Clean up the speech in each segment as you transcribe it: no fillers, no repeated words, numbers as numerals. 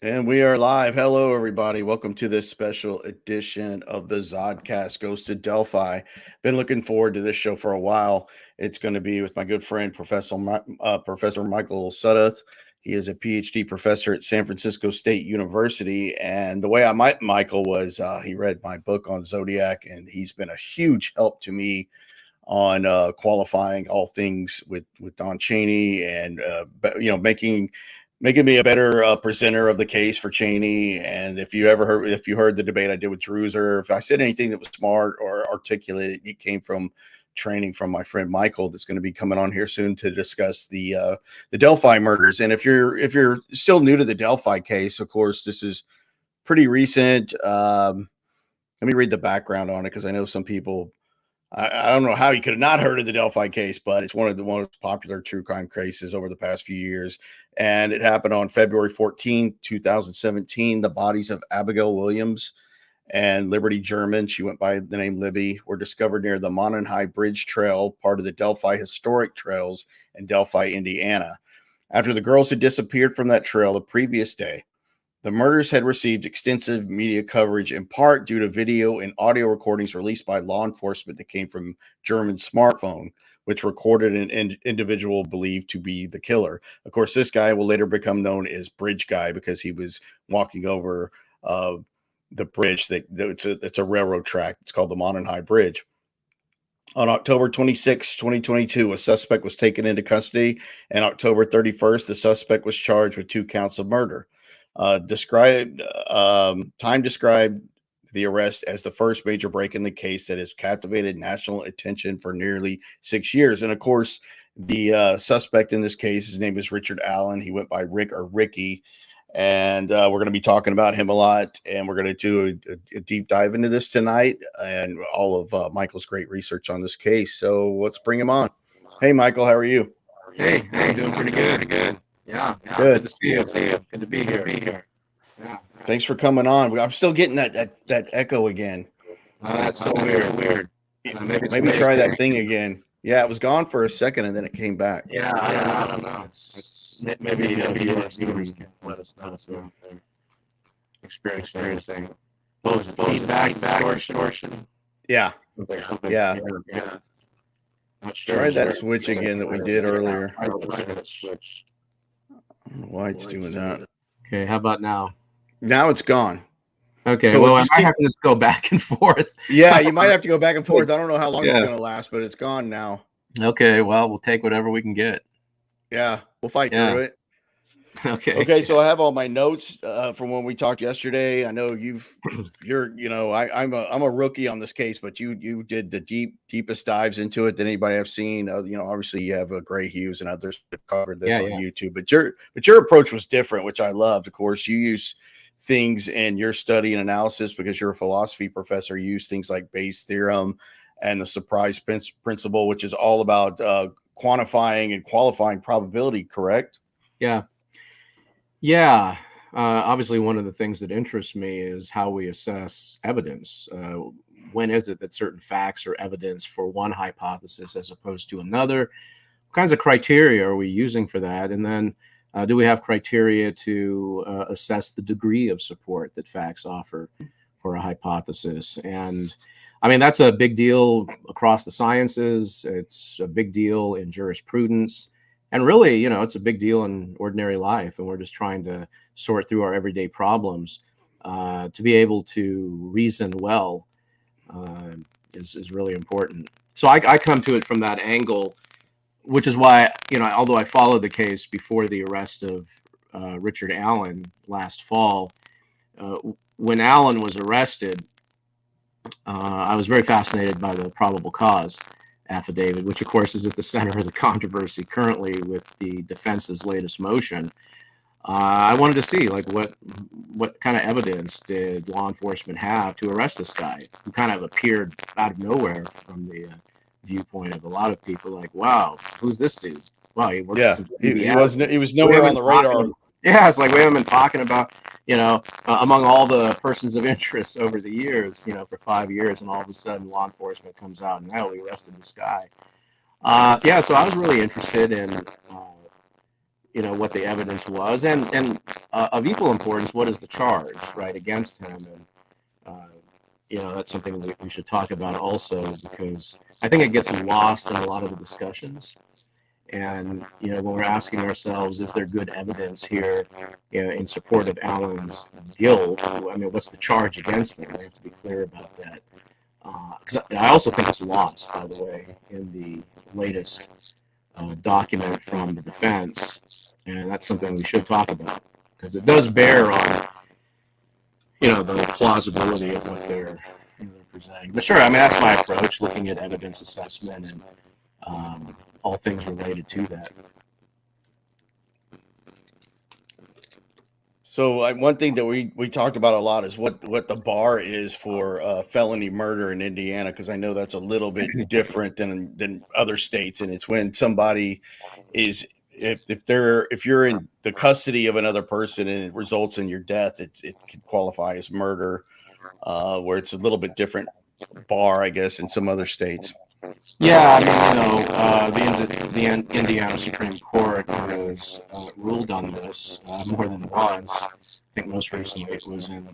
And we are live. Hello, everybody. Welcome to this special edition of the Zodcast Goes to Delphi. Been looking forward to this show for a while. It's going to be with my good friend, Professor Michael Sudduth. He is a PhD professor at San Francisco State University. And the way I met Michael was he read my book on Zodiac, and he's been a huge help to me on qualifying all things with Don Cheney and, making me a better presenter of the case for Cheney. And if you heard the debate I did with Druser, if I said anything that was smart or articulate, it came from training from my friend Michael, that's going to be coming on here soon to discuss the Delphi murders. And if you're still new to the Delphi case, of course, this is pretty recent. Let me read the background on it, because I know some people, I don't know how you could have not heard of the Delphi case, but it's one of the most popular true crime cases over the past few years. And it happened on February 14, 2017. The bodies of Abigail Williams and Liberty German, she went by the name Libby, were discovered near the Monon High Bridge Trail, part of the Delphi Historic Trails in Delphi, Indiana. After the girls had disappeared from that trail the previous day, the murders had received extensive media coverage, in part due to video and audio recordings released by law enforcement that came from German's smartphone, which recorded an individual believed to be the killer. Of course, this guy will later become known as Bridge Guy, because he was walking over the bridge. It's a railroad track. It's called the Monon High Bridge. On October 26, 2022, a suspect was taken into custody, and October 31st, the suspect was charged with 2 counts of murder. Time described the arrest as the first major break in the case that has captivated national attention for nearly 6 years. And of course, the suspect in this case, his name is Richard Allen. He went by Rick or Ricky. And we're going to be talking about him a lot. And we're going to do a deep dive into this tonight, and all of Michael's great research on this case. So let's bring him on. Hey, Michael, how are you? Hey, doing pretty good. Yeah, good to see you. Good to be here. Yeah. Thanks for coming on. I'm still getting that echo again. That's so weird. Maybe try that thing again. Yeah, it was gone for a second and then it came back. Yeah, I don't know. It's maybe your viewers can let us know if they're experiencing what was it, feedback, distortion. Yeah. Yeah. Not sure. Try that switch again that we did earlier. Switch. I don't know why it's doing that. Okay, how about now? Now it's gone. Okay, so I might have to just go back and forth. Yeah, you might have to go back and forth. I don't know how long it's going to last, but it's gone now. Okay, well, we'll take whatever we can get. Yeah, we'll fight through it. Okay, so I have all my notes from when we talked yesterday. I know I'm a rookie on this case, but you did the deepest dives into it than anybody I've seen. Obviously you have Gray Hughes and others that covered this on YouTube, but your approach was different, which I loved. Of course, you use things in your study and analysis, because you're a philosophy professor. You use things like Bayes' theorem and the surprise principle, which is all about quantifying and qualifying probability, correct? Yeah. Obviously, one of the things that interests me is how we assess evidence. When is it that certain facts are evidence for one hypothesis as opposed to another? What kinds of criteria are we using for that? And then do we have criteria to assess the degree of support that facts offer for a hypothesis? And I mean, that's a big deal across the sciences. It's a big deal in jurisprudence. And really, it's a big deal in ordinary life. And we're just trying to sort through our everyday problems. To be able to reason well is really important. So I come to it from that angle, which is why, although I followed the case before the arrest of Richard Allen last fall, when Allen was arrested, I was very fascinated by the probable cause affidavit, which of course is at the center of the controversy currently with the defense's latest motion. I wanted to see what kind of evidence did law enforcement have to arrest this guy, who kind of appeared out of nowhere from the viewpoint of a lot of people. Like, wow, who's this dude? Wow, he works. He was nowhere on the radar. Yeah, it's like we haven't been talking about, among all the persons of interest over the years, for 5 years, and all of a sudden law enforcement comes out and now we arrested this guy. So I was really interested in, what the evidence was, and of equal importance, what is the charge, right, against him? And that's something that we should talk about also, because I think it gets lost in a lot of the discussions. And when we're asking ourselves, is there good evidence here, in support of Alan's guilt? I mean, what's the charge against him? We have to be clear about that. Because I also think it's lost, by the way, in the latest document from the defense, and that's something we should talk about, because it does bear on the plausibility of what they're presenting. But sure, I mean, that's my approach, looking at evidence assessment and all things related to that. So one thing that we talked about a lot is what the bar is for felony murder in Indiana, because I know that's a little bit different than other states, and it's when somebody is if you're in the custody of another person and it results in your death, it can qualify as murder, where it's a little bit different bar, I guess, in some other states. Yeah, I mean, the Indiana Supreme Court has ruled on this more than once. I think most recently it was in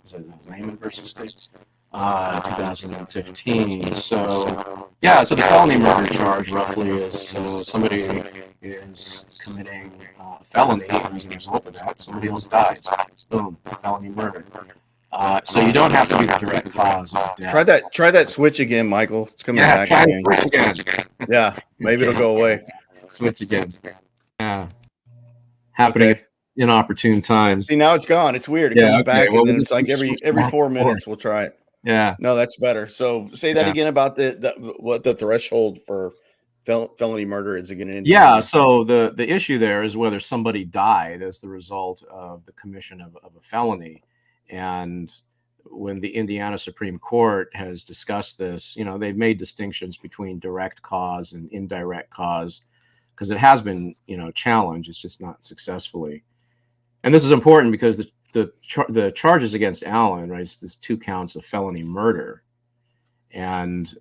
is it Lehman versus State, 2015. So yeah, so the felony murder charge roughly is somebody is committing a felony, and as a result of that, somebody else dies. Boom, felony murder. So you don't have to be the direct cause of death. Try that switch again, Michael. It's coming back again. Switch again. Yeah, maybe it'll go away. Switch again. Yeah. Happening at inopportune times. See, now it's gone. It's weird. It comes back, and then it's like every 4 minutes we'll try it. Yeah. No, that's better. So say that again about what the threshold for felony murder is again. Yeah. So the issue there is whether somebody died as the result of the commission of a felony. And when the Indiana Supreme Court has discussed this, they've made distinctions between direct cause and indirect cause, because it has been, challenged. It's just not successfully. And this is important because the charges against Alan, right, is 2 counts of felony murder. And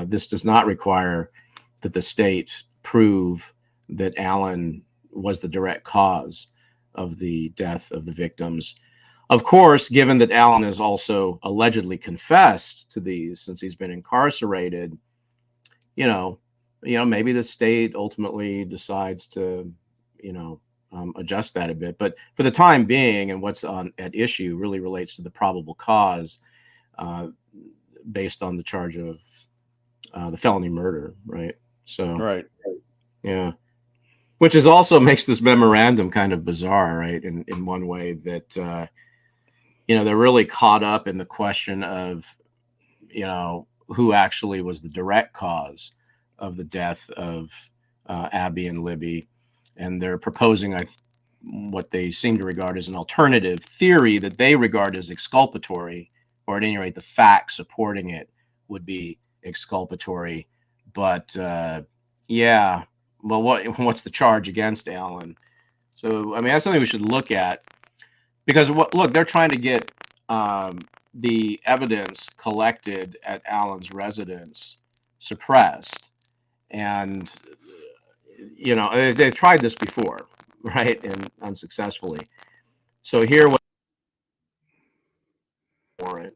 this does not require that the state prove that Alan was the direct cause of the death of the victims. Of course, given that Alan has also allegedly confessed to these since he's been incarcerated, maybe the state ultimately decides to, adjust that a bit. But for the time being, and what's at issue really relates to the probable cause based on the charge of the felony murder, right? So, right, yeah. Which is also makes this memorandum kind of bizarre, right? In one way that. They're really caught up in the question of, who actually was the direct cause of the death of Abby and Libby. And they're proposing what they seem to regard as an alternative theory that they regard as exculpatory, or at any rate, the facts supporting it would be exculpatory. But what's the charge against Alan? So, I mean, that's something we should look at. Because they're trying to get the evidence collected at Alan's residence suppressed, and they've tried this before, right, and unsuccessfully. So here, warrant,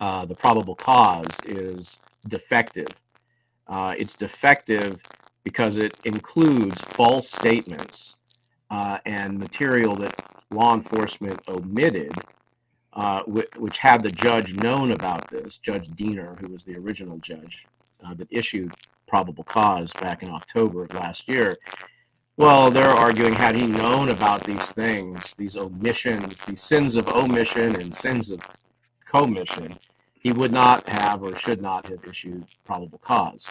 the probable cause is defective. It's defective because it includes false statements and material that law enforcement omitted, which had the judge known about this, Judge Diener, who was the original judge that issued probable cause back in October of last year. Well, they're arguing, had he known about these things, these omissions, these sins of omission and sins of commission, he would not have or should not have issued probable cause.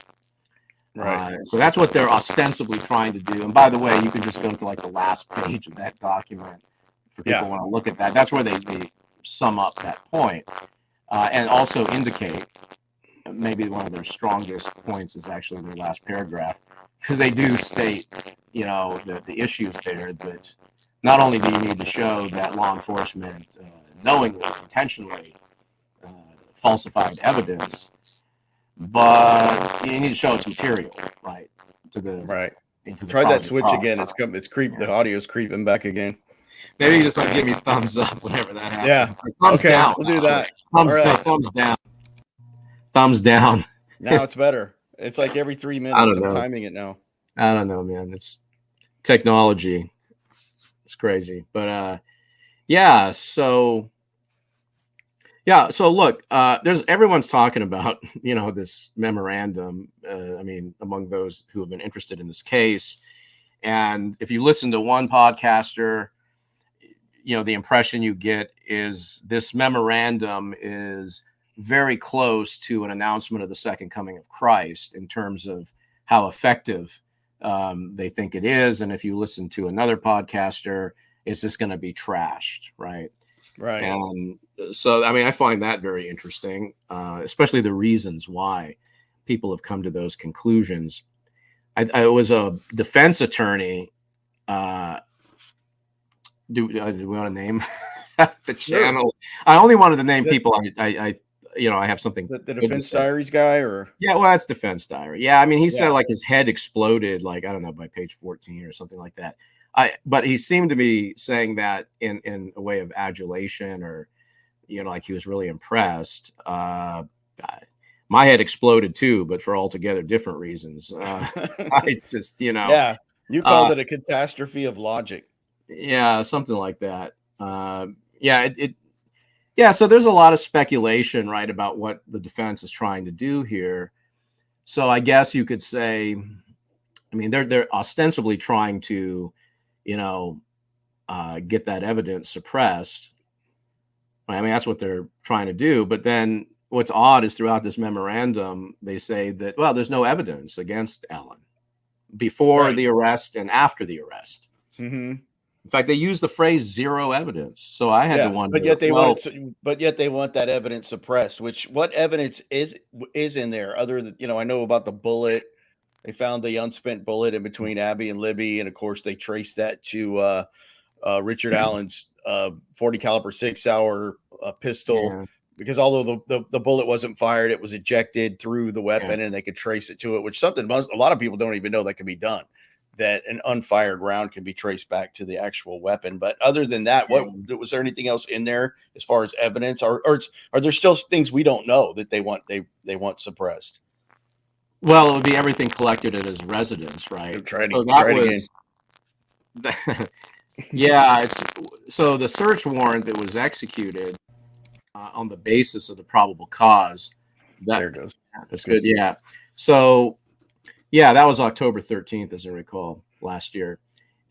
right. So that's what they're ostensibly trying to do. And by the way, you can just go to the last page of that document for people who want to look at that. That's where they sum up that point, and also indicate maybe one of their strongest points is actually their last paragraph, because they do state, the issues there, that not only do you need to show that law enforcement knowingly, intentionally falsified evidence, but you need to show it's material, right, to the into the Try that probable switch cause. again. It's creep. The audio's creeping back again. Maybe you just like give me thumbs up whenever that happens. Yeah. Thumbs Okay, down. we'll do that. Thumbs, All right. no, thumbs down. Thumbs down. Now it's better. It's like every 3 minutes. I don't I'm know. timing it now. I don't know, man. It's technology. It's crazy. But yeah, so look, there's everyone's talking about, this memorandum. I mean, among those who have been interested in this case. And if you listen to one podcaster, the impression you get is this memorandum is very close to an announcement of the second coming of Christ in terms of how effective they think it is. And if you listen to another podcaster, it's just going to be trashed, right? Right. And so, I mean, I find that very interesting, especially the reasons why people have come to those conclusions. I was a defense attorney. Do we want to name the channel? Sure. I only wanted to name people. I have something. The Defense Diaries guy, or well, that's Defense Diary. Yeah, I mean, he said like his head exploded, like I don't know, by page 14 or something like that. But he seemed to be saying that in a way of adulation, or like he was really impressed. My head exploded too, but for altogether different reasons. I just, yeah, you called it a catastrophe of logic. Yeah, something like that. So there's a lot of speculation, right, about what the defense is trying to do here. So I guess you could say, I mean, they're ostensibly trying to, get that evidence suppressed. I mean, that's what they're trying to do. But then what's odd is throughout this memorandum, they say that, well, there's no evidence against Ellen before the arrest and after the arrest. Mm-hmm. In fact, they use the phrase "zero evidence." So I had to wonder. But yet they want that evidence suppressed. What evidence is in there other than I know about the bullet. They found the unspent bullet in between Abby and Libby, and of course they traced that to Richard Allen's 40 caliber 6-hour pistol, because although the bullet wasn't fired, it was ejected through the weapon, and they could trace it to it, which a lot of people don't even know that can be done. That an unfired round can be traced back to the actual weapon. But other than that, was there anything else in there as far as evidence, or are there still things we don't know that they want suppressed? Well, it would be everything collected at his residence, right? So the search warrant that was executed on the basis of the probable cause. There it goes. That's good. Yeah. So, yeah, that was October 13th, as I recall, last year.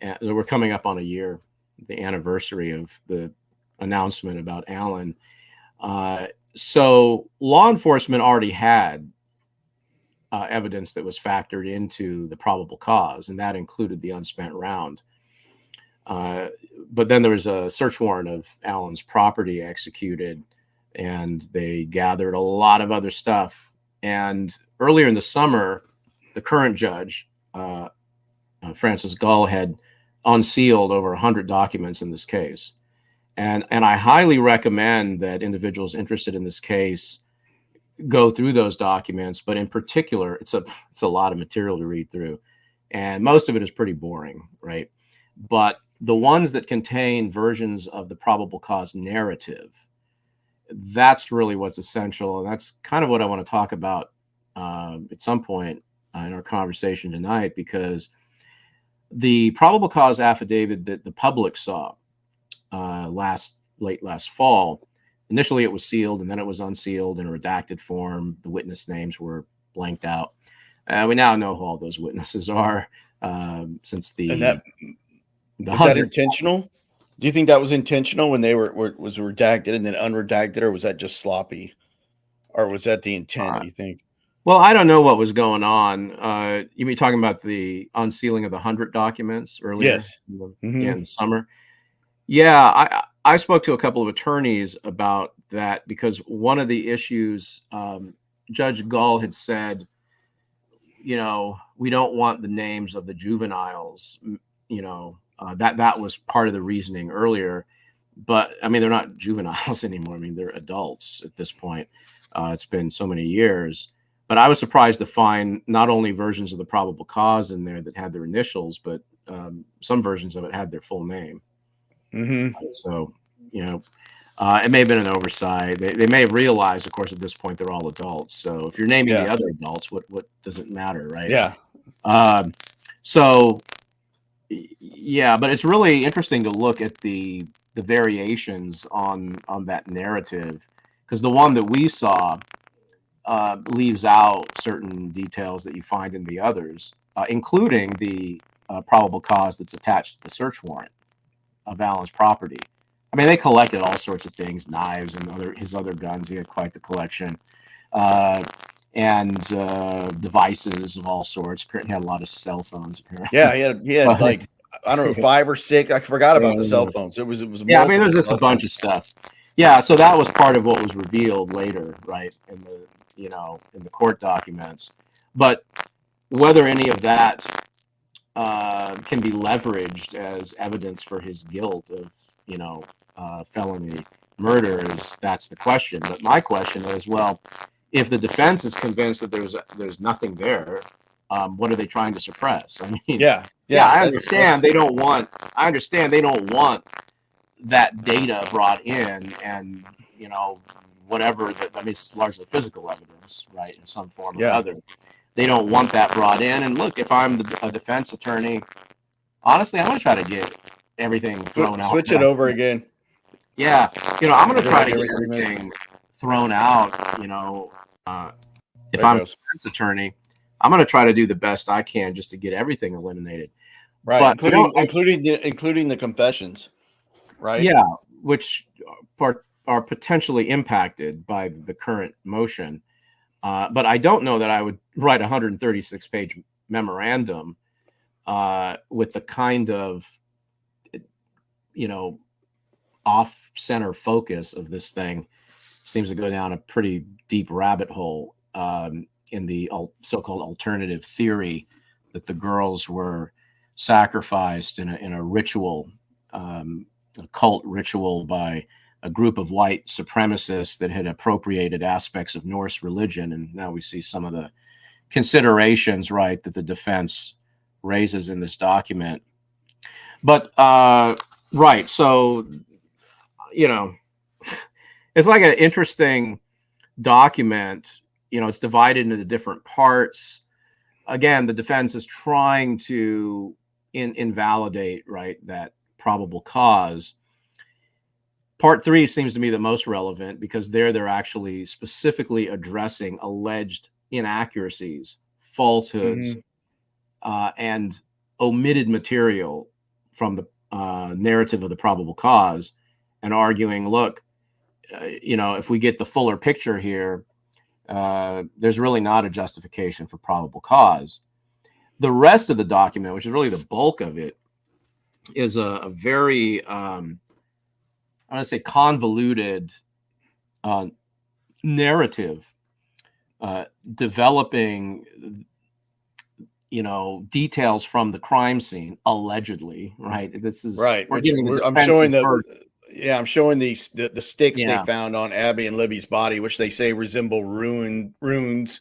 And we're coming up on a year, the anniversary of the announcement about Allen. So law enforcement already had evidence that was factored into the probable cause, and that included the unspent round. But then there was a search warrant of Allen's property executed, and they gathered a lot of other stuff. And earlier in the summer, the current judge, Francis Gull, had unsealed over 100 documents in this case. And I highly recommend that individuals interested in this case go through those documents. But in particular, it's a lot of material to read through. And most of it is pretty boring, right? But the ones that contain versions of the probable cause narrative, that's really what's essential. And that's kind of what I want to talk about at some point in our conversation tonight, because the probable cause affidavit that the public saw late last fall, initially it was sealed and then it was unsealed in a redacted form. The witness names were blanked out. We now know who all those witnesses are since was that intentional? Do you think that was intentional when they was redacted and then unredacted, or was that just sloppy, or was that the intent? You think? Well, I don't know what was going on. You mean talking about the unsealing of the 100 documents earlier? Yes. In the summer. Yeah, I spoke to a couple of attorneys about that, because one of the issues, Judge Gull had said, we don't want the names of the juveniles, that was part of the reasoning earlier. But I mean, they're not juveniles anymore. I mean, they're adults at this point. It's been so many years. But I was surprised to find not only versions of the probable cause in there that had their initials, but some versions of it had their full name. So, you know, it may have been an oversight. They may have realized, of course, at this point they're all adults. So if you're naming the other adults, what does it matter, right? Yeah. So yeah, but it's really interesting to look at the variations on that narrative, because the one that we saw leaves out certain details that you find in the others, including the probable cause that's attached to the search warrant of Allen's property. I mean, they collected all sorts of things, knives and his other guns. He had quite the collection, and devices of all sorts. Apparently, he had a lot of cell phones. Apparently, yeah, he had like, I don't know, 5 or 6. I forgot about the cell phones. It was yeah. I mean, there's just a bunch of stuff. Yeah, so that was part of what was revealed later, right, in the court documents. But whether any of that can be leveraged as evidence for his guilt of, felony murder, that's the question. But my question is, well, if the defense is convinced that there's nothing there, what are they trying to suppress? I mean, I understand they don't want. I understand they don't want that data brought in, and whatever. I mean, it's largely physical evidence, right, in some form or other. They don't want that brought in. And look, if I'm a defense attorney, honestly, I'm going to try to get everything thrown out. Switch it over again. Yeah, I'm going to try to get everything thrown out. If I'm a defense attorney, I'm going to try to do the best I can just to get everything eliminated. Right, but including the confessions, right? Yeah, which are potentially impacted by the current motion. But I don't know that I would write a 136-page memorandum with the kind of, off-center focus of this thing. Seems to go down a pretty deep rabbit hole in the so-called alternative theory that the girls were sacrificed in a ritual, a cult ritual by a group of white supremacists that had appropriated aspects of Norse religion. And now we see some of the considerations, right, that the defense raises in this document. But, right, so, it's like an interesting document. It's divided into different parts. Again, the defense is trying to invalidate, right, that probable cause. Part 3 seems to me the most relevant, because they're actually specifically addressing alleged inaccuracies, falsehoods, and omitted material from the narrative of the probable cause, and arguing, look, if we get the fuller picture here, there's really not a justification for probable cause. The rest of the document, which is really the bulk of it, is a very I want to say convoluted narrative, developing, details from the crime scene, allegedly, right? This is right. I'm showing the sticks they found on Abby and Libby's body, which they say resemble runes.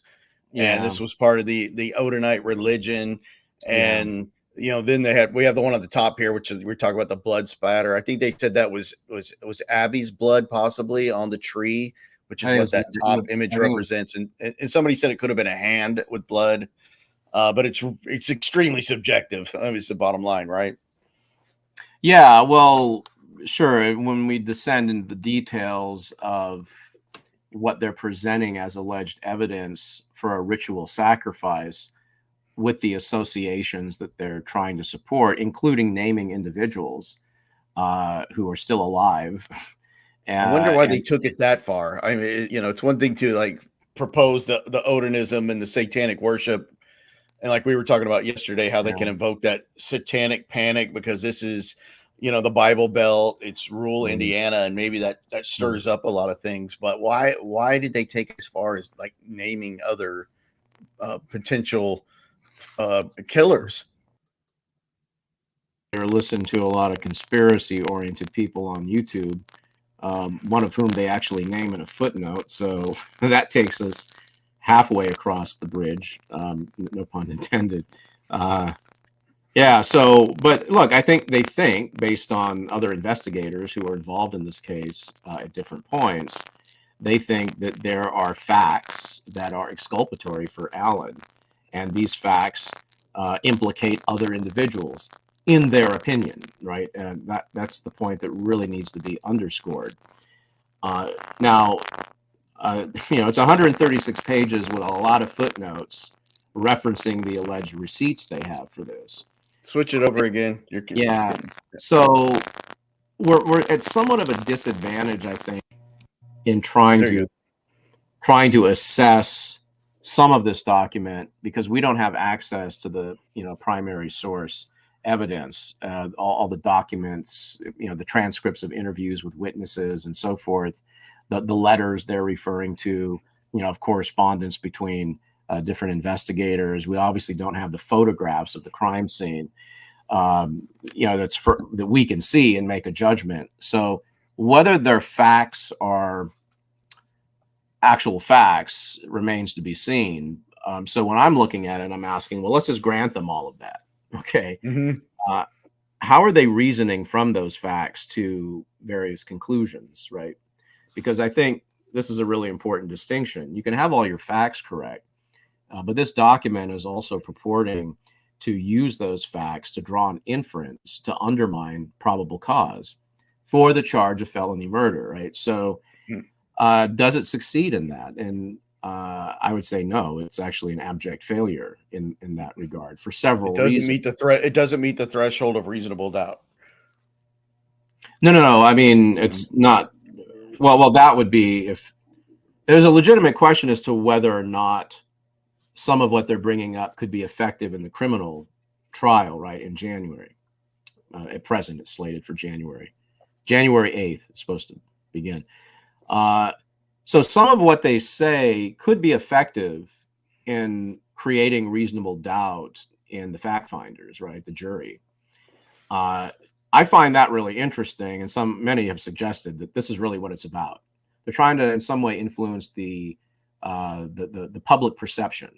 And this was part of the Odinite religion. And then we have the one on the top here, which is, we're talking about the blood spatter. I think they said that was Abby's blood possibly on the tree, which is what that top image represents. And somebody said it could have been a hand with blood, but it's extremely subjective. I mean, it's the bottom line, right? Yeah, well, sure. When we descend into the details of what they're presenting as alleged evidence for a ritual sacrifice, with the associations that they're trying to support, including naming individuals who are still alive. I wonder why they took it that far. I mean, it's one thing to like propose the Odinism and the satanic worship, and like we were talking about yesterday, how they can invoke that satanic panic because this is, the Bible Belt, it's rural Indiana, and maybe that stirs up a lot of things. But why did they take as far as like naming other potential killers? They're listening to a lot of conspiracy-oriented people on YouTube, one of whom they actually name in a footnote. So that takes us halfway across the bridge. No pun intended. Yeah. So, but look, I think they think, based on other investigators who are involved in this case at different points, they think that there are facts that are exculpatory for Allen, and these facts implicate other individuals, in their opinion, right? And that's the point that really needs to be underscored. Now, it's 136 pages with a lot of footnotes referencing the alleged receipts they have for this. Switch it over again. Yeah. So we're at somewhat of a disadvantage, I think, in trying to assess some of this document, because we don't have access to the primary source evidence, all the documents, the transcripts of interviews with witnesses and so forth, the letters they're referring to, of correspondence between different investigators. We obviously don't have the photographs of the crime scene, that we can see and make a judgment. So whether their facts are actual facts remains to be seen. So when I'm looking at it, I'm asking, well, let's just grant them all of that. Okay. How are they reasoning from those facts to various conclusions, right? Because I think this is a really important distinction. You can have all your facts correct, but this document is also purporting to use those facts to draw an inference to undermine probable cause for the charge of felony murder, right? So does it succeed in that? And I would say no. It's actually an abject failure in that regard for several reasons. It doesn't meet the threshold of reasonable doubt. No. I mean, it's not. Well, that would be if there's a legitimate question as to whether or not some of what they're bringing up could be effective in the criminal trial, right, in January. At present, it's slated for January 8th. It's supposed to begin. So some of what they say could be effective in creating reasonable doubt in the fact finders, right, the jury. I find that really interesting, and many have suggested that this is really what it's about. They're trying to, in some way, influence the public perception,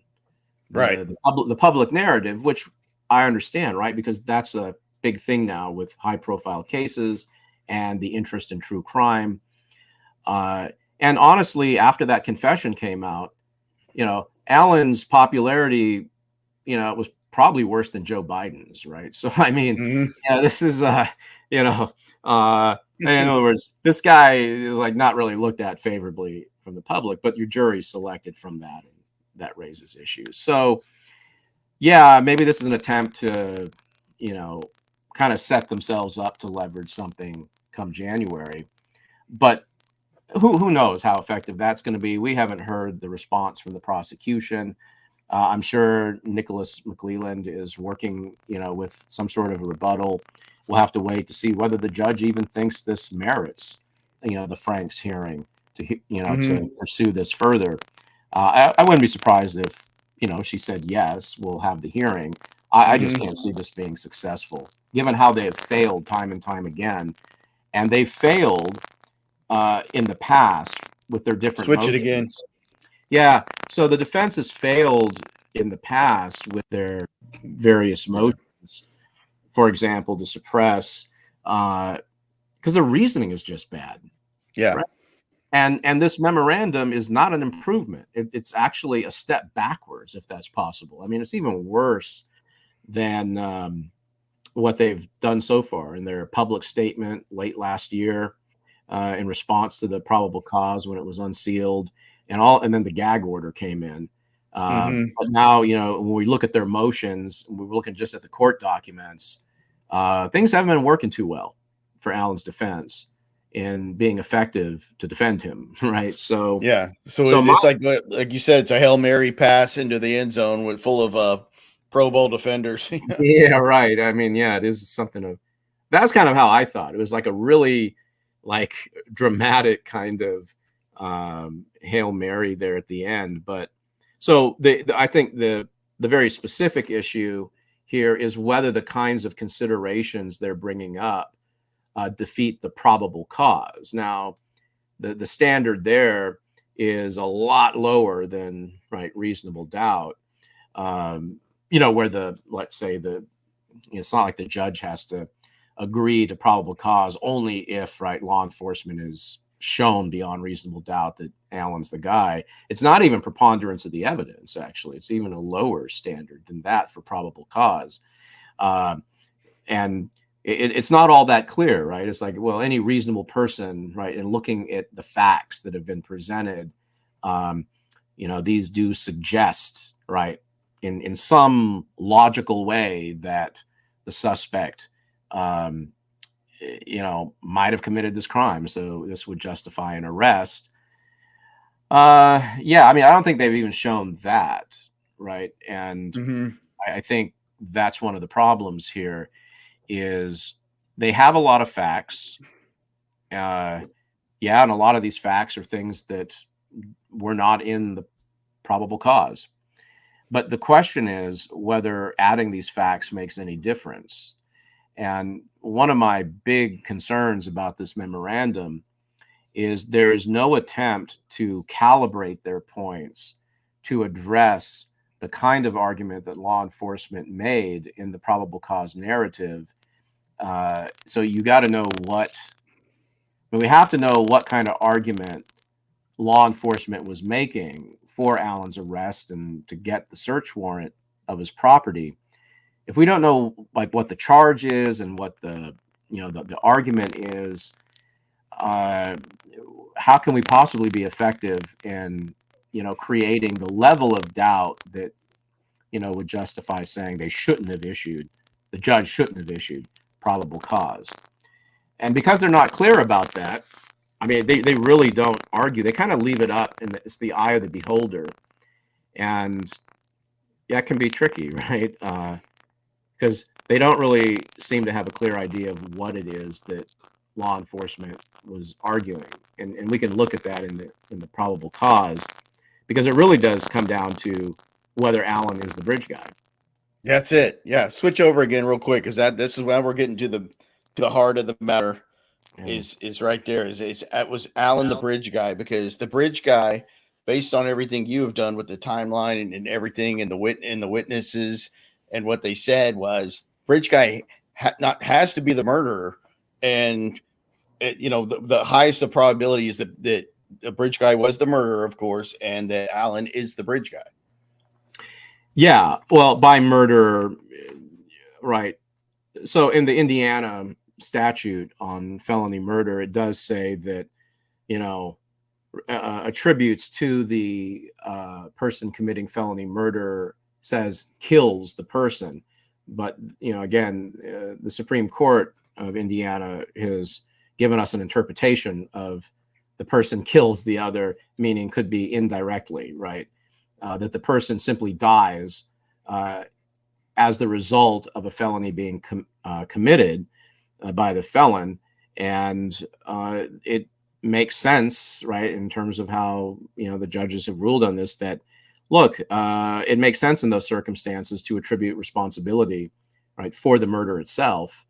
right? The public narrative, which I understand, right, because that's a big thing now with high-profile cases and the interest in true crime. And honestly, after that confession came out, Allen's popularity, was probably worse than Joe Biden's, right? So, I mean, this is, in other words, this guy is like not really looked at favorably from the public, but your jury selected from that, and that raises issues. So, yeah, maybe this is an attempt to, kind of set themselves up to leverage something come January, but who knows how effective that's going to be? We haven't heard the response from the prosecution. I'm sure Nicholas McClelland is working, with some sort of a rebuttal. We'll have to wait to see whether the judge even thinks this merits, the Franks hearing to, to pursue this further. I wouldn't be surprised if, she said, yes, we'll have the hearing. I just can't see this being successful, given how they have failed time and time again. And they failed in the past with their different motions. Switch it again. Yeah. So the defense has failed in the past with their various motions, for example, to suppress, because the reasoning is just bad. Yeah. Right? And this memorandum is not an improvement. It's actually a step backwards, if that's possible. I mean, it's even worse than what they've done so far in their public statement late last year in response to the probable cause when it was unsealed. And then the gag order came in. But now, when we look at their motions, we're looking just at the court documents, things haven't been working too well for Allen's defense in being effective to defend him, right? So yeah, so it's like you said, it's a Hail Mary pass into the end zone full of Pro Bowl defenders. Yeah, right. I mean, yeah, it is something of that's kind of how I thought. It was like a really dramatic kind of Hail Mary there at the end. But so I think the very specific issue here is whether the kinds of considerations they're bringing up defeat the probable cause. Now, the standard there is a lot lower than reasonable doubt. Where let's say it's not like the judge has to agree to probable cause only if law enforcement is shown beyond reasonable doubt that Alan's the guy. It's not even preponderance of the evidence, actually. It's even a lower standard than that for probable cause. And it's not all that clear, right? It's like, well, any reasonable person, in looking at the facts that have been presented, these do suggest, in some logical way that the suspect, might have committed this crime. So this would justify an arrest. I don't think they've even shown that, right? And I think that's one of the problems here is they have a lot of facts. And a lot of these facts are things that were not in the probable cause. But the question is whether adding these facts makes any difference. And one of my big concerns about this memorandum is there is no attempt to calibrate their points to address the kind of argument that law enforcement made in the probable cause narrative. So you got to know we have to know what kind of argument law enforcement was making for Alan's arrest and to get the search warrant of his property. If we don't know what the charge is and what the argument is, how can we possibly be effective in creating the level of doubt that would justify saying the judge shouldn't have issued probable cause? And because they're not clear about that, they really don't argue. They kind of leave it up, and it's the eye of the beholder. And that can be tricky, right? Because they don't really seem to have a clear idea of what it is that law enforcement was arguing. And we can look at that in the probable cause, because it really does come down to whether Alan is the bridge guy. That's it. Yeah. Switch over again real quick, because this is when we're getting to the heart of the matter. Is right there. It was Alan the bridge guy, because the bridge guy, based on everything you have done with the timeline and everything and the witnesses and what they said, was bridge guy has to be the murderer, and the highest of probability is that the bridge guy was the murderer, of course, and that Alan is the bridge guy. Yeah, well, by murder, right? So in the Indiana statute on felony murder, it does say that attributes to the person committing felony murder says kills the person. But again, the Supreme Court of Indiana has given us an interpretation of the person kills the other, meaning could be indirectly, right? That the person simply dies as the result of a felony being committed by the felon. And it makes sense, right, in terms of how the judges have ruled on this, that look, it makes sense in those circumstances to attribute responsibility, right, for the murder itself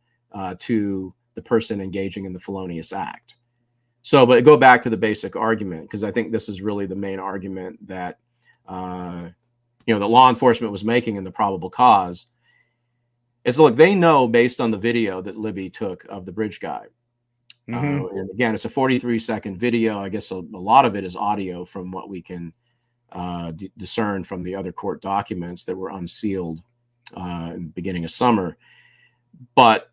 to the person engaging in the felonious act. So, but go back to the basic argument, because I think this is really the main argument that the law enforcement was making in the probable cause. Is, look, they know based on the video that Libby took of the bridge guy. And again, it's a 43-second video. I guess a lot of it is audio from what we can discern from the other court documents that were unsealed in the beginning of summer. But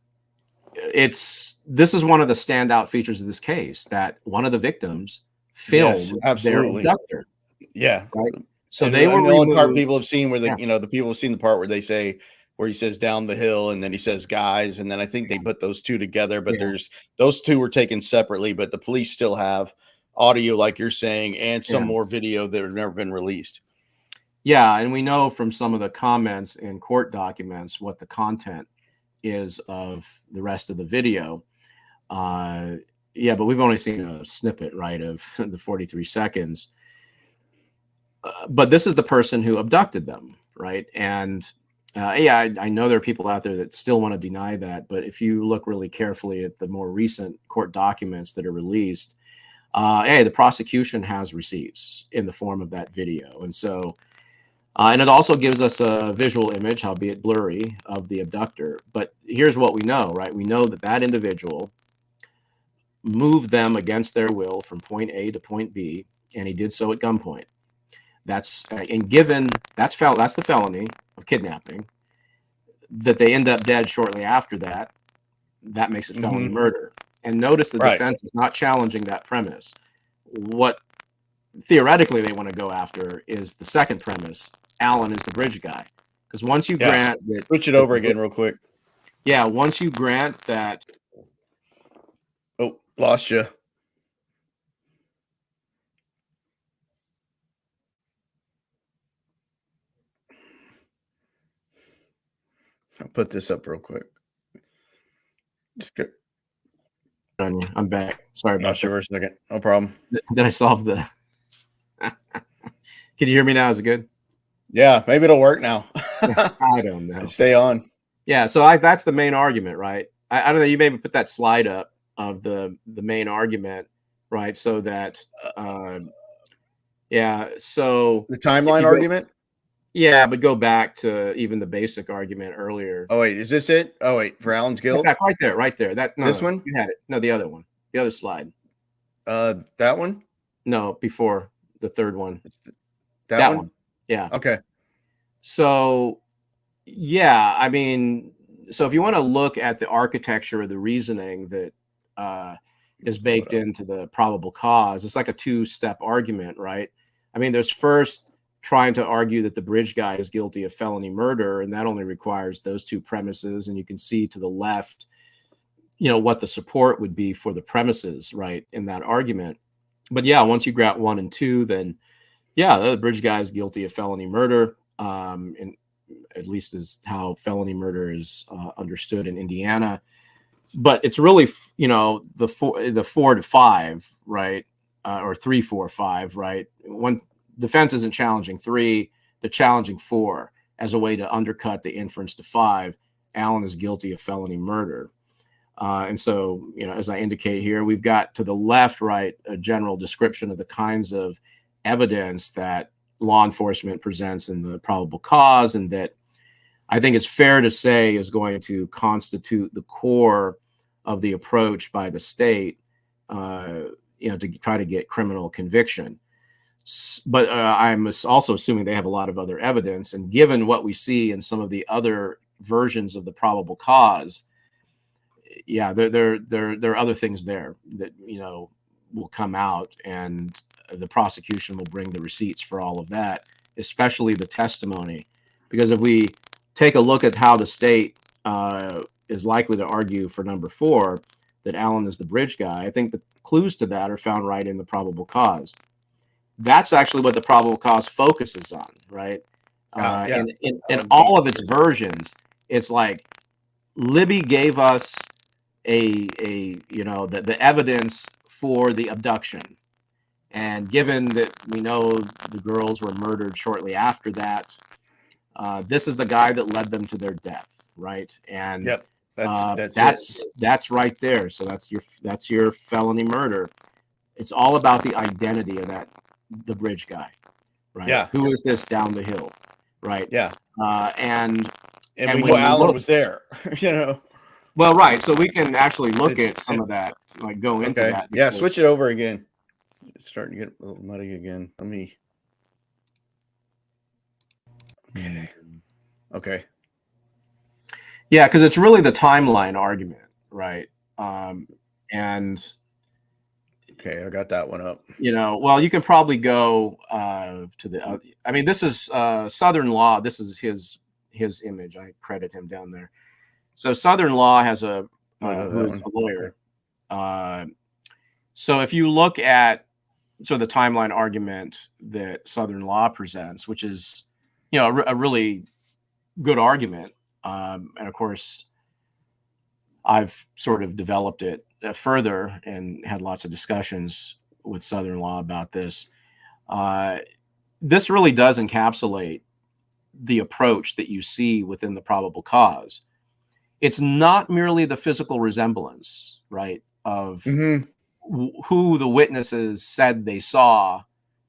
this is one of the standout features of this case, that one of the victims filmed their abductor. Yeah. Right? So and they were the only part people have seen where the people have seen the part where he says down the hill, and then he says guys, and then I think they put those two together, but those two were taken separately, but the police still have audio, like you're saying, and some more video that have never been released. Yeah, and we know from some of the comments in court documents what the content is of the rest of the video. But we've only seen a snippet, right, of the 43 seconds. But this is the person who abducted them, right? And I know there are people out there that still want to deny that, but if you look really carefully at the more recent court documents that are released, hey, the prosecution has receipts in the form of that video. And so, and it also gives us a visual image, albeit blurry, of the abductor. But here's what we know, right? We know that that individual moved them against their will from point A to point B, and he did so at gunpoint. That's and given that's the felony of kidnapping. That they end up dead shortly after that, that makes it felony murder. And notice the defense is not challenging that premise. What theoretically they want to go after is the second premise. Alan is the bridge guy. Because once you grant that... Switch it over again real quick. Yeah, once you grant that... Oh, lost you. I'll put this up real quick. Just get... I'm back. Sorry about that. For a second. No problem. Then I solved the... Can you hear me now? Is it good? Yeah, maybe it'll work now. I don't know. Stay on. Yeah, so that's the main argument, right? I don't know. You maybe put that slide up of the main argument, right? So that, yeah. So the timeline argument. Yeah, but go back to even the basic argument earlier. Oh wait, is this it? Oh wait, for Alan's guilt. Back right there. This one. You had it. No, the other one. The other slide. That one. No, before the third one. That one. Yeah. Okay. So, yeah, I mean, so if you want to look at the architecture of the reasoning that is baked into the probable cause, it's like a two-step argument, right? I mean, there's first trying to argue that the bridge guy is guilty of felony murder, and that only requires those two premises. And you can see to the left, you know, what the support would be for the premises, right, in that argument. But yeah, once you grant 1 and 2, then yeah, the bridge guy is guilty of felony murder, and at least is how felony murder is understood in Indiana. But it's really, you know, the 4 to 5, right, or 3, 4, 5, right. One defense isn't challenging 3; they're challenging 4 as a way to undercut the inference to 5. Alan is guilty of felony murder. And so, you know, as I indicate here, we've got to the left, right, a general description of the kinds of evidence that law enforcement presents in the probable cause, and that I think it's fair to say is going to constitute the core of the approach by the state, you know, to try to get criminal conviction. But I'm also assuming they have a lot of other evidence, and given what we see in some of the other versions of the probable cause, yeah, there are other things there that, you know, will come out, and the prosecution will bring the receipts for all of that, especially the testimony. Because if we take a look at how the state is likely to argue for number 4, that Alan is the bridge guy, I think the clues to that are found right in the probable cause. That's actually what the probable cause focuses on, right? In all of its versions, it's like Libby gave us you know, the evidence for the abduction. And given that we know the girls were murdered shortly after that, this is the guy that led them to their death, right? And yep, that's right there. So that's your felony murder. It's all about the identity of the bridge guy, right? Yeah. Who is this down the hill, right? Yeah. And we know Alan was there, you know. Well, right. So we can actually look at some of that, like go into that. Yeah, switch it over again. It's starting to get a little muddy again. Let me. Okay. Yeah, because it's really the timeline argument, right? And okay, I got that one up. You know, well, you can probably go to the. I mean, this is Southern Law. This is his image. I credit him down there. So Southern Law has who is a lawyer. Okay. So if you look at the timeline argument that Southern Law presents, which is, you know, a really good argument, and of course, I've sort of developed it further and had lots of discussions with Southern Law about this. This really does encapsulate the approach that you see within the probable cause. It's not merely the physical resemblance, right, of who the witnesses said they saw,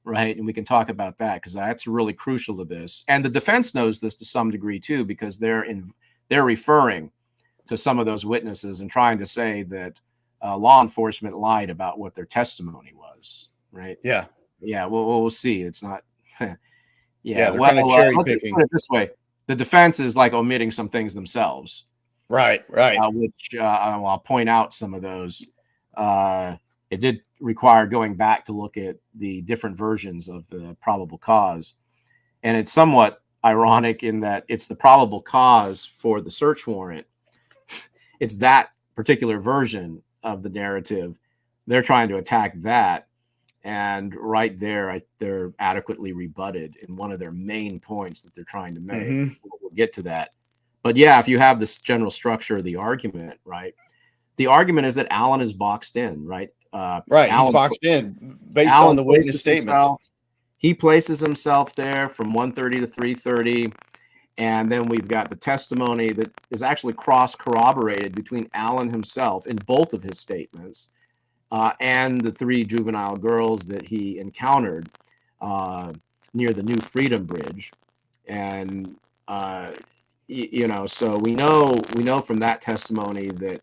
right? And we can talk about that because that's really crucial to this. And the defense knows this to some degree too, because they're referring to some of those witnesses and trying to say that law enforcement lied about what their testimony was, right? Yeah. Yeah, we'll see. It's not. Yeah, they're kind of cherry let's just picking. put it this way: the defense is like omitting some things themselves, Right. which I'll point out some of those. It did require going back to look at the different versions of the probable cause, and it's somewhat ironic in that it's the probable cause for the search warrant. It's that particular version of the narrative. They're trying to attack that. And right there, they're adequately rebutted in one of their main points that they're trying to make. We'll get to that. But yeah, if you have this general structure of the argument, right? The argument is that Alan is boxed in, right? Right. He's boxed in based Alan on the witness statements. He places himself there from 1:30 to 3:30. And then we've got the testimony that is actually cross-corroborated between Alan himself in both of his statements. And the 3 juvenile girls that he encountered near the New Freedom Bridge, and so we know from that testimony that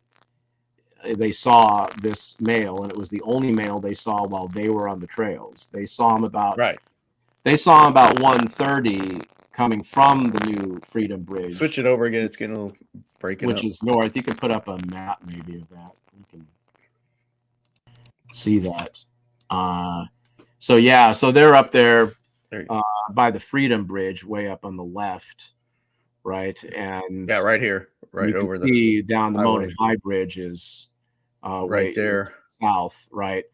they saw this male, and it was the only male they saw while they were on the trails. They saw him about 1:30 coming from the New Freedom Bridge. Switch it over again. It's getting a little breaking which up. is north. You can put up a map maybe of that. You can see that. So they're up there by the Freedom Bridge, way up on the left, right? And right here, right over the down the Monon High Bridge is right there south, right?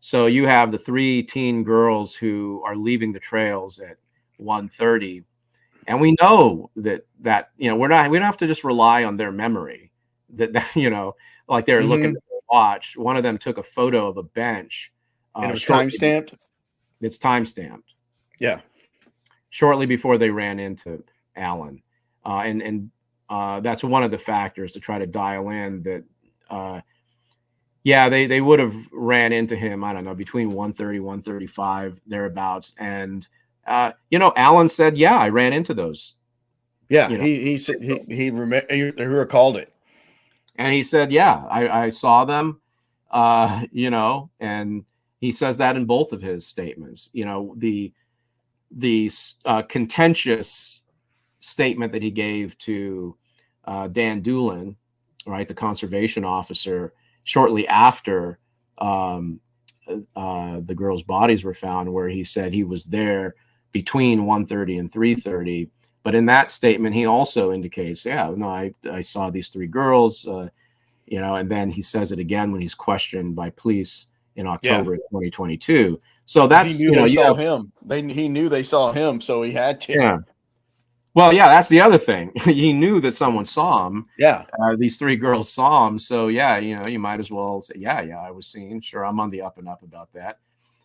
So you have the 3 teen girls who are leaving the trails at 1:30, and we know that we don't have to just rely on their memory. That like they're looking at their watch. One of them took a photo of a bench. And it was time-stamped? It's time-stamped. Yeah. Shortly before they ran into Alan. And that's one of the factors to try to dial in that, they would have ran into him, I don't know, between 1:30, 1:35, thereabouts. And, Alan said, yeah, I ran into those. Yeah, he said he recalled it. And he said, yeah, I saw them, and he says that in both of his statements. The contentious statement that he gave to Dan Doolin, right, the conservation officer, shortly after the girls' bodies were found, where he said he was there between 1:30 and 3:30. But in that statement, he also indicates, I saw these 3 girls, and then he says it again when he's questioned by police in October of 2022. So that's, he knew they saw him. He knew they saw him, so he had to. Yeah. Well, yeah, that's the other thing. He knew that someone saw him. Yeah. These 3 girls saw him. So, you might as well say, I was seen. Sure, I'm on the up and up about that.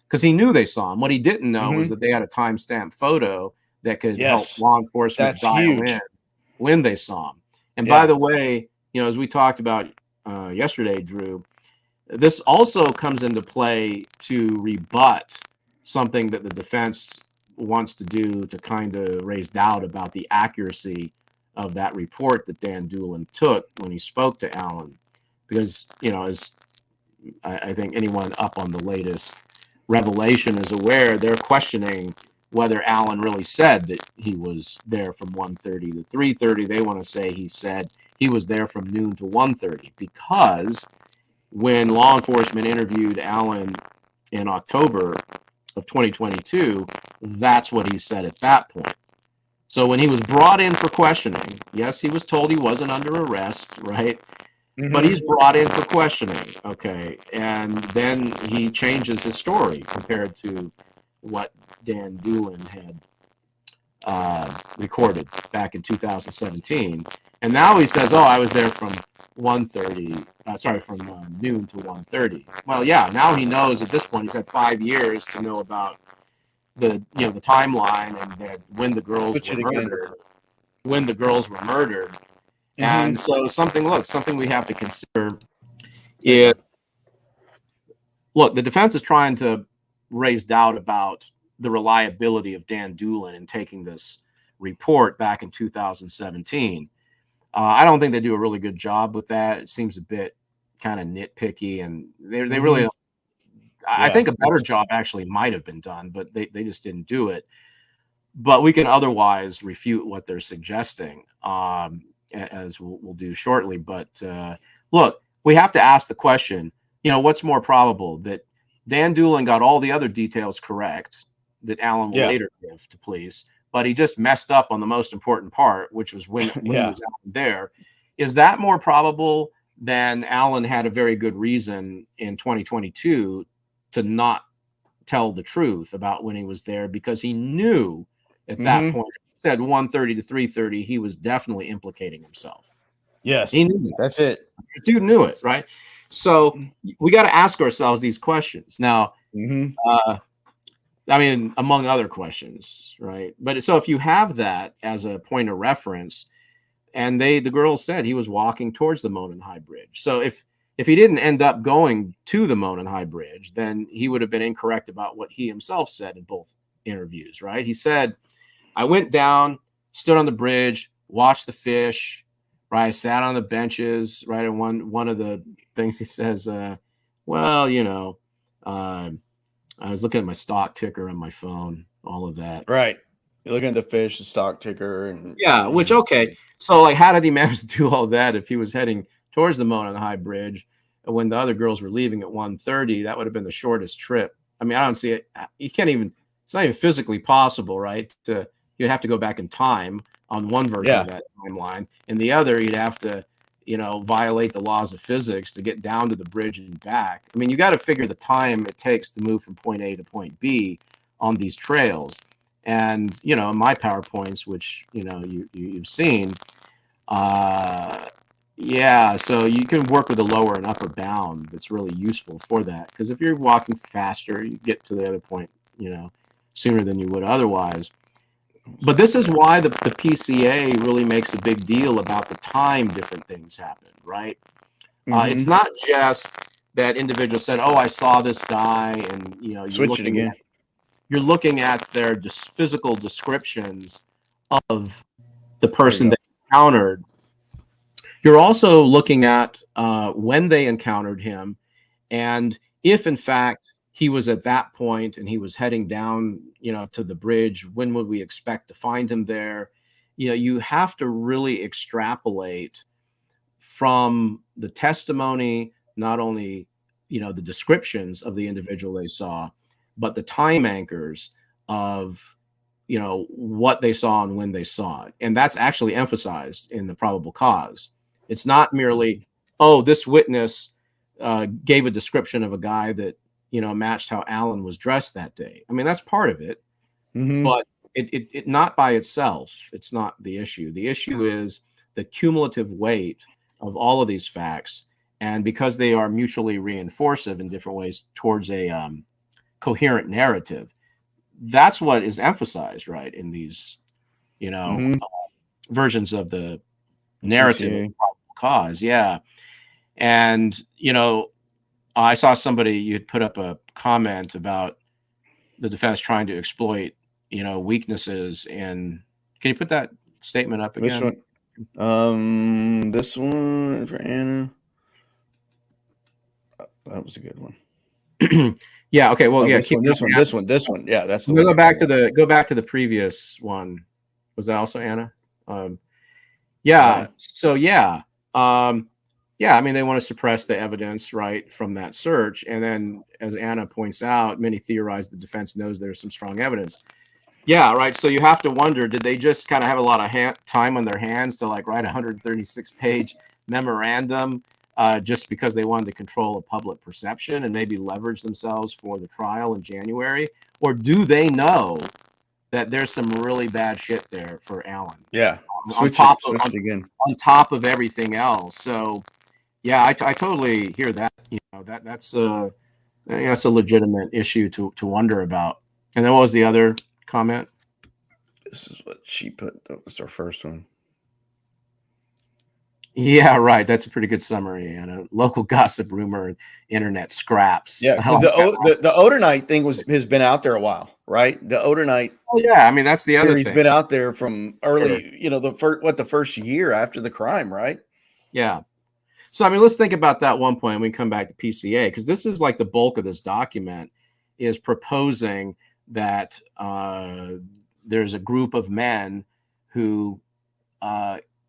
Because he knew they saw him. What he didn't know was that they had a timestamp photo that could help law enforcement dial in when they saw him. And by the way, as we talked about yesterday, Drew, this also comes into play to rebut something that the defense wants to do to kind of raise doubt about the accuracy of that report that Dan Doolin took when he spoke to Alan. Because, as I think anyone up on the latest revelation is aware, they're questioning whether Alan really said that he was there from 1:30 to 3:30. They want to say he said he was there from noon to 1:30, because when law enforcement interviewed Alan in October of 2022, that's what he said at that point. So when he was brought in for questioning, yes, he was told he wasn't under arrest, right? But he's brought in for questioning, okay? And then he changes his story compared to what Dan Doolin had recorded back in 2017. And now he says, I was there from from noon to 1:30. Well, now he knows at this point. He's had 5 years to know about the timeline and that when the girls were murdered. And so something we have to consider is look, the defense is trying to raise doubt about the reliability of Dan Doolin in taking this report back in 2017. I don't think they do a really good job with that. It seems a bit kind of nitpicky, and they really don't. I think a better job actually might have been done, but they just didn't do it. But we can otherwise refute what they're suggesting, as we'll do shortly. But look, we have to ask the question, what's more probable, that Dan Doolin got all the other details correct that Alan will later give to police, but he just messed up on the most important part, which was when he was out there. Is that more probable than Alan had a very good reason in 2022 to not tell the truth about when he was there, because he knew at that point, said 1:30 to 3:30, he was definitely implicating himself. Yes, he knew that's it. This dude knew it, right? So we got to ask ourselves these questions now. I mean, among other questions, right? But so if you have that as a point of reference, and the girls said he was walking towards the Monon High Bridge. So if he didn't end up going to the Monon High Bridge, then he would have been incorrect about what he himself said in both interviews, right? He said, I went down, stood on the bridge, watched the fish, right? I sat on the benches, right? And one of the things he says, I was looking at my stock ticker on my phone, all of that. Right. You're looking at the fish, the stock ticker. And which, okay. So, like, how did he manage to do all that if he was heading towards the Monon High Bridge when the other girls were leaving at 1:30? That would have been the shortest trip. I mean, I don't see it. You can't even, it's not even physically possible, right? You'd have to go back in time on one version of that timeline. And the other, you'd have to, violate the laws of physics to get down to the bridge and back. I mean, you got to figure the time it takes to move from point A to point B on these trails. And, my PowerPoints, which, you've seen, so you can work with a lower and upper bound that's really useful for that. Because if you're walking faster, you get to the other point, sooner than you would otherwise. But this is why the PCA really makes a big deal about the time different things happen, right? It's not just that individual said, oh, I saw this guy, and, you're looking at their physical descriptions of the person they encountered. You're also looking at when they encountered him, and if, in fact, he was at that point and he was heading down, to the bridge, when would we expect to find him there? You have to really extrapolate from the testimony, not only, the descriptions of the individual they saw, but the time anchors of, what they saw and when they saw it. And that's actually emphasized in the probable cause. It's not merely, oh, this witness gave a description of a guy that, matched how Alan was dressed that day. I mean, that's part of it, but it not by itself. It's not the issue. The issue is the cumulative weight of all of these facts. And because they are mutually reinforcive in different ways towards a coherent narrative, that's what is emphasized, right, in these, versions of the narrative of probable cause. Yeah. And, I saw somebody, you had put up a comment about the defense trying to exploit, weaknesses. And can you put that statement up again? Which one? This one for Anna. That was a good one. Yeah. Okay. Well, This one. Yeah, that's the one. Go back to the previous one. Was that also Anna? So I mean, they want to suppress the evidence, right, from that search. And then, as Anna points out, many theorize the defense knows there's some strong evidence. Yeah, right. So you have to wonder, did they just kind of have a lot of time on their hands to write a 136-page memorandum just because they wanted to control a public perception and maybe leverage themselves for the trial in January? Or do they know that there's some really bad shit there for Alan? Yeah. On top of everything else. So, yeah, I totally hear that. That's a legitimate issue to wonder about. And then what was the other comment? This is what she put. That was our first one. Yeah, right. That's a pretty good summary. And a local gossip, rumor, and internet scraps. Yeah, I because like that. the Odinite thing has been out there a while, right? The Odinite Oh, yeah. I mean, that's the other theory's thing. been out there from Sure. early, the first year after the crime, right? Yeah. So, I mean, let's think about that one point when we come back to PCA, because this is like the bulk of this document is proposing that there's a group of men who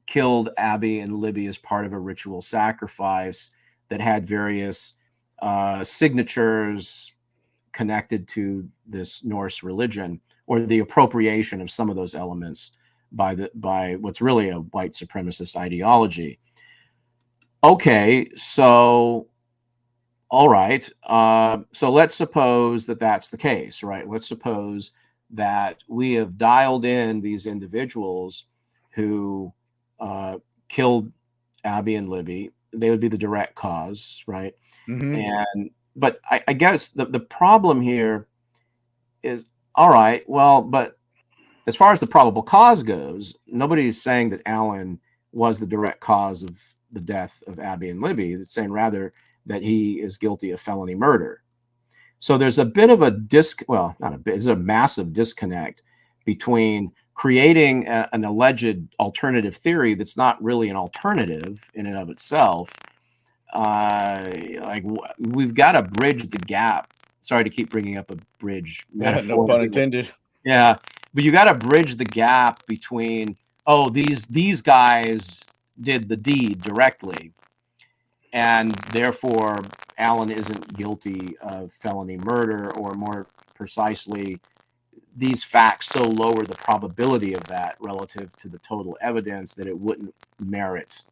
killed Abby and Libby as part of a ritual sacrifice that had various signatures connected to this Norse religion, or the appropriation of some of those elements by what's really a white supremacist ideology. Okay, so all right. So let's suppose that that's the case, right? Let's suppose that we have dialed in these individuals who killed Abby and Libby. They would be the direct cause, right? Mm-hmm. But I guess the problem here is, all right, well, but as far as the probable cause goes, nobody is saying that Alan was the direct cause of the death of Abby and Libby. It's saying rather that he is guilty of felony murder. So there's a bit of a not a bit, there's a massive disconnect between creating an alleged alternative theory that's not really an alternative in and of itself. We've got to bridge the gap. Sorry to keep bringing up a bridge No metaphor. pun intended. Yeah, but you got to bridge the gap between, oh, these guys did the deed directly, and therefore Alan isn't guilty of felony murder, or more precisely, these facts so lower the probability of that relative to the total evidence that it wouldn't merit,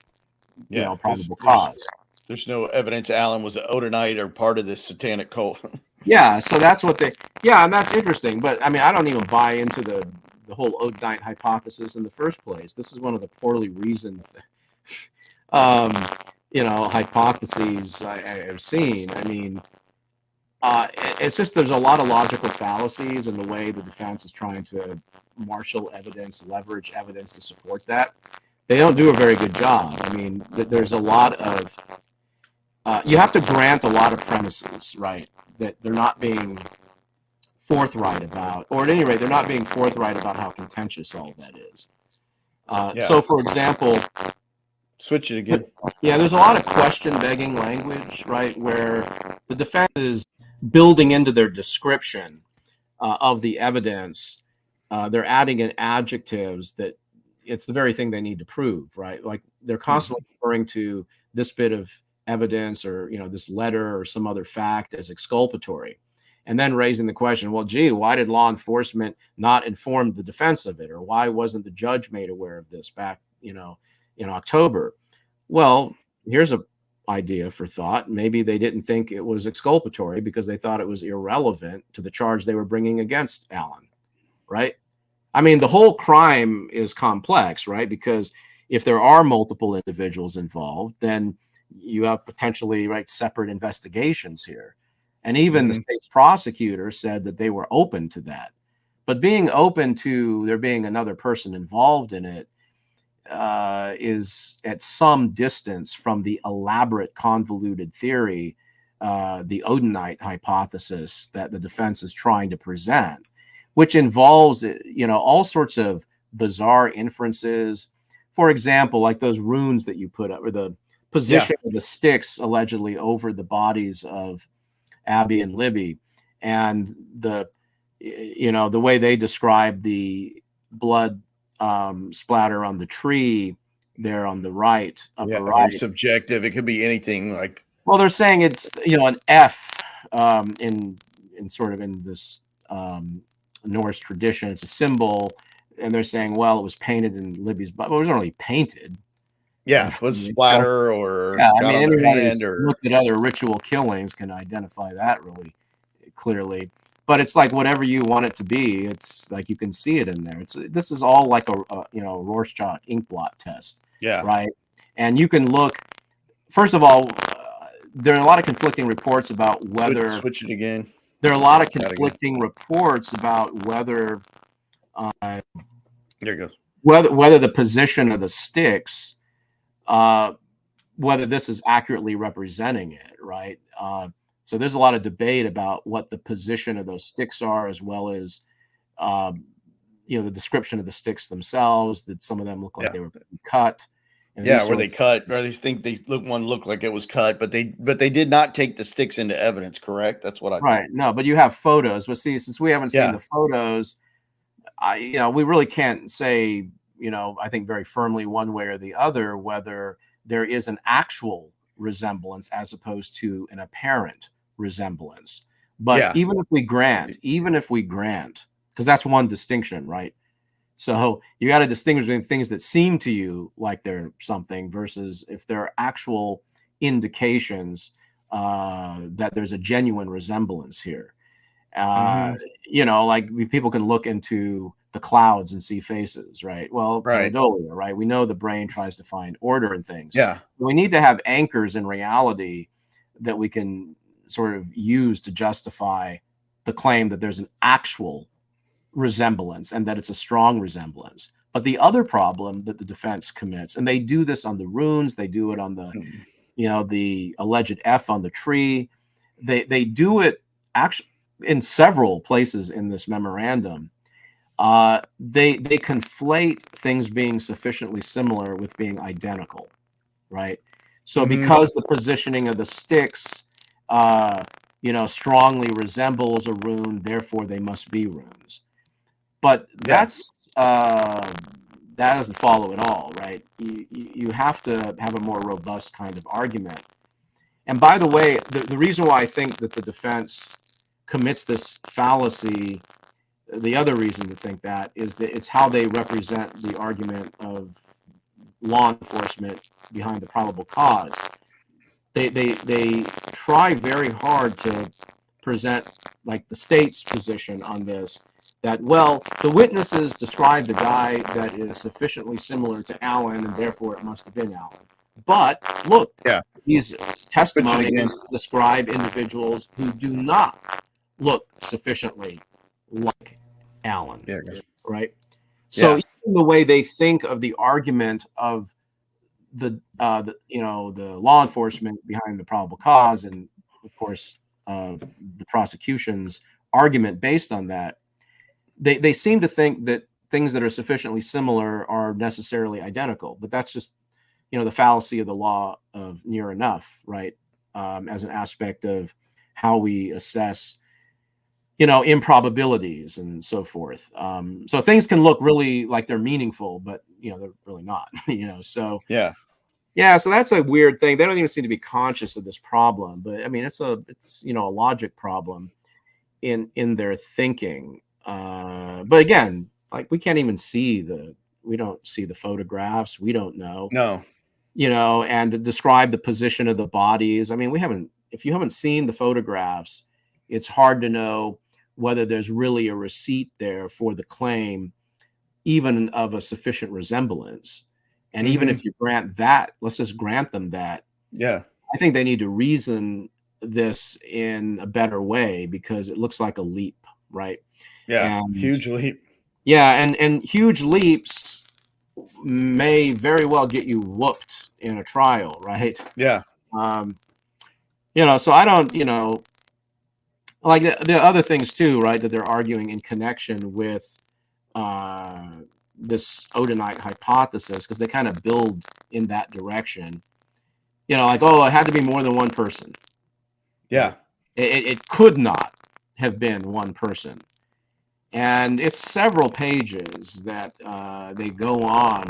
Yeah, probable cause. there's no evidence Alan was an Odinite or part of this satanic cult. Yeah, so that's what and that's interesting. But I mean, I don't even buy into the whole Odinite hypothesis in the first place. This is one of the poorly reasoned, hypotheses I've seen. I mean, it's just there's a lot of logical fallacies in the way the defense is trying to marshal evidence, leverage evidence to support that. They don't do a very good job. I mean, there's a lot of you have to grant a lot of premises, right, that they're not being forthright about, or at any rate, they're not being forthright about how contentious all of that is. So, for example, switch it again. Yeah, there's a lot of question-begging language, right, where the defense is building into their description of the evidence. They're adding in adjectives that it's the very thing they need to prove, right? Like they're constantly referring to this bit of evidence, or this letter or some other fact, as exculpatory, and then raising the question, well, gee, why did law enforcement not inform the defense of it, or why wasn't the judge made aware of this back in October? Well, here's an idea for thought. Maybe they didn't think it was exculpatory because they thought it was irrelevant to the charge they were bringing against Alan, right? I mean, the whole crime is complex, right? Because if there are multiple individuals involved, then you have potentially, right, separate investigations here. And even the state's prosecutor said that they were open to that. But being open to there being another person involved in it is at some distance from the elaborate, convoluted theory, the Odinite hypothesis that the defense is trying to present, which involves, all sorts of bizarre inferences. For example, like those runes that you put up, or the position of the sticks allegedly over the bodies of Abby and Libby, and the way they describe the blood splatter on the tree there on the right, upper right. Very subjective. It could be anything. Like, well, they're saying it's an F in sort of in this Norse tradition. It's a symbol, and they're saying, well, it was painted in Libby's, but it wasn't really painted. Yeah, was splatter or got on their hand, or look at other ritual killings can identify that really clearly. But it's like whatever you want it to be. It's like you can see it in there. This is all like a Rorschach ink blot test. Yeah. Right. And you can look. First of all, there are a lot of conflicting reports about whether switch it again. There are a lot of conflicting reports about whether there it goes. Whether the position of the sticks whether this is accurately representing it, right? So there's a lot of debate about what the position of those sticks are, as well as the description of the sticks themselves. That some of them look like they were cut. And yeah, were they cut? Or they think one looked like it was cut, but they did not take the sticks into evidence, correct? That's what I right. No, but you have photos. But see, since we haven't seen the photos, we really can't say, I think very firmly one way or the other whether there is an actual resemblance as opposed to an apparent resemblance. But even if we grant, because that's one distinction, right? So you got to distinguish between things that seem to you like they're something versus if there are actual indications that there's a genuine resemblance here. Like people can look into the clouds and see faces, right? Well, pareidolia, right? We know the brain tries to find order in things. Yeah. We need to have anchors in reality that we can sort of use to justify the claim that there's an actual resemblance and that it's a strong resemblance. But the other problem that the defense commits, and they do this on the runes, they do it on the, the alleged F on the tree, they do it actually in several places in this memorandum. They conflate things being sufficiently similar with being identical, right? So because the positioning of the sticks, strongly resembles a rune, therefore they must be runes. But that doesn't follow at all, right? You have to have a more robust kind of argument. And by the way, the reason why I think that the defense commits this fallacy, the other reason to think that is that it's how they represent the argument of law enforcement behind the probable cause. They try very hard to present like the state's position on this, that, well, the witnesses described a guy that is sufficiently similar to Alan, and therefore it must have been Alan. But look, these testimonies describe individuals who do not look sufficiently like Alan, right? So even the way they think of the argument of the law enforcement behind the probable cause, and of course the prosecution's argument based on that, they seem to think that things that are sufficiently similar are necessarily identical. But that's just the fallacy of the law of near enough, right? As an aspect of how we assess improbabilities and so forth. So things can look really like they're meaningful, but they're really not. So so that's a weird thing. They don't even seem to be conscious of this problem, but I mean it's a logic problem in their thinking. But again, like we can't even we don't see the photographs. We don't know. No. And to describe the position of the bodies. I mean, if you haven't seen the photographs, it's hard to know whether there's really a receipt there for the claim, even of a sufficient resemblance. And even if you grant that, let's just grant them that. I think they need to reason this in a better way, because it looks like a leap, right? Huge leap. And huge leaps may very well get you whooped in a trial, right? So I don't, like the other things too, right, that they're arguing in connection with this Odinite hypothesis, because they kind of build in that direction. Like, oh, it had to be more than one person. It could not have been one person. And it's several pages that they go on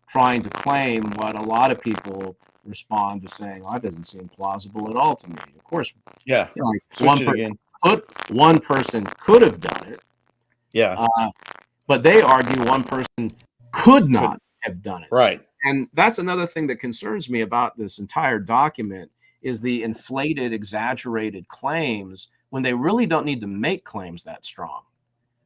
trying to claim what a lot of people respond to saying, well, that doesn't seem plausible at all to me. Of course, one person could have done it. But they argue one person could not have done it. Right. And that's another thing that concerns me about this entire document, is the inflated, exaggerated claims when they really don't need to make claims that strong.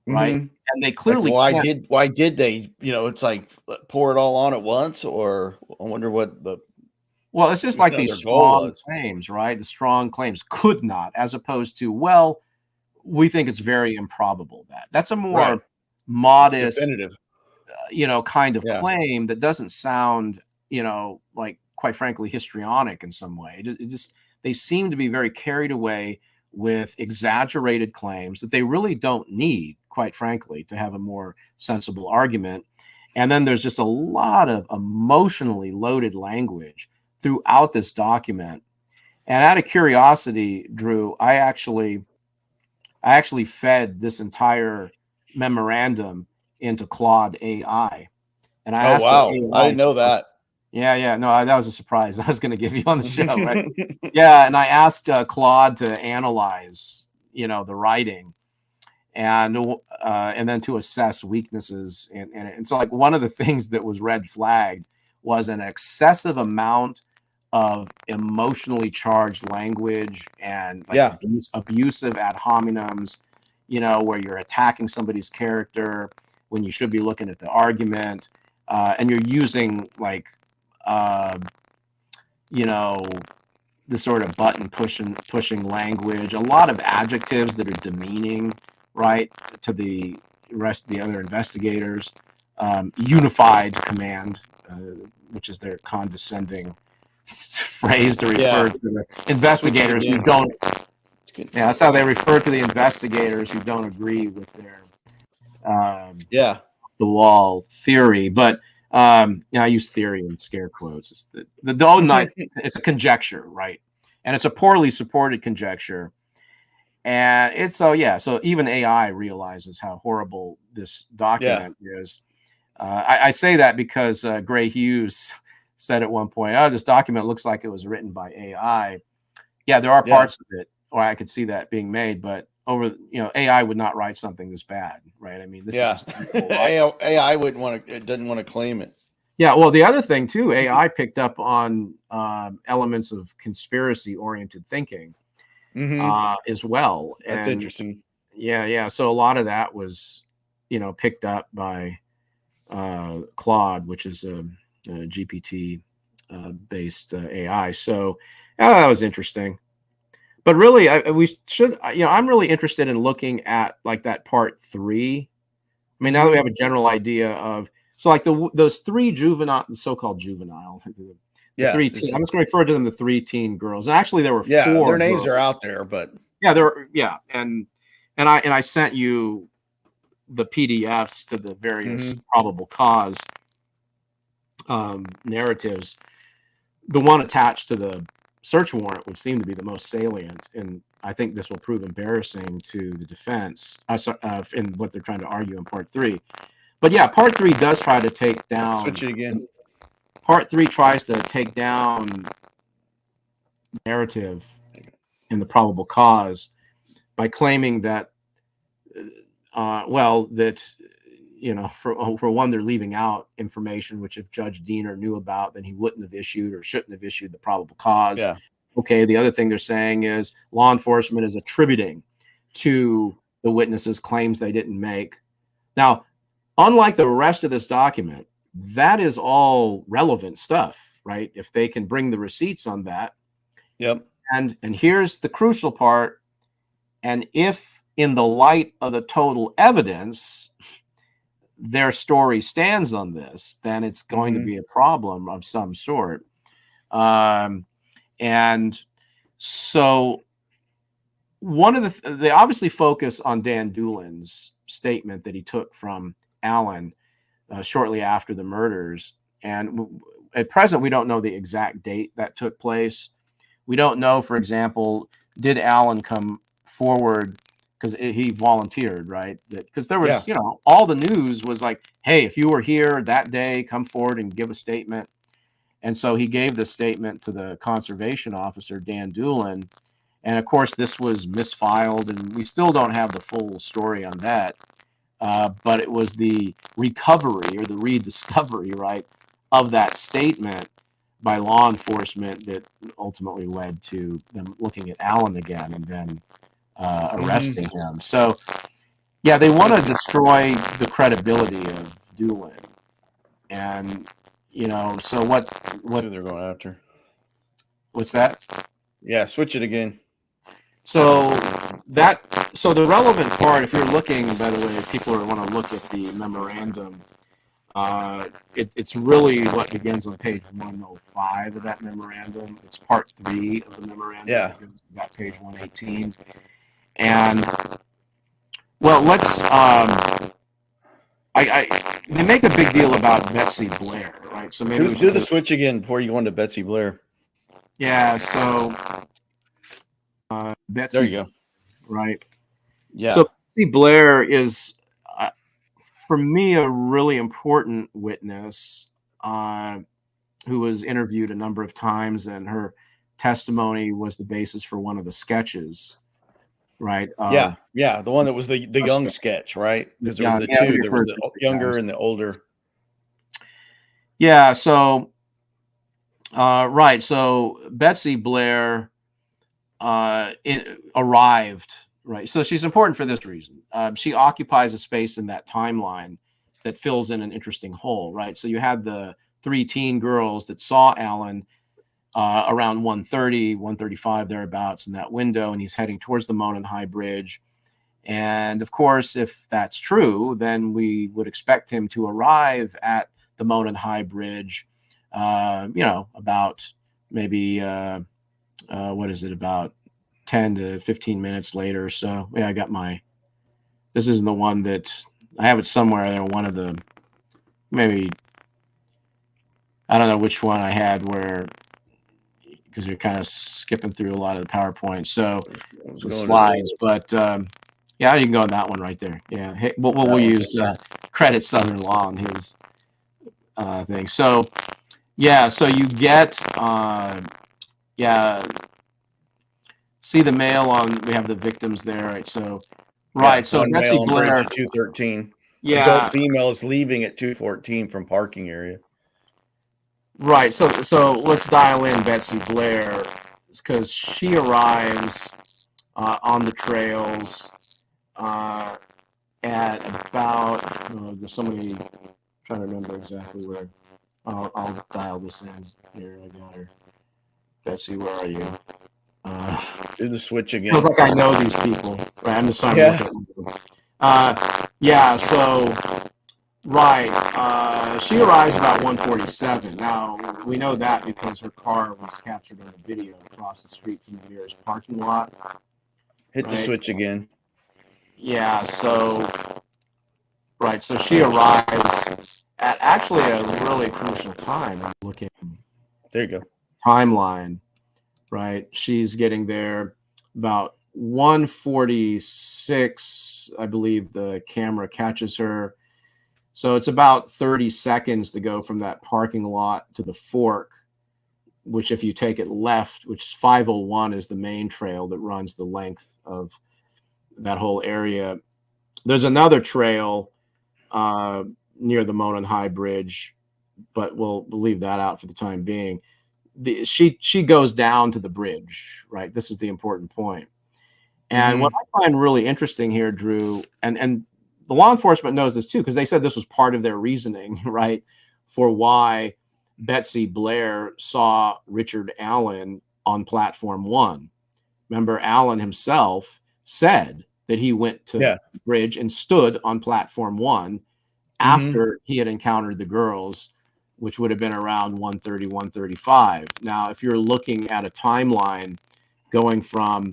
Right. And they clearly why did they, it's like pour it all on at once, or I wonder what it's just like these strong claims, right? The strong claims could not, as opposed to, well, we think it's very improbable that's a more modest, definitive, kind of claim that doesn't sound like, quite frankly, histrionic in some way. They seem to be very carried away with exaggerated claims that they really don't need, quite frankly, to have a more sensible argument. And then there's just a lot of emotionally loaded language throughout this document. And out of curiosity, Drew, I actually fed this entire memorandum into Claude AI, and I asked the I AI didn't know that. no, that was a surprise. I was going to give you on the show, right? Yeah, and I asked Claude to analyze, the writing, and then to assess weaknesses, and so, like, one of the things that was red flagged was an excessive amount of emotionally charged language and, like, abusive ad hominems, where you're attacking somebody's character when you should be looking at the argument, and you're using, like, the sort of button pushing language, a lot of adjectives that are demeaning, right, to the rest of the other investigators, unified command, which is their condescending phrase to refer to the investigators who don't. Yeah, that's how they refer to the investigators who don't agree with their the wall theory. But I use theory in scare quotes. It's it's a conjecture, right? And it's a poorly supported conjecture. And it's so even AI realizes how horrible this document is. I say that because Gray Hughes said at one point, "Oh, this document looks like it was written by AI." Yeah, there are parts of it, or I could see that being made, but AI would not write something this bad, right? I mean, this is AI wouldn't want to. It doesn't want to claim it. Yeah, well, the other thing too, AI picked up on elements of conspiracy-oriented thinking as well. That's interesting. Yeah. So a lot of that was, picked up by Claude, which is a GPT based AI. So that was interesting. But really, we should, I'm really interested in looking at, like, that part 3. I mean, now that we have a general idea of, so, like, those 3 so-called juvenile, the 3 teen, I'm just going to refer to them, the 3 teen girls. And actually, there were 4. Their names are out there, but and I sent you the PDFs to the various probable cause narratives. The one attached to the search warrant would seem to be the most salient, and I think this will prove embarrassing to the defense in what they're trying to argue in part 3. But yeah, part 3 does try to take down. Switch it again. Part 3 tries to take down narrative in the probable cause by claiming that, for one, they're leaving out information which, if Judge Diener knew about, then he wouldn't have issued or shouldn't have issued the probable cause. Yeah. Okay. The other thing they're saying is law enforcement is attributing to the witnesses claims they didn't make. Now, unlike the rest of this document, that is all relevant stuff, right? If they can bring the receipts on that. Yep. And here's the crucial part. And if, in the light of the total evidence, their story stands on this, then it's going to be a problem of some sort. And so one of they obviously focus on Dan Doolin's statement that he took from Allen shortly after the murders. And at present, we don't know the exact date that took place. We don't know, for example, did Allen come forward because he volunteered, right? Because there was, all the news was like, hey, if you were here that day, come forward and give a statement. And so he gave the statement to the conservation officer, Dan Doolin. And of course, this was misfiled, and we still don't have the full story on that. But it was the recovery or the rediscovery, right, of that statement by law enforcement that ultimately led to them looking at Allen again and then arresting him. So, yeah, they want to destroy the credibility of Doolin. And, so what they're going after. What's that? Yeah, switch it again. So the relevant part, if you're looking, by the way, if people want to look at the memorandum, It's really what begins on page 105 of that memorandum. It's part 3 of the memorandum. Yeah. About page 118. And, well, let's, they make a big deal about Betsy Blair, right? So maybe do the switch again before you go into Betsy Blair. Yeah, so Betsy, there you go. Right? Yeah. So Betsy Blair is, for me, a really important witness who was interviewed a number of times, and her testimony was the basis for one of the sketches, right? Yeah, the one that was the young sketch, right? Because there was the two. There was the younger and the older. Yeah, so right. So Betsy Blair arrived, right? So she's important for this reason. She occupies a space in that timeline that fills in an interesting hole, right? So you had the 3 teen girls that saw Alan around 1:30, 1:35, thereabouts in that window, and he's heading towards the Monon High Bridge. And of course, if that's true, then we would expect him to arrive at the Monon High Bridge, about maybe, what is it, about 10 to 15 minutes later or so. Yeah, I got this isn't the one that, I have it somewhere there, one of the, maybe, I don't know which one I had where, because you're kind of skipping through a lot of the PowerPoint, so the slides, but yeah, you can go on that one right there. Yeah, hey, we'll use Credit Southern Law on his thing. So yeah, so you get see the male on, we have the victims there, right? So so Betsy Blair, 213. Yeah, adult female is leaving at 214 from parking area. Right. So let's dial in Betsy Blair, because she arrives on the trails at about, there's somebody, I'm trying to remember exactly where. I'll dial this in here. I got her. Betsy, where are you? Do the switch again. Feels like I know these people. Right. I'm just trying to look at them. So right. She arrives about 1:47. Now, we know that because her car was captured on the video across the street from the nearest parking lot. Hit the switch again. Yeah, so, right, so she arrives at actually a really crucial time. Looking. There you go. Timeline, right? She's getting there about 1:46, I believe the camera catches her. So it's about 30 seconds to go from that parking lot to the fork, which if you take it left, which 501 is the main trail that runs the length of that whole area. There's another trail near the Monon High Bridge, but we'll leave that out for the time being. She goes down to the bridge, right? This is the important point. And what I find really interesting here, Drew, and the law enforcement knows this too, because they said this was part of their reasoning, right, for why Betsy Blair saw Richard Allen on platform 1. Remember, Allen himself said that he went to the bridge and stood on platform 1 after he had encountered the girls, which would have been around 1:30, 1:35. Now, if you're looking at a timeline going from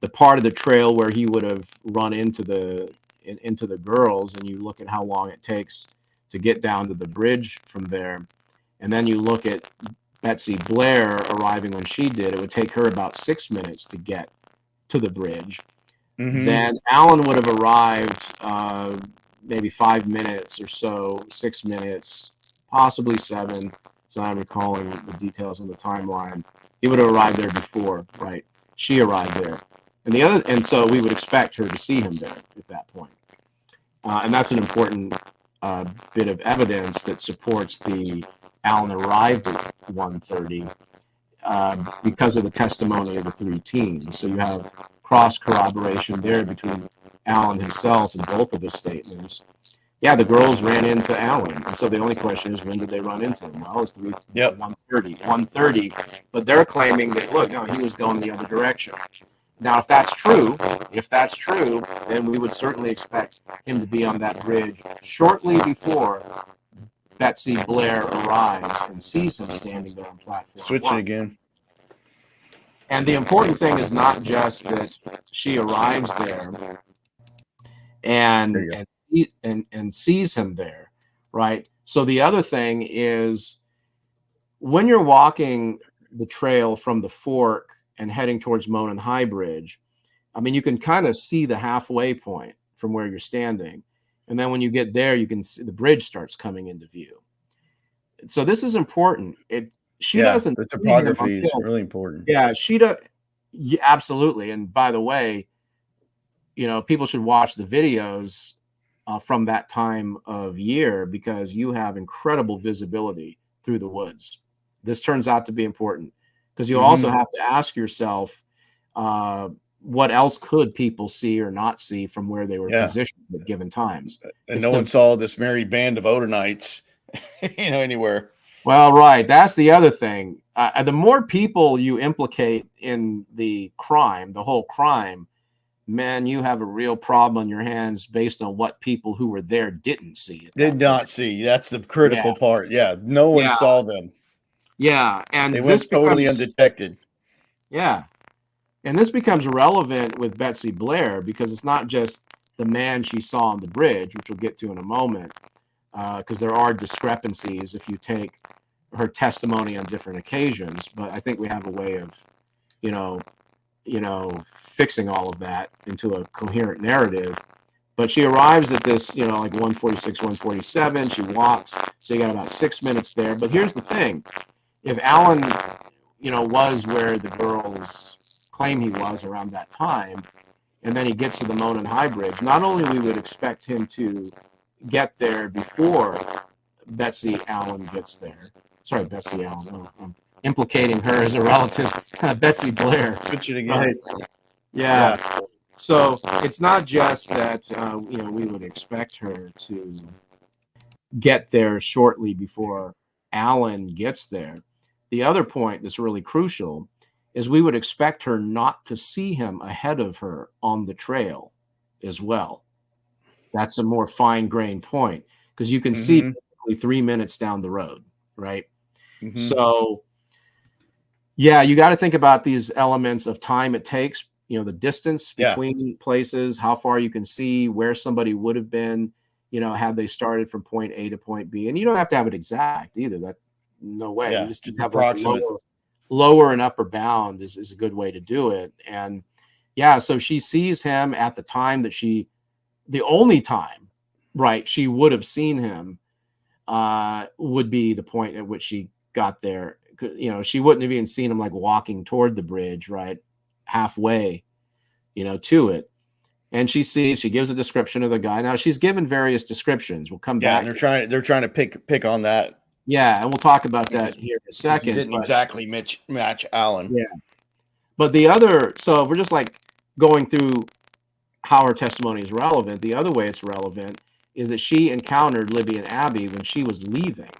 the part of the trail where he would have run into the girls, and you look at how long it takes to get down to the bridge from there, and then you look at Betsy Blair arriving when she did, it would take her about 6 minutes to get to the bridge. Then Allen would have arrived maybe 5 minutes or so, 6 minutes, possibly 7, so I'm recalling the details on the timeline. He would have arrived there before, right? She arrived there. And so we would expect her to see him there at that point. And that's an important bit of evidence that supports the Allen arrived at 1:30 because of the testimony of the 3 teens. So you have cross corroboration there between Allen himself and both of his statements. Yeah, the girls ran into Allen. And so the only question is, when did they run into him? Well, it's 1:30. But they're claiming that, look, no, he was going the other direction. Now, if that's true, then we would certainly expect him to be on that bridge shortly before Betsy Blair arrives and sees him standing there on platform Switch it one. again. And the important thing is not just that she arrives there and sees him there, right? So the other thing is, when you're walking the trail from the fork and heading towards Monon High Bridge, I mean, you can kind of see the halfway point from where you're standing. And then when you get there, you can see the bridge starts coming into view. So this is important. She doesn't. The topography is really important. Yeah, she does. Yeah, absolutely. And by the way, people should watch the videos from that time of year, because you have incredible visibility through the woods. This turns out to be important, because you also have to ask yourself, what else could people see or not see from where they were positioned at given times? And no one saw this merry band of Odinites, anywhere. Well, right. That's the other thing. The more people you implicate in the crime, the whole crime, man, you have a real problem on your hands based on what people who were there didn't see. Did not see. That's the critical part. Yeah. No one saw them. Yeah. And they went totally undetected. Yeah. And this becomes relevant with Betsy Blair, because it's not just the man she saw on the bridge, which we'll get to in a moment, because there are discrepancies if you take her testimony on different occasions. But I think we have a way of, fixing all of that into a coherent narrative. But she arrives at this, like 146, 147. She walks. So you got about 6 minutes there. But here's the thing. If Alan, was where the girls claim he was around that time, and then he gets to the Monon High Bridge, not only we would expect him to get there before Betsy Allen gets there. Sorry, Betsy Allen. I'm implicating her as a relative. Betsy Blair. Switch it again. Right. Yeah. So it's not just that, we would expect her to get there shortly before Alan gets there. The other point that's really crucial is we would expect her not to see him ahead of her on the trail as well. That's a more fine-grained point, because you can see 3 minutes down the road, right? So, you got to think about these elements of time it takes, the distance between places, how far you can see, where somebody would have been, had they started from point A to point B. And you don't have to have it exact either. No way. You just have approximate. Lower and upper bound is a good way to do it. And so she sees him at the time that the only time, right, she would have seen him would be the point at which she got there. She wouldn't have even seen him like walking toward the bridge, right, halfway, to it. And she gives a description of the guy. Now she's given various descriptions. We'll come back. And they're trying to pick on that. Yeah, and we'll talk about that here in a second. He didn't exactly match Alan. Yeah. But the other, so if we're just like going through how her testimony is relevant, the other way it's relevant is that she encountered Libby and Abby when she was leaving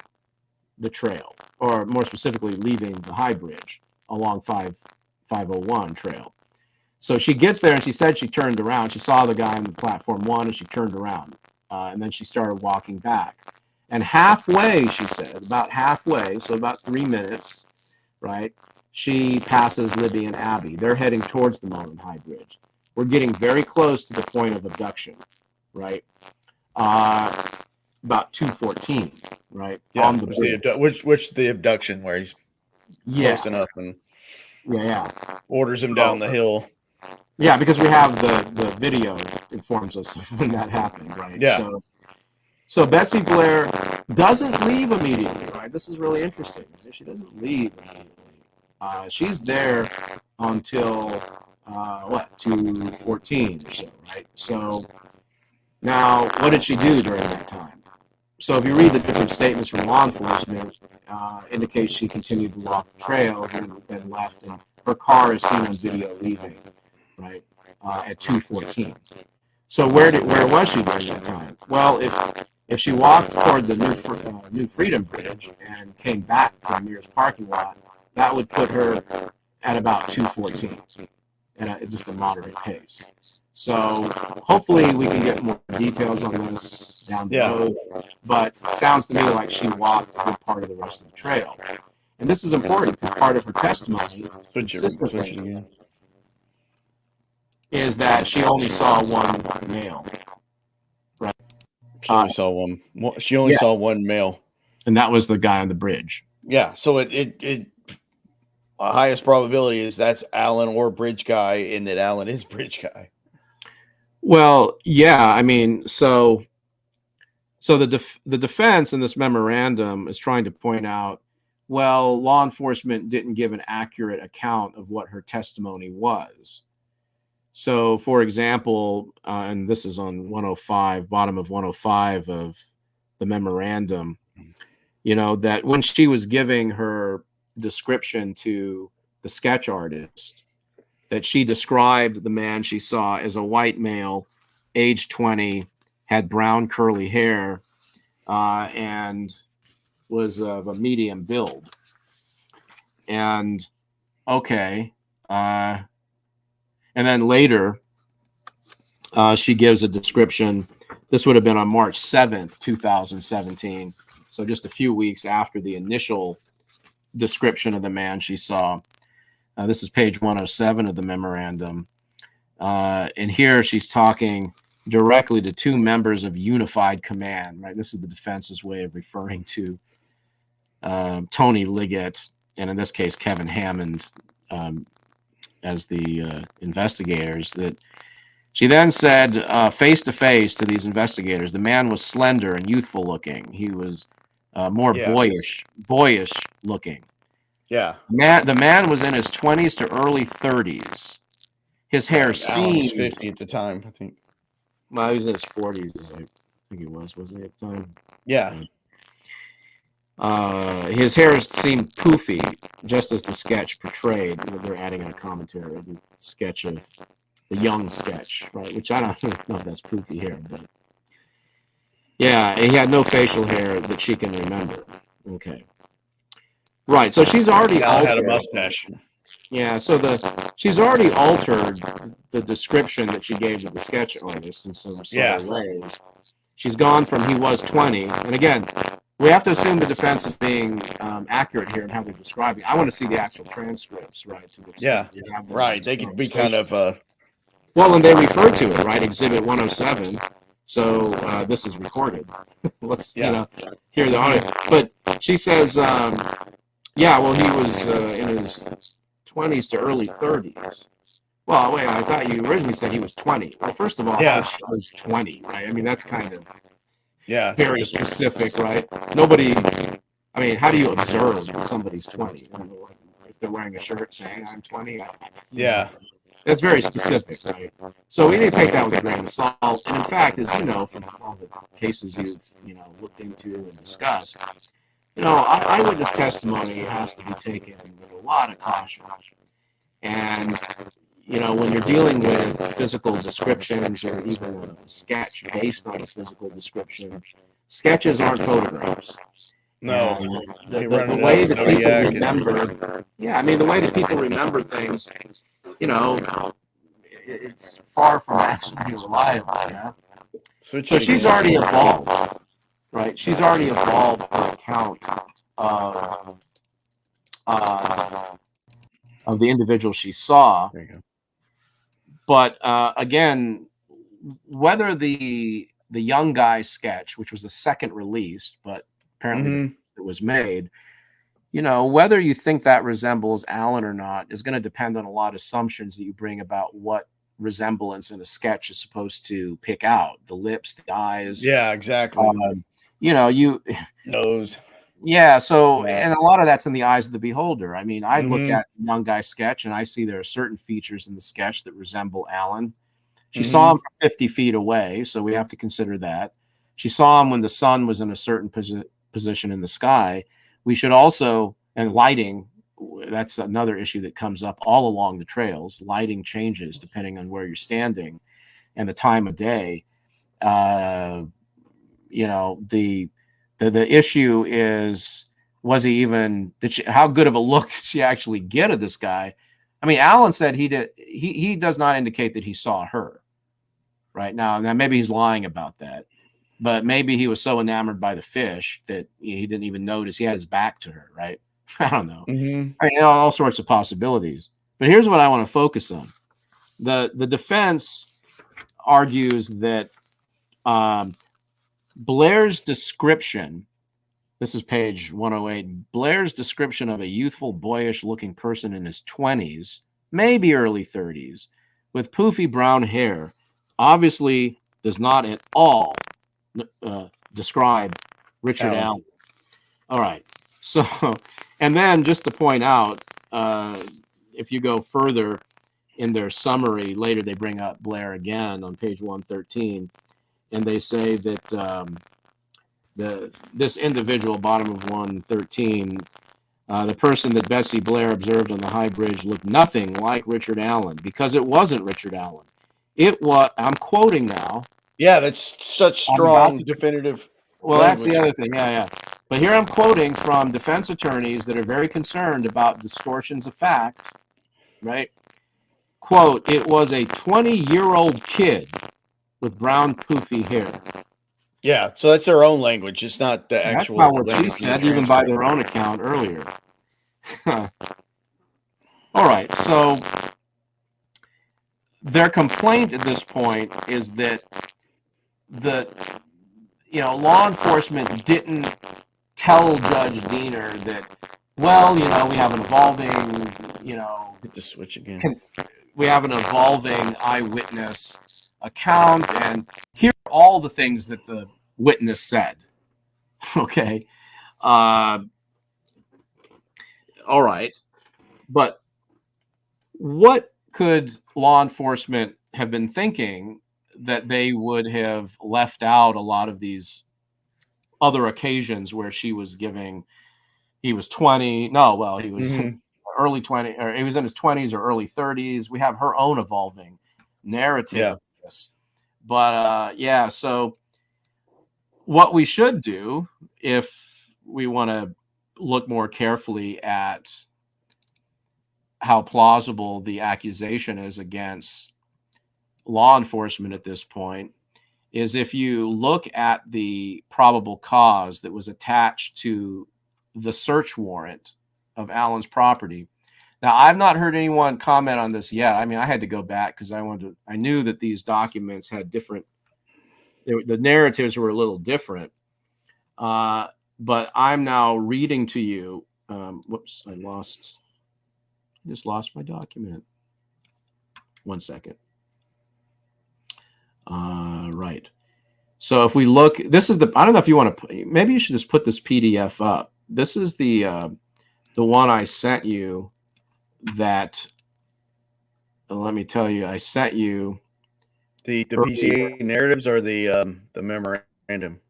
the trail, or more specifically, leaving the High Bridge along 501 trail. So she gets there and she said she turned around. She saw the guy on the platform 1 and she turned around. And then she started walking back. And halfway, she said, about halfway, so about 3 minutes, right, she passes Libby and Abby. They're heading towards the Monon High Bridge. We're getting very close to the point of abduction, right? About 2:14, right? Yeah, on the which the abduction where he's close enough and orders him down the hill. Yeah, because we have the video informs us of when that happened, right? Yeah. So Betsy Blair doesn't leave immediately, right? This is really interesting. She doesn't leave immediately. She's there until 2:14 or so, right? So now, what did she do during that time? So if you read the different statements from law enforcement, indicates she continued to walk the trail and then left, and her car is seen on video leaving, right, at 2:14. So where was she during that time? Well, if she walked toward the New Freedom Bridge and came back to the nearest parking lot, that would put her at about 2:14. at just a moderate pace. So hopefully we can get more details on this down the road. But it sounds to me like she walked a good part of the rest of the trail. And this is important because part of her testimony consistently is that she only saw one male. Right? She only saw one. She only saw one male, and that was the guy on the bridge. Yeah. So it highest probability is that's Alan or bridge guy, and that Alan is bridge guy. Well, yeah. I mean, so the defense in this memorandum is trying to point out, well, law enforcement didn't give an accurate account of what her testimony was. So, for example, and this is on 105, bottom of 105 of the memorandum, that when she was giving her description to the sketch artist, that she described the man she saw as a white male, age 20, had brown curly hair, and was of a medium build. And okay. And then later, she gives a description. This would have been on March 7th, 2017. So just a few weeks after the initial description of the man she saw. This is page 107 of the memorandum. And here she's talking directly to two members of Unified Command. Right, this is the defense's way of referring to Tony Liggett, and in this case, Kevin Hammond, as the investigators. That she then said face to face to these investigators, the man was slender and youthful looking. He was more boyish looking. Yeah. The man was in his 20s to early 30s. His hair seemed 50 at the time, I think. Well, he was in his 40s, as I think he wasn't he, at the time? Yeah. His hair seemed poofy, just as the sketch portrayed. They're adding in a commentary, the sketch of the young sketch, right? Which I don't know if that's poofy hair, but yeah, he had no facial hair that she can remember. Okay, right. So she's already had a mustache. Yeah, so she's already altered the description that she gave to the sketch artist in some ways. She's gone from he was 20, and again, we have to assume the defense is being accurate here in how they're describing. I want to see the actual transcripts, right? Right. They could be kind of well, and they refer to it, right? Exhibit 107. So this is recorded. Let's hear the audio. But she says, well, he was in his 20s to early 30s. Well, wait, I thought you originally said he was 20. Well, first of all, he was 20, right? I mean, that's kind of very specific, right? Nobody, I mean, how do you observe that somebody's 20? I don't know if they're wearing a shirt saying I'm 20. That's very specific, right? So we need to take that with a grain of salt. And in fact, as you know, from all the cases you've looked into and discussed, eyewitness testimony has to be taken with a lot of caution. And when you're dealing with physical descriptions or even a sketch based on a physical description, sketches aren't photographs. No, the way that people remember, the way that people remember things, it's far from actually reliable. Yeah? So she's already evolved, right? She's already evolved an account of the individual she saw. There you go. But again, whether the young guy sketch, which was the second release, but apparently it was made, whether you think that resembles Alan or not is going to depend on a lot of assumptions that you bring about what resemblance in a sketch is supposed to pick out: the lips, the eyes. Yeah, exactly. Nose. Yeah. So, and a lot of that's in the eyes of the beholder. I mean, I look at the young guy sketch and I see there are certain features in the sketch that resemble Alan. She saw him from 50 feet away, so we have to consider that. She saw him when the sun was in a certain position in the sky. We should also, and lighting, that's another issue that comes up all along the trails. Lighting changes depending on where you're standing and the time of day. The issue is, was he even, how good of a look did she actually get of this guy I mean, Alan said he does not indicate that he saw her. Right now maybe he's lying about that, but maybe he was so enamored by the fish that he didn't even notice he had his back to her. Right? I don't know. Mm-hmm. I mean, all sorts of possibilities. But here's what I want to focus on: the defense argues that Blair's description. This is page 108. Blair's description of a youthful, boyish-looking person in his 20s, maybe early 30s, with poofy brown hair, obviously does not at all describe Richard Allen. All right. So, and then just to point out, if you go further in their summary, later they bring up Blair again on page 113, and they say that this individual, bottom of 113, the person that Betsy Blair observed on the High Bridge looked nothing like Richard Allen, because it wasn't Richard Allen. It was, I'm quoting now. Yeah, that's such strong, definitive. Well, language. That's the other thing. Yeah. But here I'm quoting from defense attorneys that are very concerned about distortions of fact, right? Quote, it was a 20-year-old kid with brown poofy hair. Yeah, so that's their own language. It's not the actual. That's not what she said, even by their own account earlier. All right, so their complaint at this point is that law enforcement didn't tell Judge Diener that, well, we have an evolving, hit the switch again. We have an evolving eyewitness account, and here are all the things that the witness said. Okay. All right. But what could law enforcement have been thinking that they would have left out a lot of these other occasions where he was 20? No, well, he was early 20, or he was in his 20s or early 30s. We have her own evolving narrative. Yeah. But so what we should do, if we want to look more carefully at how plausible the accusation is against law enforcement at this point, is if you look at the probable cause that was attached to the search warrant of Allen's property. Now, I've not heard anyone comment on this yet. I mean, I had to go back because I knew that these documents had different, the narratives were a little different. But I'm now reading to you. Whoops, I just lost my document. 1 second. Right. So if we look, this is I don't know if you want to, maybe you should just put this PDF up. This is the one I sent you that, let me tell you, I sent you. The PCA narratives or the memorandum?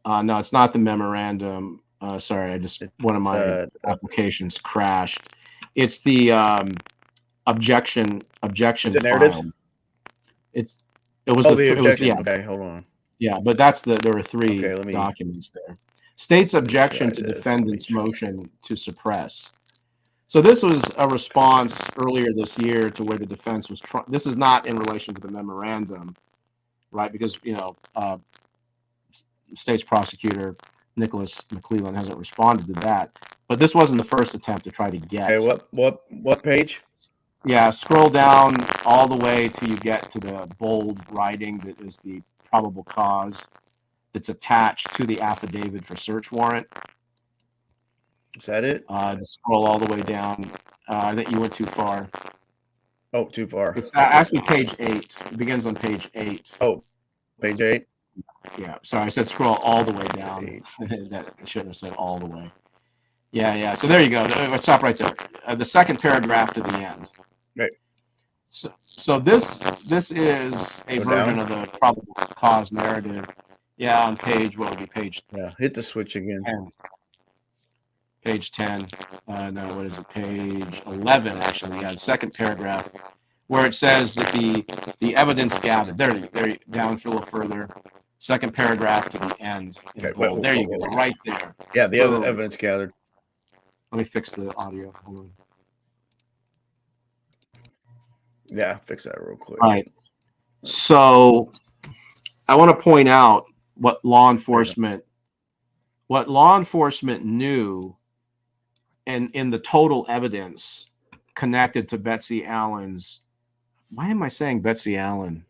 No, it's not the memorandum. Sorry, one of my applications crashed. It's the objection is it narrative? file. It was the objection. Yeah. Okay, hold on. Yeah, but there were three documents there. State's objection to defendant's motion to suppress. So this was a response earlier this year to where the defense was trying. This is not in relation to the memorandum, right? Because state's prosecutor Nicholas McClellan hasn't responded to that. But this wasn't the first attempt to try to get. Okay, what page? Yeah, scroll down all the way till you get to the bold writing that is the probable cause that's attached to the affidavit for search warrant. Is that it? Just scroll all the way down. I think you went too far. Oh, too far. It's actually page 8. It begins on page 8. Oh, page 8? Yeah, sorry, I said scroll all the way down. That I shouldn't have said all the way. Yeah. So there you go. Let's stop right there. The second paragraph to the end. Right. So this is a version of the probable cause narrative. Yeah, on page, what would be page? Yeah, hit the switch again. 10. Page 10. No, what is it? Page 11, actually. Yeah, the second paragraph, where it says that the evidence gathered. There, down for a little further. Second paragraph to the end. Okay, there you go, right there. Yeah, the other evidence gathered. Let me fix the audio. Hold on. Yeah, fix that real quick. Right. So I want to point out what law enforcement knew, and in the total evidence connected to Betsy Allen's. Why am I saying Betsy Allen?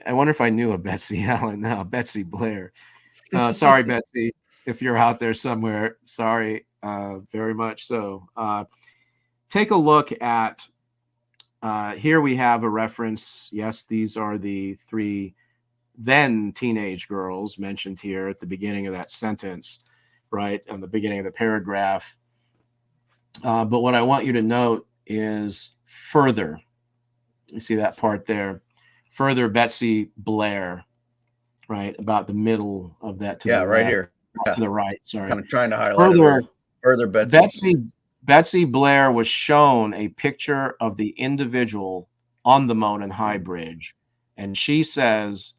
I wonder if I knew a Betsy Allen. No, Betsy Blair. Sorry, Betsy, if you're out there somewhere. Sorry, very much so. Take a look at, here we have a reference. Yes, these are the 3 then teenage girls mentioned here at the beginning of that sentence, right? On the beginning of the paragraph. But what I want you to note is further. You see that part there? Further Betsy Blair, right? About the middle of that. Right here. To the right, sorry. Kind of trying to highlight further Betsy Blair was shown a picture of the individual on the Monon High Bridge, and she says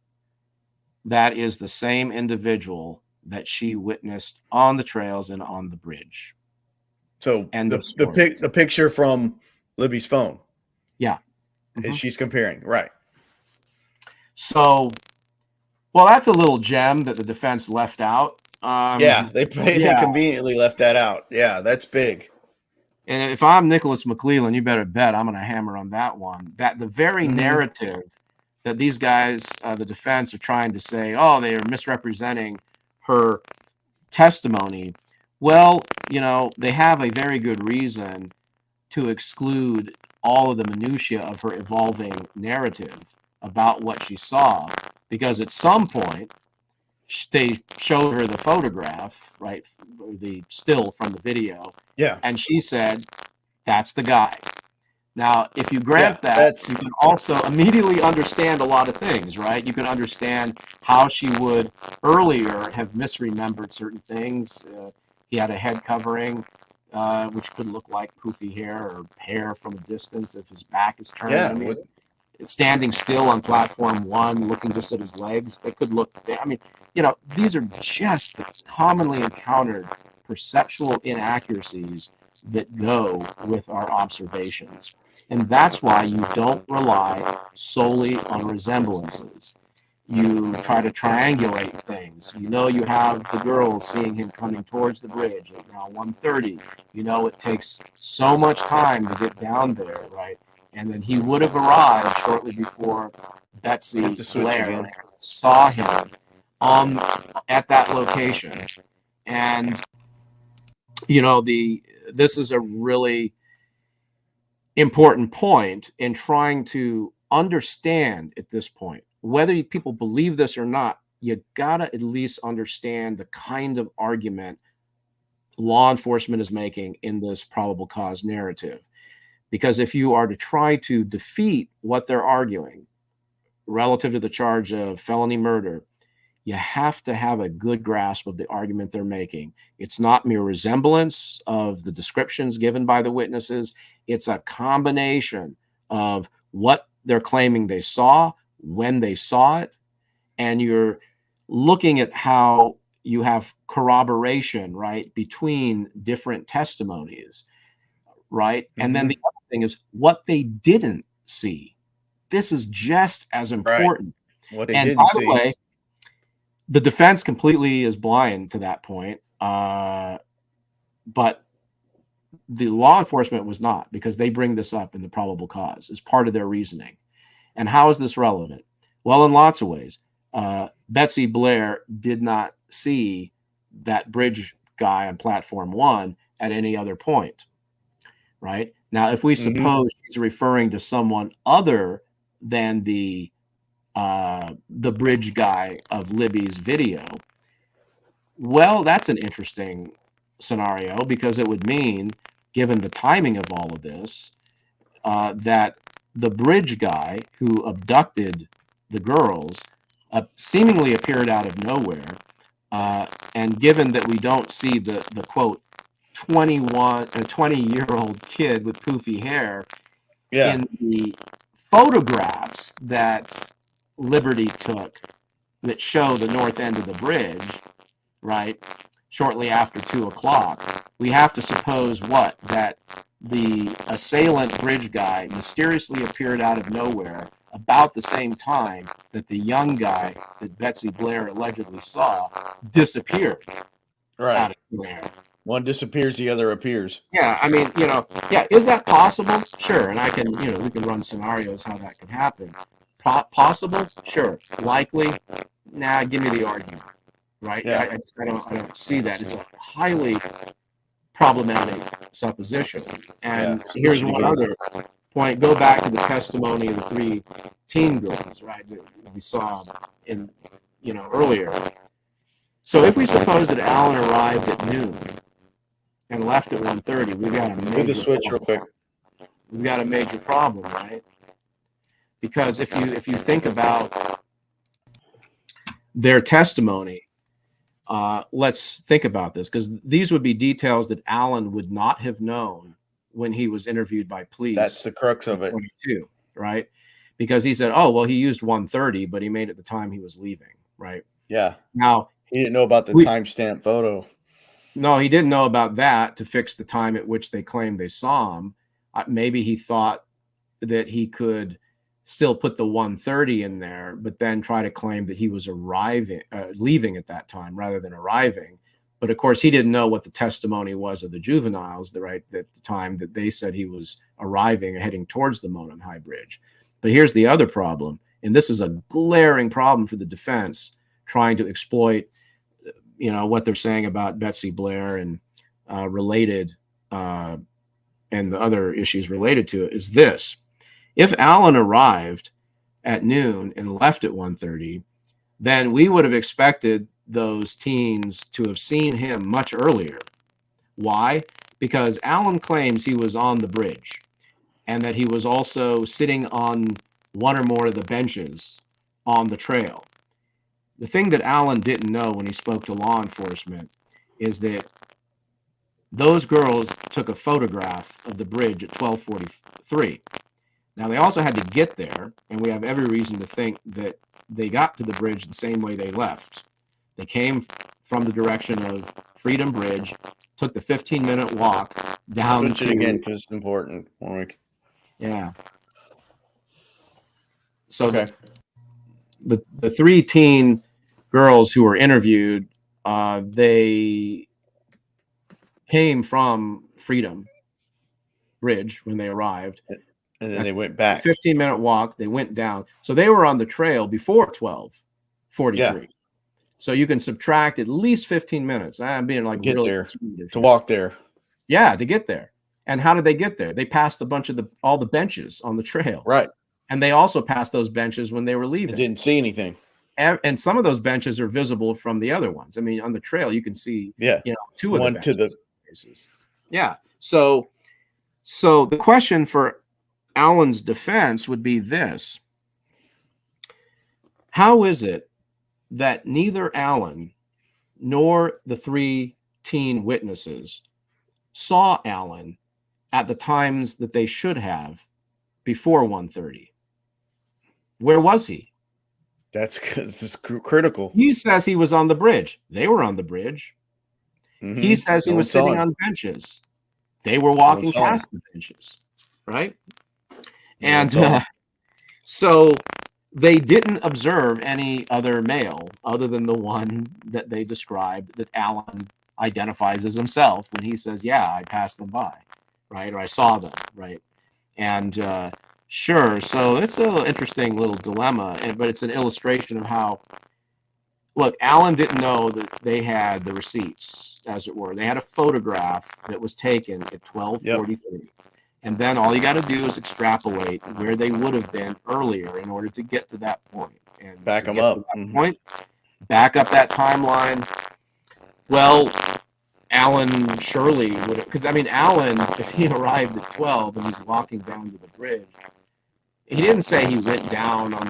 that is the same individual that she witnessed on the trails and on the bridge. So the picture from Libby's phone. Yeah. Mm-hmm. She's comparing, right. So, well, that's a little gem that the defense left out. They conveniently left that out. Yeah, that's big. And if I'm Nicholas McClelland, you better bet I'm going to hammer on that one. That the very narrative that these guys, the defense, are trying to say, oh, they are misrepresenting her testimony. Well, they have a very good reason to exclude all of the minutiae of her evolving narrative about what she saw, because at some point they showed her the photograph, right, the still from the video, and she said, that's the guy. Now, if you grant that, you can also immediately understand a lot of things, right? You can understand how she would earlier have misremembered certain things. He had a head covering, which could look like poofy hair or hair from a distance if his back is turned. Standing still on platform 1, looking just at his legs, they could look. These are just commonly encountered perceptual inaccuracies that go with our observations. And that's why you don't rely solely on resemblances. You try to triangulate things. You have the girls seeing him coming towards the bridge at around 1:30. It takes so much time to get down there, right? And then he would have arrived shortly before Betsy Blair saw him at that location. And this is a really important point in trying to understand at this point, whether people believe this or not. You gotta at least understand the kind of argument law enforcement is making in this probable cause narrative. Because if you are to try to defeat what they're arguing relative to the charge of felony murder, you have to have a good grasp of the argument they're making. It's not mere resemblance of the descriptions given by the witnesses. It's a combination of what they're claiming they saw, when they saw it, and you're looking at how you have corroboration, right, between different testimonies, right? And then the other thing is what they didn't see. This is just as important. Right. What they and didn't by see. The way, the defense completely is blind to that point, but the law enforcement was not, because they bring this up in the probable cause as part of their reasoning. And how is this relevant? Well, in lots of ways. Betsy Blair did not see that bridge guy on platform 1 at any other point, right? Now, if we suppose he's referring to someone other than the bridge guy of Libby's video, well, that's an interesting scenario, because it would mean, given the timing of all of this, that the bridge guy who abducted the girls seemingly appeared out of nowhere, and given that we don't see the quote 20-year-old kid with poofy hair in the photographs that Liberty took that show the north end of the bridge, right, shortly after 2 o'clock, we have to suppose what? That the assailant bridge guy mysteriously appeared out of nowhere about the same time that the young guy that Betsy Blair allegedly saw disappeared out of nowhere. One disappears, the other appears. Yeah, I mean, yeah, is that possible? Sure, and I can, we can run scenarios how that could happen. Possible? Sure. Likely? Nah, give me the argument, right? Yeah. I don't see that. It's a highly problematic supposition. And here's one other point. Go back to the testimony of the 3 teen girls, right? That we saw in, earlier. So if we suppose that Alan arrived at noon and left at 1:30, we've got a major Move the switch real quick. We've got a major problem, right? Because if you think about their testimony, let's think about this, because these would be details that Alan would not have known when he was interviewed by police. That's the crux of it, right? Because he said, "Oh, well, he used 1:30, but he made it the time he was leaving," right? Yeah. Now he didn't know about the timestamp photo. No, he didn't know about that to fix the time at which they claimed they saw him. Maybe he thought that he could still put the 1:30 in there, but then try to claim that he was leaving at that time rather than arriving. But of course, he didn't know what the testimony was of the juveniles, at the time that they said he was arriving or heading towards the Monon High Bridge. But here's the other problem, and this is a glaring problem for the defense trying to exploit what they're saying about Betsy Blair and related and the other issues related to it, is this. If Alan arrived at noon and left at 1:30, then we would have expected those teens to have seen him much earlier. Why? Because Alan claims he was on the bridge and that he was also sitting on one or more of the benches on the trail. The thing that Alan didn't know when he spoke to law enforcement is that those girls took a photograph of the bridge at 12:43. Now, they also had to get there, and we have every reason to think that they got to the bridge the same way they left. They came from the direction of Freedom Bridge, took the 15-minute walk down Switch it again because it's important. Yeah. So the 3 teen girls who were interviewed, they came from Freedom Bridge when they arrived. And then they went back. 15-minute walk, they went down. So they were on the trail before 12:43. Yeah. So you can subtract at least 15 minutes. I'm being like get really there, to walk there. Yeah, to get there. And how did they get there? They passed a bunch of all the benches on the trail. Right. And they also passed those benches when they were leaving. They didn't see anything. And some of those benches are visible from the other ones. I mean, on the trail, you can see, 2 of one the to the benches. Yeah. So the question for Alan's defense would be this. How is it that neither Alan nor the 3 teen witnesses saw Alan at the times that they should have before 1:30? Where was he? This is critical. He says he was on the bridge. They were on the bridge. Mm-hmm. He says he was sitting on benches. They were walking past the benches, right? And so they didn't observe any other male other than the one that they described that Alan identifies as himself when he says, yeah, I passed them by, right? Or I saw them, right? And sure, so it's an interesting little dilemma, but it's an illustration of how, look, Alan didn't know that they had the receipts, as it were. They had a photograph that was taken at 12:43. Yep. And then all you got to do is extrapolate where they would have been earlier in order to get to that point. And back them up. Back up that timeline. Well, Alan surely would have, because I mean, Alan, if he arrived at 12 and he's walking down to the bridge, he didn't say he went down on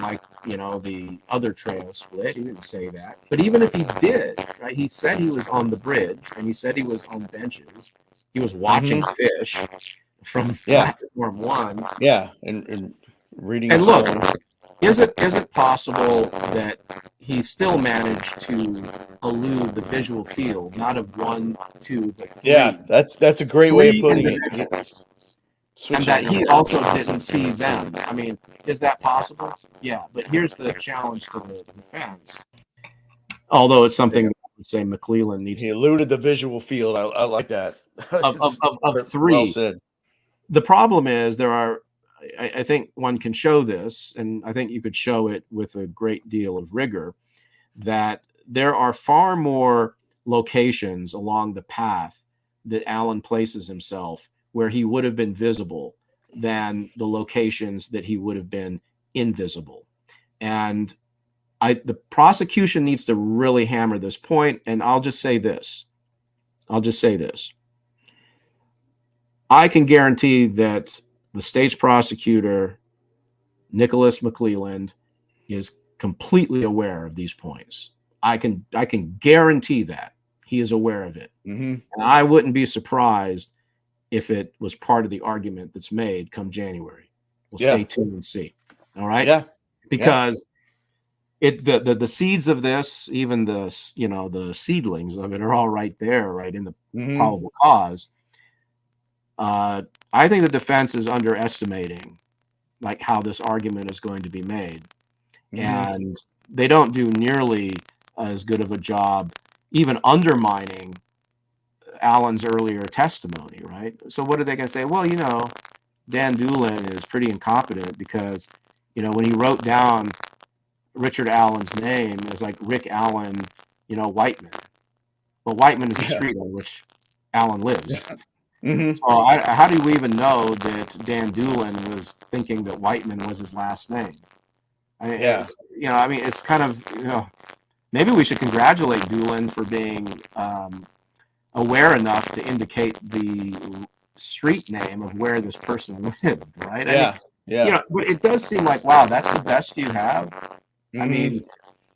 the other trail split. He didn't say that. But even if he did, right, he said he was on the bridge and he said he was on benches. He was watching fish from platform 1. Yeah, and reading. And look, Is it possible that he still managed to elude the visual field, not of one, two, but three? Yeah, that's a great way of putting it. individuals, Switch and that it. he also didn't see them. I mean, is that possible? Yeah, but here's the challenge to the defense. Although it's something that I would say McClellan needs He eluded the visual field. I like that. of three. Well said. The problem is there are, I think one can show this, and I think you could show it with a great deal of rigor, that there are far more locations along the path that Allen places himself where he would have been visible than the locations that he would have been invisible. And the prosecution needs to really hammer this point, and I'll just say this. I can guarantee that the state's prosecutor, Nicholas McClelland, is completely aware of these points. I can guarantee that he is aware of it. Mm-hmm. And I wouldn't be surprised if it was part of the argument that's made come January. We'll stay tuned and see. All right. Yeah. Because the seeds of this, even the seedlings of it are all right there, right in the probable cause. I think the defense is underestimating like how this argument is going to be made. And they don't do nearly as good of a job even undermining Allen's earlier testimony, right? So what are they going to say? Well, Dan Doolin is pretty incompetent because, when he wrote down Richard Allen's name as like Rick Allen, Whiteman. Well, Whiteman is the street on which Allen lives. So how do we even know that Dan Doolin was thinking that Whiteman was his last name? It's kind of, maybe we should congratulate Doolin for being aware enough to indicate the street name of where this person lived, right? But it does seem like, wow, that's the best you have. I mean,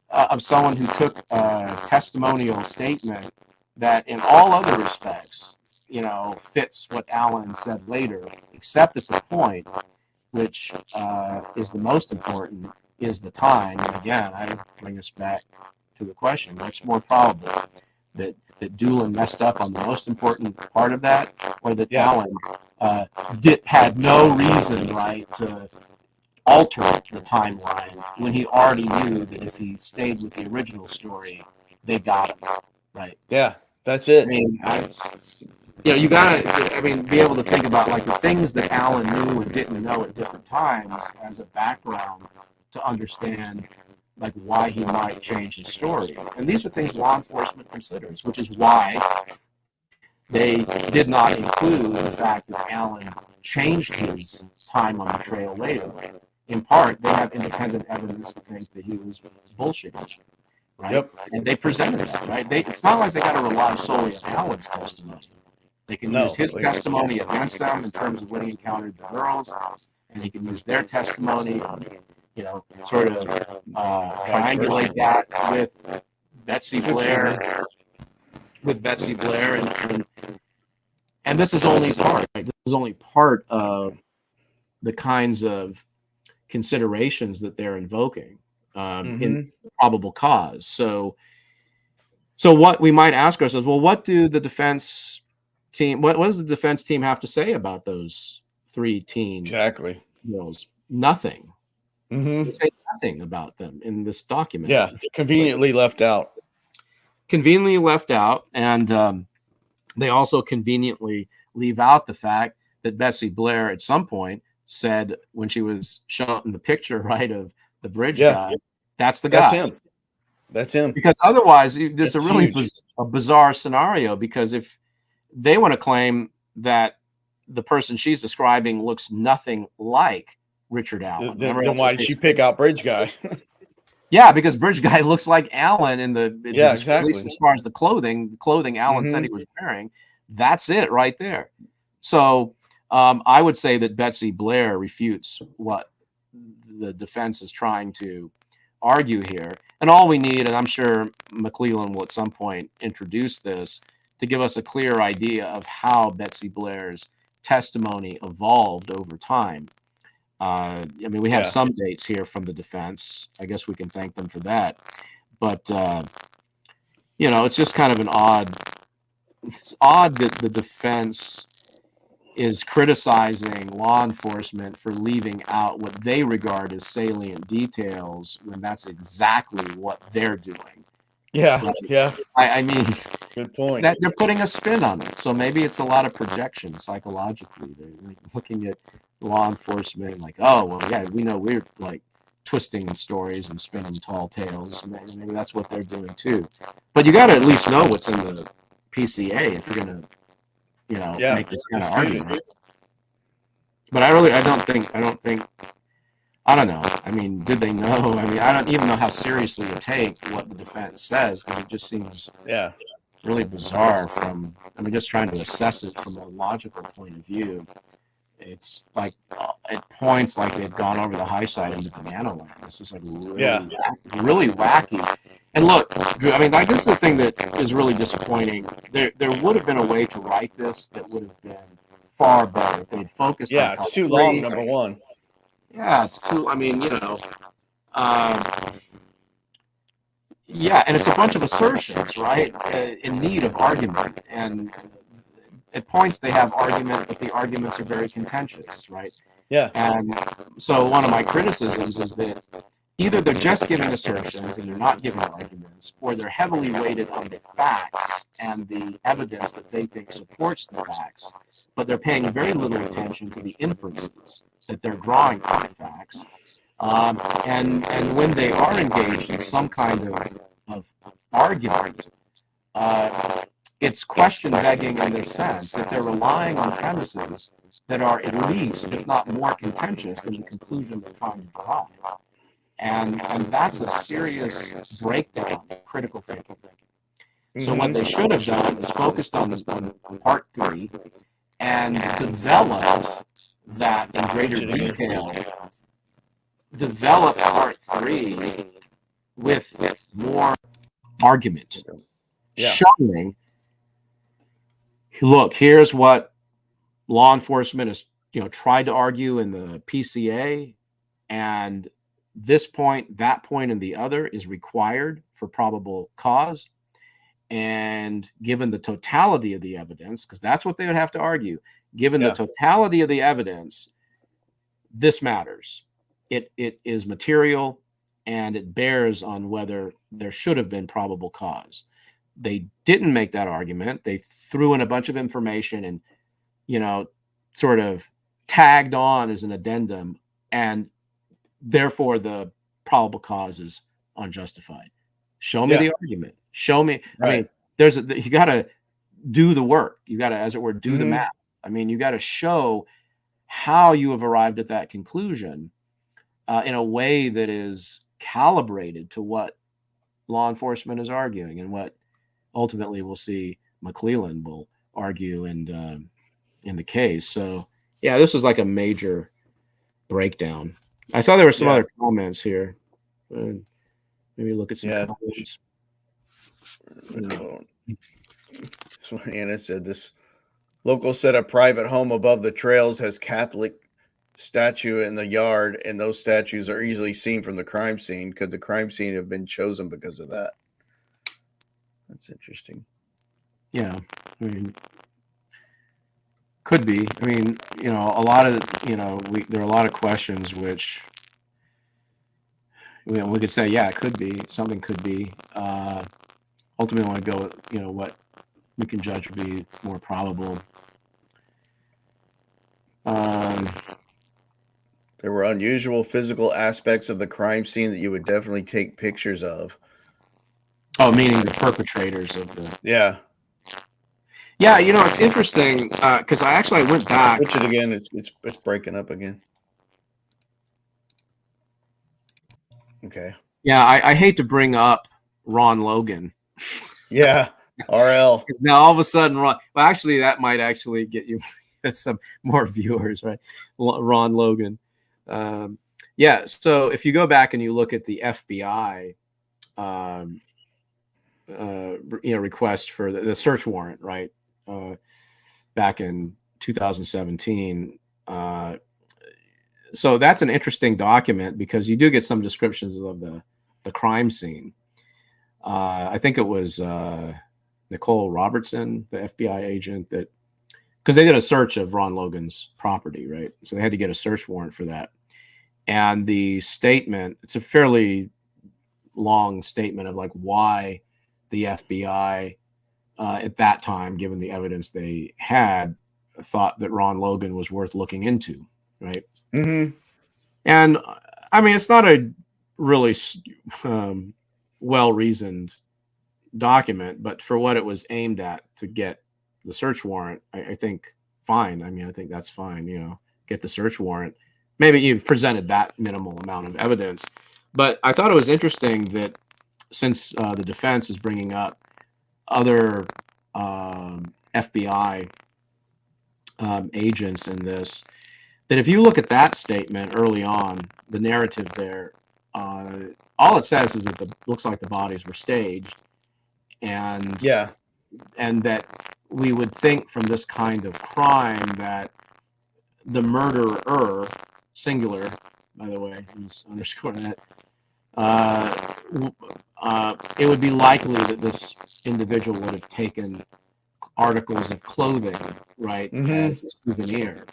of someone who took a testimonial statement that in all other respects, fits what Allen said later, except at the point, which is the most important, is the time. And again, I bring us back to the question, what's more probable, that Doolin messed up on the most important part of that, or that Allen had no reason, right, to alter the timeline when he already knew that if he stayed with the original story, they got him, right? Yeah, that's it. I mean, you gotta, be able to think about like the things that Allen knew and didn't know at different times as a background to understand like why he might change his story. And these are things law enforcement considers, which is why they did not include the fact that Allen changed his time on the trail later. In part, they have independent evidence to think that he was bullshitting, right? Yep. And they presented that, right? It's not like they got to rely solely on Allen's testimony. They can use his testimony against them in terms of when he encountered the girls, and he can use their testimony, sort of triangulate that with Betsy Blair, and this is only part. Right? This is only part of the kinds of considerations that they're invoking in probable cause. So what we might ask ourselves, well, what do the defense team, what does the defense team have to say about those three teen girls? Nothing. They say nothing about them in this document. Yeah, conveniently left out. Conveniently left out, and they also conveniently leave out the fact that Betsy Blair at some point said when she was shown the picture, right, of the bridge guy, that's the guy. That's him. Because otherwise, there's a really bizarre scenario, because if they want to claim that the person she's describing looks nothing like Richard Allen, then why did she pick out Bridge Guy? Yeah, because Bridge Guy looks like Allen in the exactly. At least as far as the clothing Allen said he was wearing. That's it right there. So I would say that Betsy Blair refutes what the defense is trying to argue here. And all we need, and I'm sure McClellan will at some point introduce this, to give us a clear idea of how Betsy Blair's testimony evolved over time. I mean, we have some dates here from the defense. I guess we can thank them for that. But, it's just kind of it's odd that the defense is criticizing law enforcement for leaving out what they regard as salient details when that's exactly what they're doing. Yeah, right? I mean, good point. That they're putting a spin on it. So maybe it's a lot of projection psychologically. They're looking at law enforcement like, oh, well, yeah, we know we're like twisting stories and spinning tall tales. Maybe that's what they're doing too. But you got to at least know what's in the PCA if you're going to, make this kind of argument. But I don't know. I mean, did they know? I mean, I don't even know how seriously to take what the defense says, because it just seems really bizarre just trying to assess it from a logical point of view. It's like, at points, like they've gone over the high side into banana land. This is like really wacky. And look, I mean, this is the thing that is really disappointing. There would have been a way to write this that would have been far better if they'd focused on it's too long, number one. Yeah, it's too, and it's a bunch of assertions, right, in need of argument. And at points they have argument, but the arguments are very contentious, right? Yeah. And so one of my criticisms is that either they're just giving assertions and they're not giving arguments, or they're heavily weighted on the facts and the evidence that they think supports the facts, but they're paying very little attention to the inferences that they're drawing from the facts. And when they are engaged in some kind of argument, it's question begging in the sense that they're relying on premises that are at least, if not more, contentious than the conclusion they're trying to derive. And that's a serious breakdown of critical thinking. So what they should have done is focused on part 3 and developed that in greater detail. Develop part 3 with more argument, showing, look, here's what law enforcement has tried to argue in the PCA, and this point, that point, and the other is required for probable cause. And given the totality of the evidence, because that's what they would have to argue, given the totality of the evidence, this matters. It is material, and it bears on whether there should have been probable cause. They didn't make that argument. They threw in a bunch of information and, sort of tagged on as an addendum, and therefore the probable cause is unjustified. Show me the argument. Show me. Right. I mean, you got to do the work. You got to, as it were, do the math. I mean, you got to show how you have arrived at that conclusion in a way that is calibrated to what law enforcement is arguing and what ultimately we'll see McClellan will argue in the case. So, yeah, this was like a major breakdown. I saw there were some other comments here. Maybe look at some comments. So Anna said this local said a private home above the trails has Catholic statue in the yard, and those statues are easily seen from the crime scene. Could the crime scene have been chosen because of that? That's interesting. Yeah, I mean, could be. I mean, a lot of there are a lot of questions which we could say, yeah, it could be, something could be. Ultimately, I want to go with, what we can judge would be more probable. There were unusual physical aspects of the crime scene that you would definitely take pictures of. Oh, meaning the perpetrators of the... Yeah. Yeah, it's interesting because I went back. Switch it again. It's breaking up again. Okay. Yeah, I hate to bring up Ron Logan. Yeah, RL. Now all of a sudden, Ron. Well, actually, that might actually get you some more viewers, right? Ron Logan. Yeah. So if you go back and you look at the FBI, request for the search warrant, right? Back in 2017, so that's an interesting document because you do get some descriptions of the crime scene. I think it was Nicole Robertson, the FBI agent, that because they did a search of Ron Logan's property, right? So they had to get a search warrant for that. And the statement, it's a fairly long statement of like why the FBI at that time, given the evidence they had, thought that Ron Logan was worth looking into, right? Mm-hmm. And I mean, it's not a really well-reasoned document, but for what it was aimed at to get the search warrant, I think fine. I mean, I think that's fine, you know, get the search warrant. Maybe you've presented that minimal amount of evidence. But I thought it was interesting that since the defense is bringing up other FBI agents in this, that if you look at that statement early on, the narrative there, all it says is that it looks like the bodies were staged, and Yeah. and that we would think from this kind of crime that the murderer, singular, by the way, he's underscoring that, it would be likely that this individual would have taken articles of clothing, right, as a souvenir.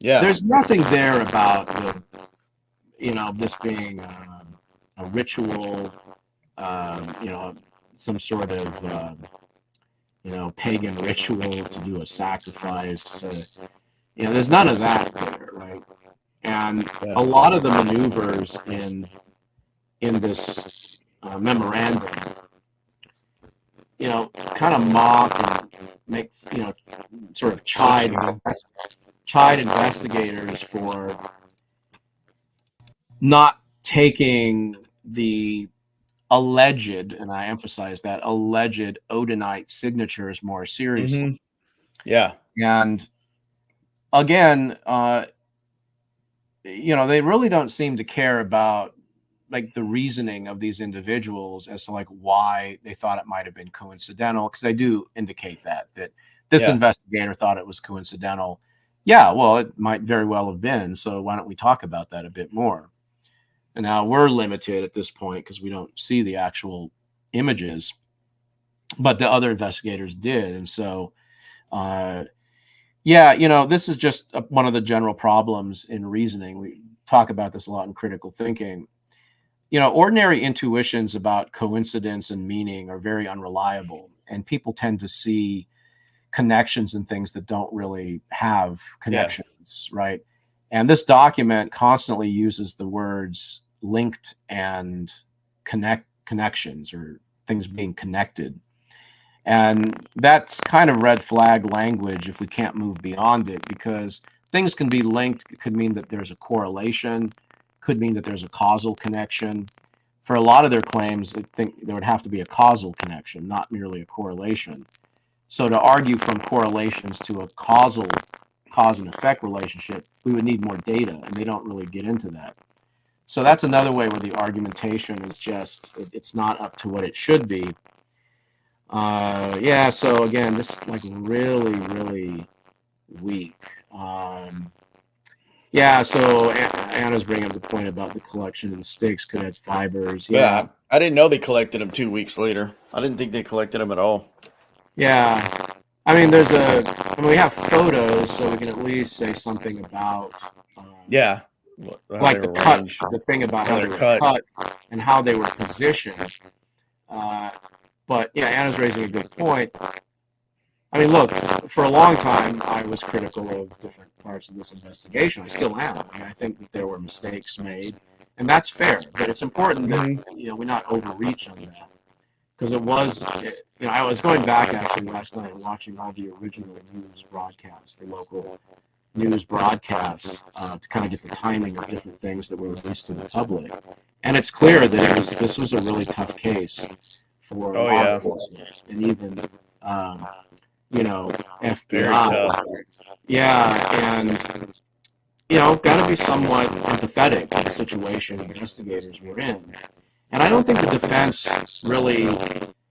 Yeah. There's nothing there about the, you know, this being a ritual, you know, some sort of, you know, pagan ritual to do a sacrifice. You know, there's none of that there, right? And a lot of the maneuvers in this memorandum, you know, kind of mock and make, you know, sort of chide investigators for not taking the alleged, and I emphasize that, alleged Odinite signatures more seriously. Mm-hmm. Yeah. And again, you know, they really don't seem to care about like the reasoning of these individuals as to like why they thought it might have been coincidental, because they do indicate that this investigator thought it was coincidental. Yeah, well, it might very well have been. So why don't we talk about that a bit more? And now we're limited at this point because we don't see the actual images, but the other investigators did. And so, yeah, you know, this is just one of the general problems in reasoning. We talk about this a lot in critical thinking. You know, ordinary intuitions about coincidence and meaning are very unreliable, and people tend to see connections and things that don't really have connections, right? And this document constantly uses the words linked and connections, or things being connected. And that's kind of red flag language if we can't move beyond it, because things can be linked. It could mean that there's a correlation, could mean that there's a causal connection. For a lot of their claims, I think there would have to be a causal connection, not merely a correlation. So to argue from correlations to a causal cause and effect relationship, we would need more data, and they don't really get into that. So that's another way where the argumentation is just, it's not up to what it should be. Yeah, so again, this is like really, really weak. Yeah, so Anna's bringing up the point about the collection of the sticks could have fibers. Yeah, I didn't know they collected them 2 weeks later. I didn't think they collected them at all. Yeah, I mean, we have photos, so we can at least say something about, like the cut, arranged. The thing about how they were cut and how they were positioned. But yeah, Anna's raising a good point. I mean, look, for a long time, I was critical of different parts of this investigation. I still am. I mean, I think that there were mistakes made, and that's fair. But it's important that, you know, we not overreach on that, because it was, you know, I was going back actually last night and watching all the original news broadcasts, the local news broadcasts, to kind of get the timing of different things that were released to the public. And it's clear that this was a really tough case for law enforcement, and even you know, FBI. Yeah, and you know, got to be somewhat empathetic to the situation investigators were in. And I don't think the defense really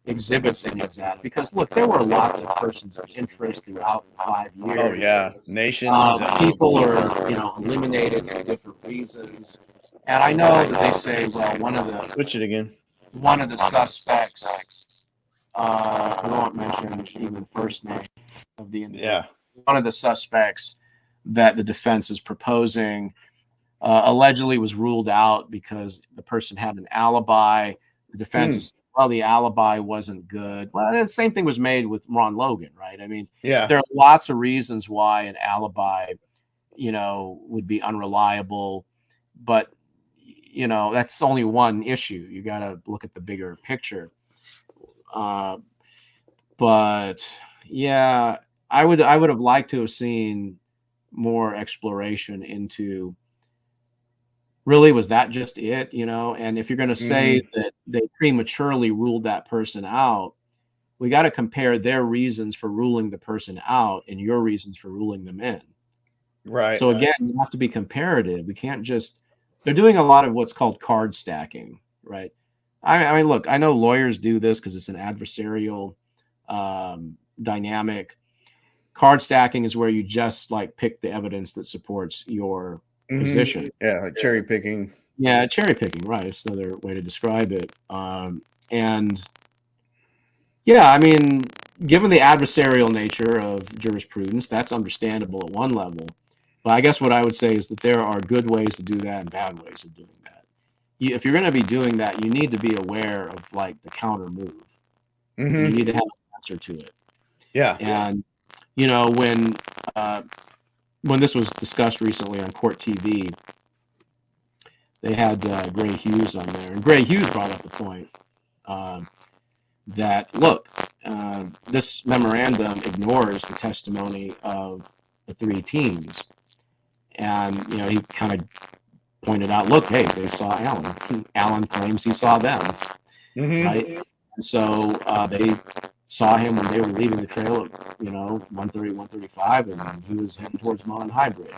exhibits any of that, because look, there were lots of persons of interest throughout 5 years. Oh yeah, nations. People are, eliminated for different reasons, and I know that they say, well, Switch it again. one of the suspects, I won't mention even the first name of the individual. Yeah. One of the suspects that the defense is proposing allegedly was ruled out because the person had an alibi. The defense is, well, the alibi wasn't good. Well, the same thing was made with Ron Logan, right? I mean, there are lots of reasons why an alibi, would be unreliable, but that's only one issue. You got to look at the bigger picture. But yeah, I would have liked to have seen more exploration into, really, was that just it? And if you're going to say that they prematurely ruled that person out, we got to compare their reasons for ruling the person out and your reasons for ruling them in. Right. So again, you have to be comparative. We can't just, they're doing a lot of what's called card stacking, right? I mean, look, I know lawyers do this because it's an adversarial dynamic. Card stacking is where you just pick the evidence that supports your position. Yeah, cherry picking. Yeah, cherry picking, right? It's another way to describe it. And yeah, I mean, given the adversarial nature of jurisprudence, that's understandable at one level. But I guess what I would say is that there are good ways to do that and bad ways of doing that. If you're going to be doing that, you need to be aware of the counter move. You need to have an answer to it. Yeah. And when this was discussed recently on Court TV, they had Gray Hughes on there, and Gray Hughes brought up the point that, look, this memorandum ignores the testimony of the three teens. And, he kind of pointed out, look, hey, they saw Alan. Alan claims he saw them, right? And so they saw him when they were leaving the trail at, 1:30, 1:35, and he was heading towards Monon High Bridge.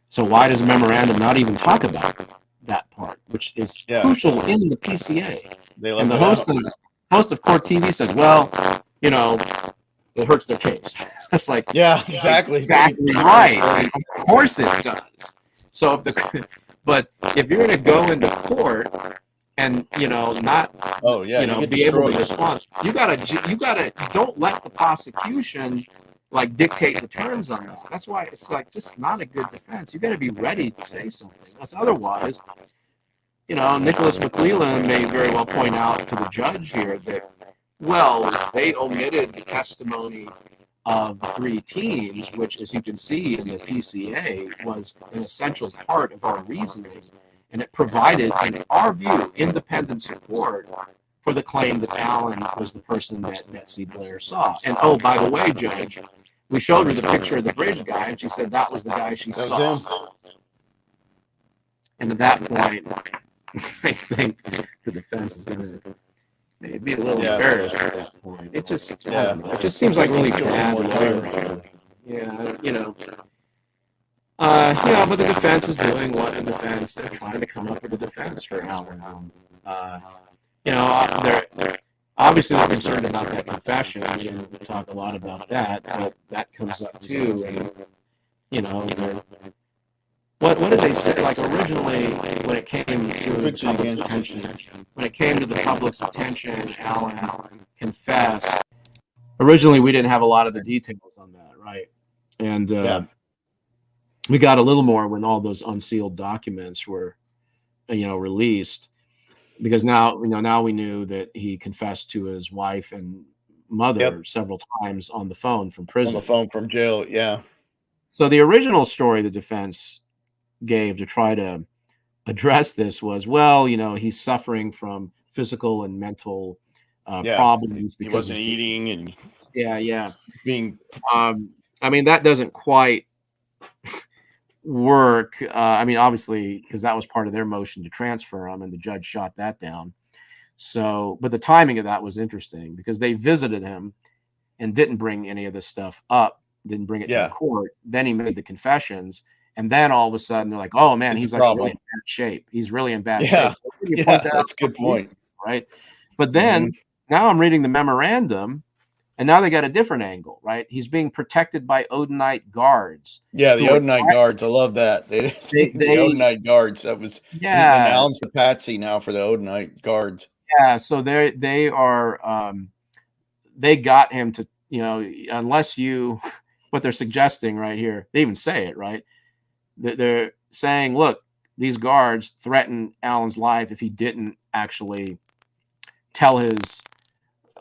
So why does the memorandum not even talk about that part, which is crucial in the PCA? And the host of Court TV said, well, it hurts their case. It's exactly right. Of course it does. So but if you're going to go into court and not be able to respond, you gotta don't let the prosecution dictate the terms on that. That's why it's just not a good defense. You got to be ready to say something. That's otherwise, Nicholas McClellan may very well point out to the judge here that, well, they omitted the testimony of the three teams, which, as you can see in the PCA, was an essential part of our reasoning, and it provided, in our view, independent support for the claim that Alan was the person that Betsy Blair saw. And oh, by the way, Judge, we showed her the picture of the bridge guy, and she said that was the guy she saw. And at that point, I think the defense is going to maybe a little embarrassed at this point. It just seems like really bad. But the defense is doing what the defense, they're trying to come up with a defense for Alan. They're obviously they're concerned about that confession. We didn't talk a lot about that, but that comes up too. And what did they say? Originally, when it came to the public's attention, Alan confessed. Originally, we didn't have a lot of the details on that, right? And we got a little more when all those unsealed documents were, released, because now we knew that he confessed to his wife and mother several times on the phone from prison. On the phone from jail, yeah. So the original story the defense gave to try to address this was, well, he's suffering from physical and mental problems because he wasn't eating and being. I mean, that doesn't quite work. Obviously, because that was part of their motion to transfer him, and the judge shot that down. So, but the timing of that was interesting because they visited him and didn't bring any of this stuff up, didn't bring it to the court. Then he made the confessions. And then all of a sudden they're like, oh man, he's really in bad shape. He's really in bad shape. Yeah, that's a good point. Right. But then now I'm reading the memorandum, and now they got a different angle, right? He's being protected by Odinite guards. Yeah, the Odinite guards. I love that. The They Odinite guards. That was, and yeah, Alan's the patsy now for the Odinite guards. yeah. So they are they got him to, unless you, what they're suggesting right here, they even say it, right? They're saying, look, these guards threatened Alan's life if he didn't actually tell his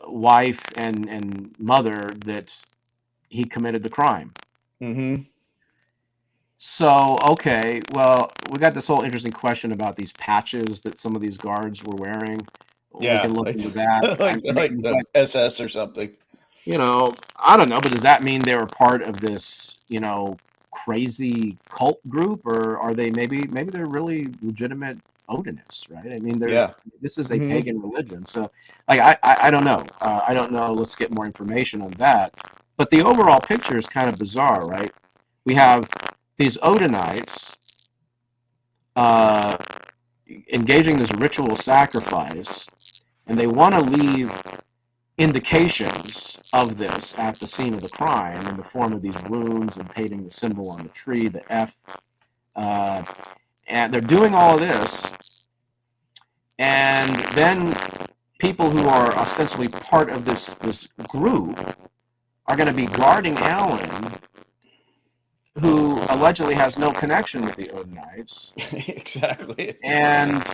wife and mother that he committed the crime. Mm-hmm. So, okay, well, we got this whole interesting question about these patches that some of these guards were wearing. Yeah, we can look into that. like the SS or something. I don't know, but does that mean they were part of this, crazy cult group, or are they maybe they're really legitimate Odinists, right? I mean, this is a pagan religion, so like I don't know. I don't know. Let's get more information on that. But the overall picture is kind of bizarre, right? We have these Odinites engaging this ritual sacrifice, and they want to leave indications of this at the scene of the crime in the form of these runes and painting the symbol on the tree, the F. And they're doing all of this, and then people who are ostensibly part of this group are going to be guarding Alan, who allegedly has no connection with the Odinites. Exactly. And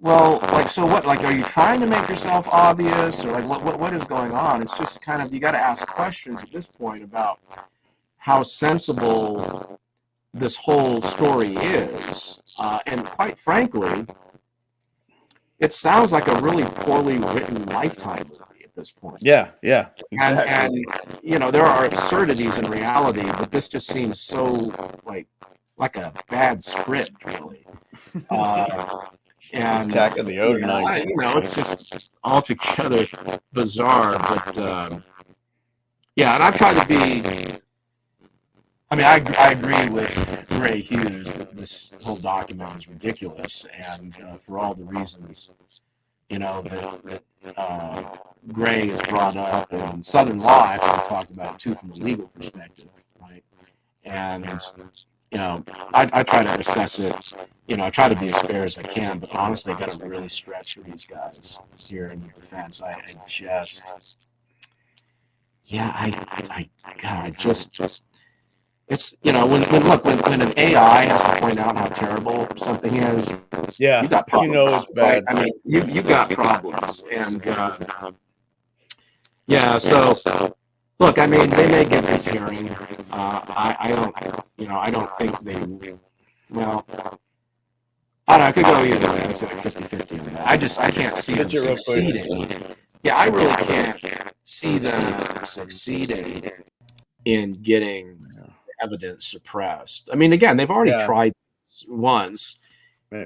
well, like, so what? Like, are you trying to make yourself obvious, or like, what is going on? It's just kind of, you got to ask questions at this point about how sensible this whole story is, and quite frankly, it sounds like a really poorly written Lifetime movie at this point. Yeah, exactly. And there are absurdities in reality, but this just seems so like a bad script, really. And Attack of the Odinites. It's just altogether bizarre. But yeah, and I've tried to be. I mean, I agree with Gray Hughes that this whole document is ridiculous, and for all the reasons, that Gray has brought up, and Southern Law actually talked about too from a legal perspective, right? And I try to assess it. I try to be as fair as I can, but honestly, I got to really stretch for these guys here in the defense. I just, it's when an AI has to point out how terrible something is, yeah, you got problems. It's bad. Right? I mean, you got problems, and yeah. So look, I mean, they may get this hearing. I don't think they. Well, I don't know. I could go either way. I said 50-50 on that. I can't see them succeeding. Yeah, I really can't see them succeeding in getting evidence suppressed. I mean, again, they've already tried this once.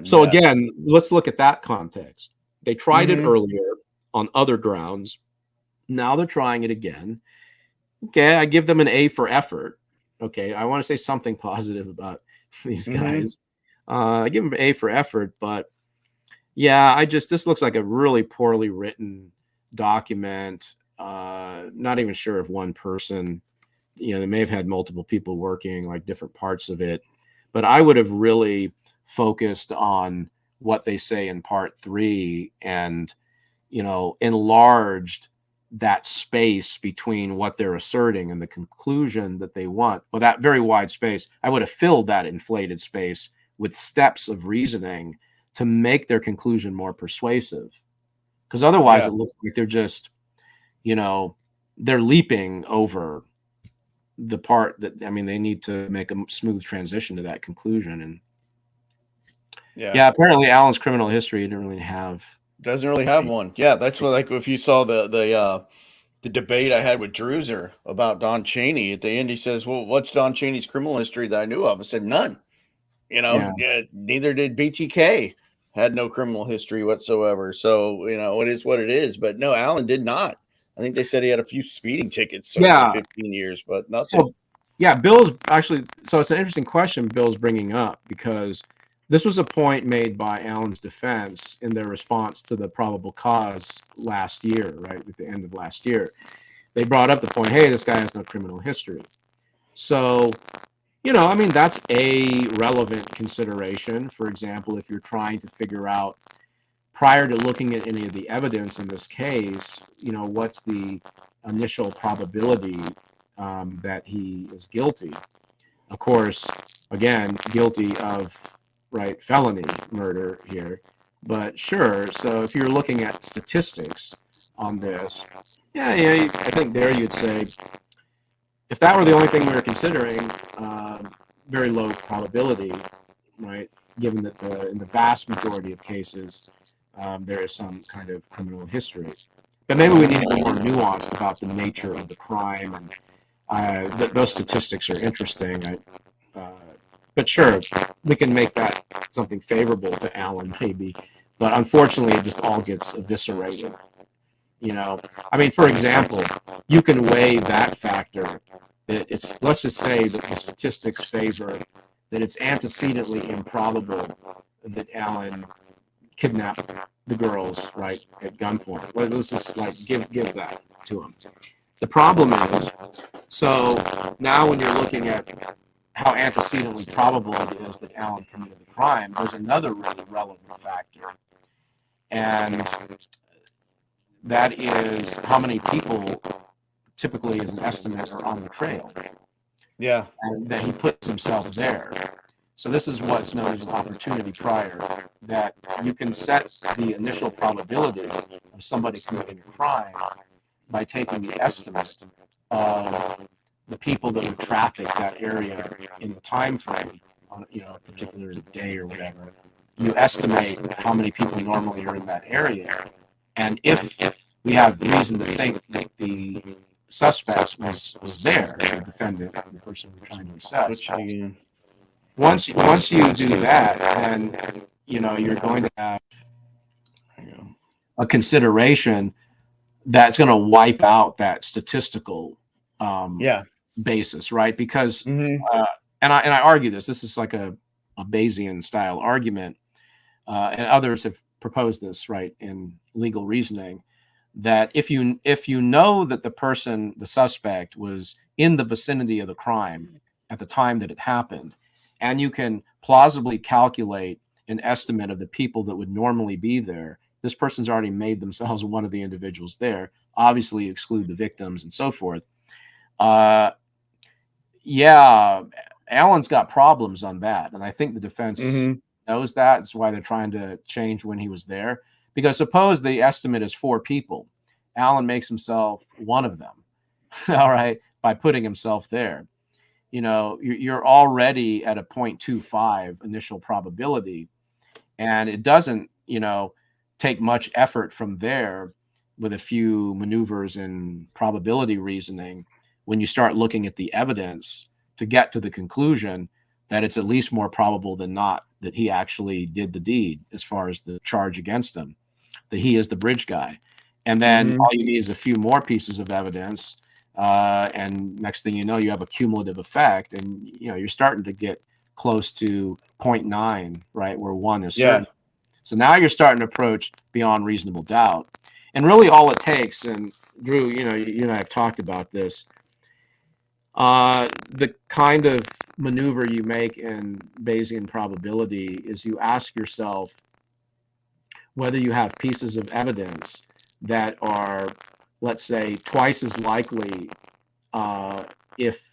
So again, let's look at that context. They tried it earlier on other grounds. Now they're trying it again. Okay, I give them an A for effort. Okay, I want to say something positive about these guys. I give them an A for effort, but yeah, this looks like a really poorly written document. Not even sure if one person, they may have had multiple people working like different parts of it, but I would have really focused on what they say in part 3 and, enlarged that space between what they're asserting and the conclusion that they want. Well, that very wide space, I would have filled that inflated space with steps of reasoning to make their conclusion more persuasive. Because otherwise it looks like they're just, they're leaping over the part that, they need to make a smooth transition to that conclusion. And apparently Alan's criminal history doesn't really have one. Yeah, that's what, like, if you saw the debate I had with Druser about Don Chaney, at the end he says, well, what's Don Chaney's criminal history that I knew of? I said, none. Neither did BTK. Had no criminal history whatsoever. So, it is what it is. But no, Alan did not. I think they said he had a few speeding tickets for 15 years, but nothing. So, Bill's actually, so it's an interesting question Bill's bringing up, because This was a point made by Alan's defense in their response to the probable cause last year, right, at the end of last year. They brought up the point, hey, this guy has no criminal history. So, I mean, that's a relevant consideration. For example, if you're trying to figure out, prior to looking at any of the evidence in this case, what's the initial probability that he is guilty? Of course, again, guilty of, right, felony murder here. But sure, so if you're looking at statistics on this, yeah, I think there you'd say, if that were the only thing we were considering, very low probability, right, given that in the vast majority of cases, there is some kind of criminal history. But maybe we need to be more nuanced about the nature of the crime, and those statistics are interesting. But sure, we can make that something favorable to Alan, maybe. But unfortunately, it just all gets eviscerated. I mean, for example, you can weigh that factor. That let's just say that the statistics favor that it's antecedently improbable that Alan kidnapped the girls, right, at gunpoint. Let's just give that to him. The problem is, so now when you're looking at how antecedently probable it is that Alan committed the crime, there's another really relevant factor, and that is how many people, typically as an estimate, are on the trail. Yeah. And that he puts himself there. So this is what's known as an opportunity prior, that you can set the initial probability of somebody committing a crime by taking the estimate of the people that would traffic that area in the time frame on a particular day or whatever. You estimate how many people normally are in that area, and if we have reason to think that the suspect was there, the defendant, the person we're trying to assess. Once you do that, then you're going to have a consideration that's going to wipe out that statistical basis, right? Because and I argue this is like a Bayesian style argument, and others have proposed this, right, in legal reasoning, that if you know that the suspect was in the vicinity of the crime at the time that it happened, and you can plausibly calculate an estimate of the people that would normally be there, this person's already made themselves one of the individuals there. Obviously, exclude the victims and so forth. Alan's got problems on that, and I think the defense knows that. That's why they're trying to change when he was there. Because suppose the estimate is 4 people. Alan makes himself one of them, all right, by putting himself there. You're already at a 0.25 initial probability, and it doesn't, take much effort from there with a few maneuvers in probability reasoning when you start looking at the evidence to get to the conclusion that it's at least more probable than not that he actually did the deed as far as the charge against him, that he is the bridge guy. And then all you need is a few more pieces of evidence, and next thing you know, you have a cumulative effect, and you're starting to get close to 0.9, right, where 1 is certain. So now you're starting to approach beyond reasonable doubt. And really all it takes, and Drew, you and I have talked about this, the kind of maneuver you make in Bayesian probability is you ask yourself whether you have pieces of evidence that are, let's say, twice as likely if,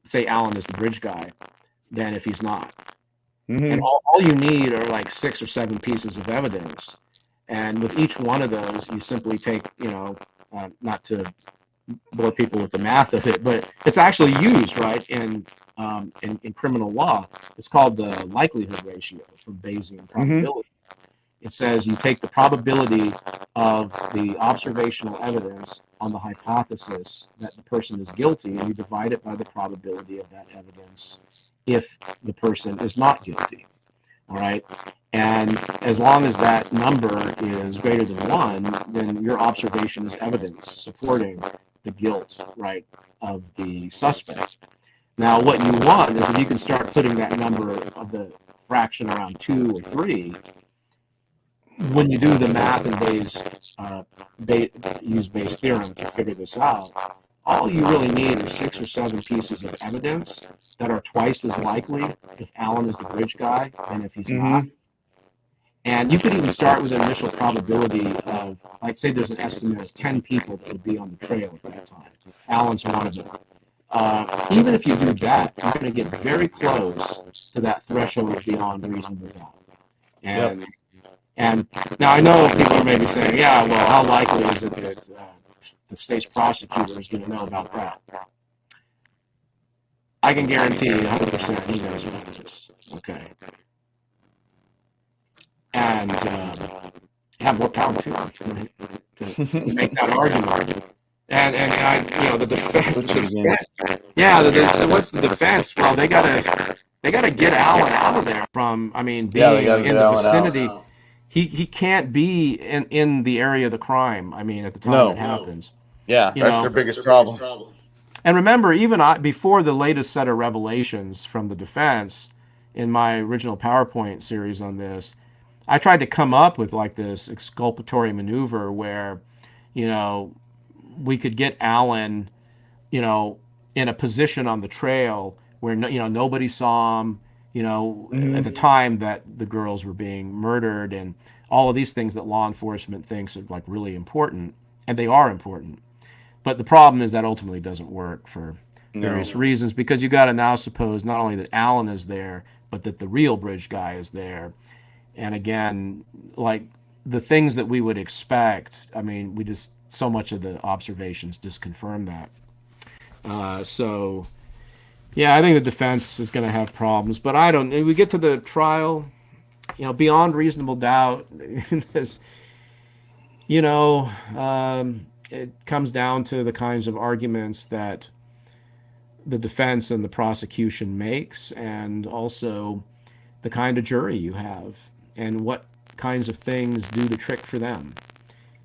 say, Alan is the bridge guy than if he's not. And all you need are like 6 or 7 pieces of evidence. And with each one of those, you simply take, not to bore people with the math of it, but it's actually used, right, in criminal law. It's called the likelihood ratio from Bayesian probability. It says you take the probability of the observational evidence on the hypothesis that the person is guilty, and you divide it by the probability of that evidence if the person is not guilty. All right. And as long as that number is greater than 1, then your observation is evidence supporting the guilt, right, of the suspect. Now, what you want is if you can start putting that number of the fraction around 2 or 3, when you do the math and use Bayes' theorem to figure this out, all you really need are 6 or 7 pieces of evidence that are twice as likely if Allen is the bridge guy than if he's not. And you could even start with an initial probability of, like, say there's an estimate of 10 people that would be on the trail at that time. Allen's one of them. Even if you do that, you're going to get very close to that threshold of beyond reasonable doubt. And now I know people are maybe saying, yeah, well, how likely is it that the state's prosecutor is going to know about that? I can guarantee 100% he knows about this. Okay. And have more power to make that argument. And the defense. What's the defense? Well, they gotta get Allen out of there from. I mean, being in the vicinity. He can't be in the area of the crime. I mean, at the time it happens. Yeah, that's their biggest problem. And remember, even before the latest set of revelations from the defense, in my original PowerPoint series on this, I tried to come up with like this exculpatory maneuver where, we could get Allen, in a position on the trail where nobody saw him, at the time that the girls were being murdered, and all of these things that law enforcement thinks are like really important, and they are important. But the problem is that ultimately doesn't work for various reasons, because you got to now suppose not only that Allen is there, but that the real bridge guy is there. And again, like the things that we would expect, I mean, so much of the observations just confirm that. So, yeah, I think the defense is going to have problems, but we get to the trial, beyond reasonable doubt, it comes down to the kinds of arguments that the defense and the prosecution makes, and also the kind of jury you have and what kinds of things do the trick for them.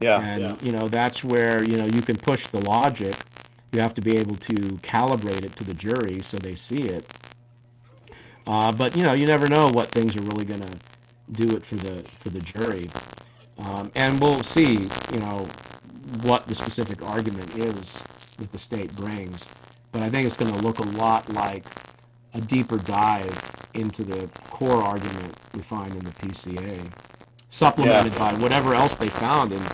That's where, you can push the logic. You have to be able to calibrate it to the jury so they see it. But you never know what things are really going to do it for the jury. And we'll see, what the specific argument is that the state brings. But I think it's going to look a lot like a deeper dive into the core argument we find in the PCA, supplemented by whatever else they found. And,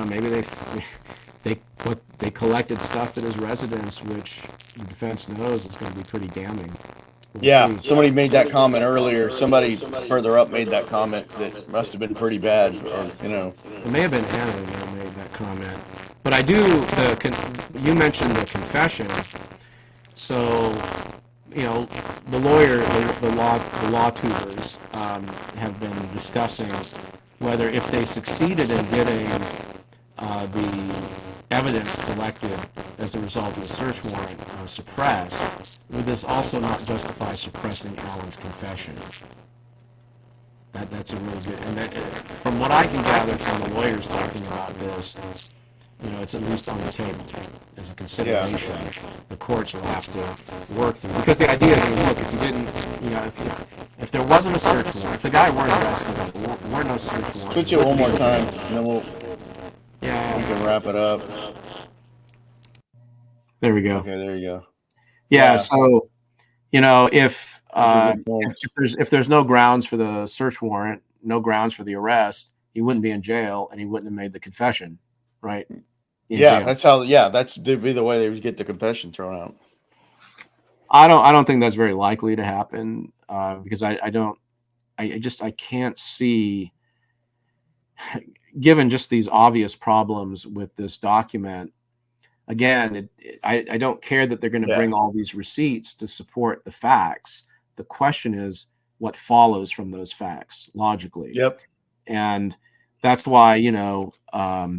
maybe they collected stuff at his residence, which the defense knows is going to be pretty damning. We'll see. Somebody made that comment earlier. Somebody further up made that comment that must have been pretty bad. Or, It may have been Anna that made that comment. But I do, you mentioned the confession. So, the lawyer, the law tutors have been discussing whether if they succeeded in getting the evidence collected as a result of the search warrant suppressed, would this also not justify suppressing Allen's confession? That's a really good, and from what I can gather from the lawyers talking about this, it's at least on the table as a consideration. The courts will have to work through, because the idea is, look, if you didn't, if there wasn't a search warrant, if the guy weren't arrested, there were no search warrants. Switch it one more time, and then we can wrap it up. There we go. Okay, there you go. Yeah. So, if there's no grounds for the search warrant, no grounds for the arrest, he wouldn't be in jail, and he wouldn't have made the confession, right? Jail. That'd be the way they would get the confession thrown out. I don't think that's very likely to happen, because I can't see, given just these obvious problems with this document. Again, I don't care that they're going to bring all these receipts to support the facts. The question is what follows from those facts logically. Yep. And that's why,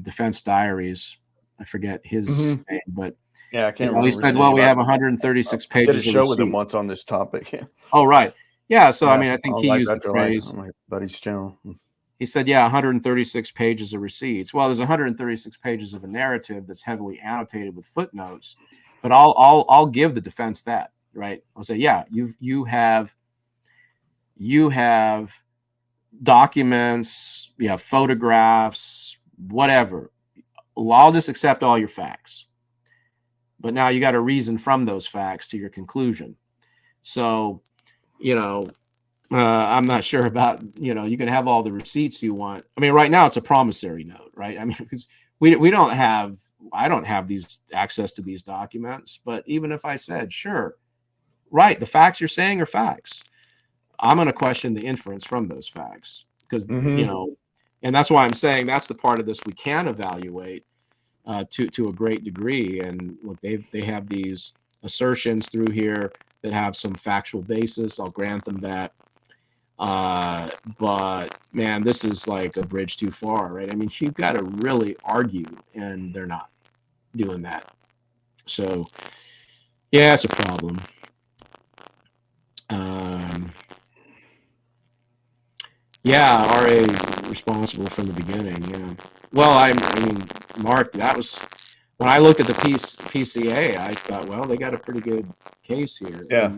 Defense Diaries, I forget his name, but I can't remember. He said, well, we have 136 pages. I did a show with him once on this topic. Oh, right. Yeah. So, I think he used the phrase. My buddy's channel. He said, 136 pages of receipts. Well, there's 136 pages of a narrative that's heavily annotated with footnotes, but I'll give the defense that, right? I'll say, you have, you have documents, you have photographs, whatever. I'll just accept all your facts. But now you got to reason from those facts to your conclusion. So, I'm not sure about, you can have all the receipts you want. I mean, right now it's a promissory note, right? I mean, because I don't have these access to these documents, but even if I said, sure, right, the facts you're saying are facts, I'm going to question the inference from those facts because, and that's why I'm saying that's the part of this we can evaluate to a great degree. And look, they have these assertions through here that have some factual basis. I'll grant them that. But man, this is like a bridge too far, right? I mean, you've got to really argue, and they're not doing that. So, yeah, it's a problem. Yeah, RA responsible from the beginning. Yeah. Well, I mean, Mark, that was when I looked at the PCA. I thought, well, they got a pretty good case here. Yeah.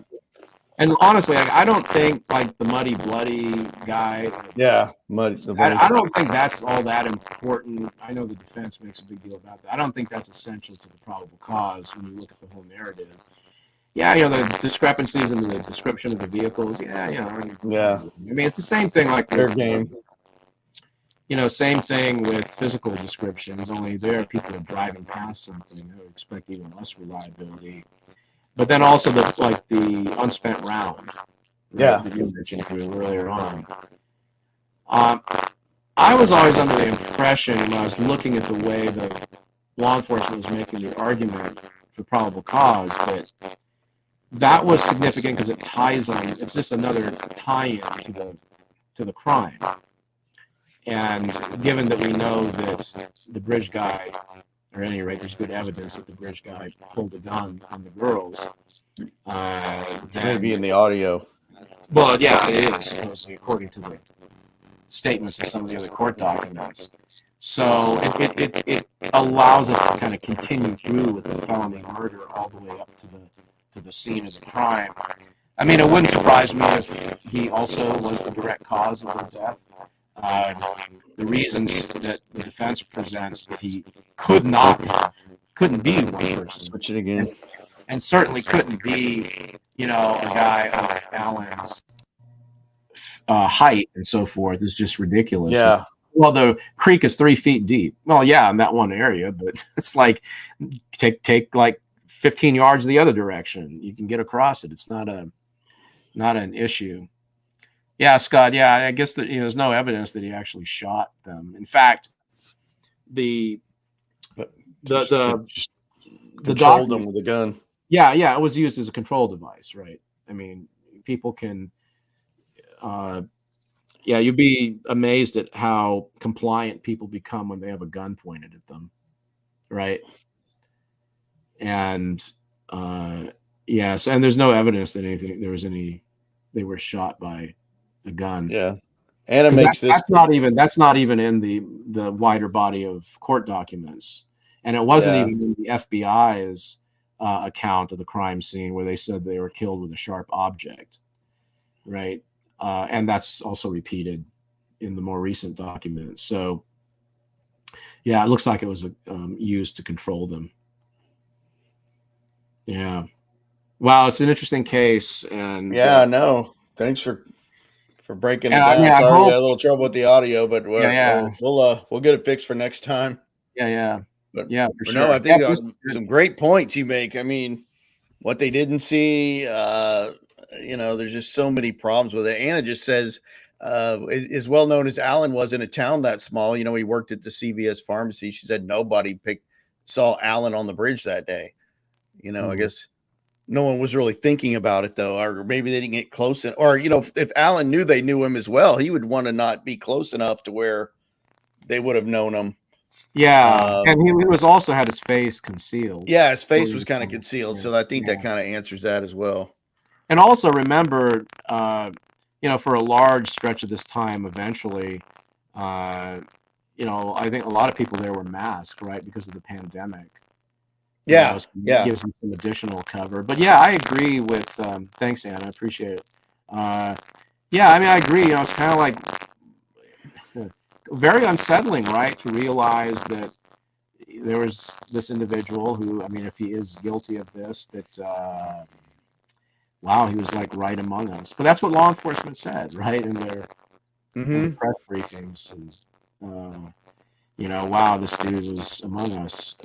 And honestly, I don't think like the muddy, bloody guy. Yeah, I don't think that's all that important. I know the defense makes a big deal about that. I don't think that's essential to the probable cause when you look at the whole narrative. Yeah, the discrepancies in the description of the vehicles. Yeah. Yeah. I mean, it's the same thing like fair game. Same thing with physical descriptions. Only there, people are driving past something. I would expect even less reliability. But then also the unspent round. Right, Yeah. that you mentioned earlier on. I was always under the impression when I was looking at the way the law enforcement was making the argument for probable cause that was significant because it ties on. It's just another tie-in to the crime. And given that we know that the bridge guy, or at any rate, there's good evidence that the bridge guy pulled a gun on the girls. It's going to be in the audio. Well, yeah, it is, supposedly, according to the statements of some of the other court documents. So it allows us to kind of continue through with the felony murder all the way up to the scene of the crime. I mean, it wouldn't surprise me if he also was the direct cause of the death. The reasons that the defense presents that he couldn't be one person. Switch it again. And certainly couldn't be, a guy of Alan's height and so forth is just ridiculous. Yeah. Well, the creek is 3 feet deep. Well, yeah, in that one area, but it's like take like 15 yards the other direction. You can get across it. It's not an issue. Yeah, Scott. Yeah, I guess that there's no evidence that he actually shot them. In fact, the controlled them with a gun. Yeah, it was used as a control device, right? I mean, people can. You'd be amazed at how compliant people become when they have a gun pointed at them, right? And yes, and there's no evidence that they were shot by a gun. Yeah, and it makes that's not even in the wider body of court documents, and it wasn't even in the FBI's account of the crime scene where they said they were killed with a sharp object, right? And that's also repeated in the more recent documents. So, yeah, it looks like it was used to control them. Yeah. Wow, it's an interesting case. And no, thanks for breaking it down. Sorry, we had a little trouble with the audio, but we'll get it fixed for next time. Yeah. But for sure. No, I think some great points you make. I mean, what they didn't see, there's just so many problems with it. Anna just says, as well known as Alan was in a town that small, he worked at the CVS pharmacy. She said nobody saw Alan on the bridge that day. I guess no one was really thinking about it though, or maybe they didn't get close. Or, if Alan knew they knew him as well, he would want to not be close enough to where they would have known him. Yeah, and he was also had his face concealed. Yeah, his face was kind of concealed, so I think that kind of answers that as well. And also remember, for a large stretch of this time, eventually, I think a lot of people there were masked, right, because of the pandemic. Gives them some additional cover. But yeah, I agree with. Thanks, Anna. I appreciate it. Yeah, I mean, I agree. It's kind of like very unsettling, right, to realize that there was this individual who, I mean, if he is guilty of this, that wow, he was like right among us. But that's what law enforcement said, right, in their press briefings. And, wow, this dude was among us,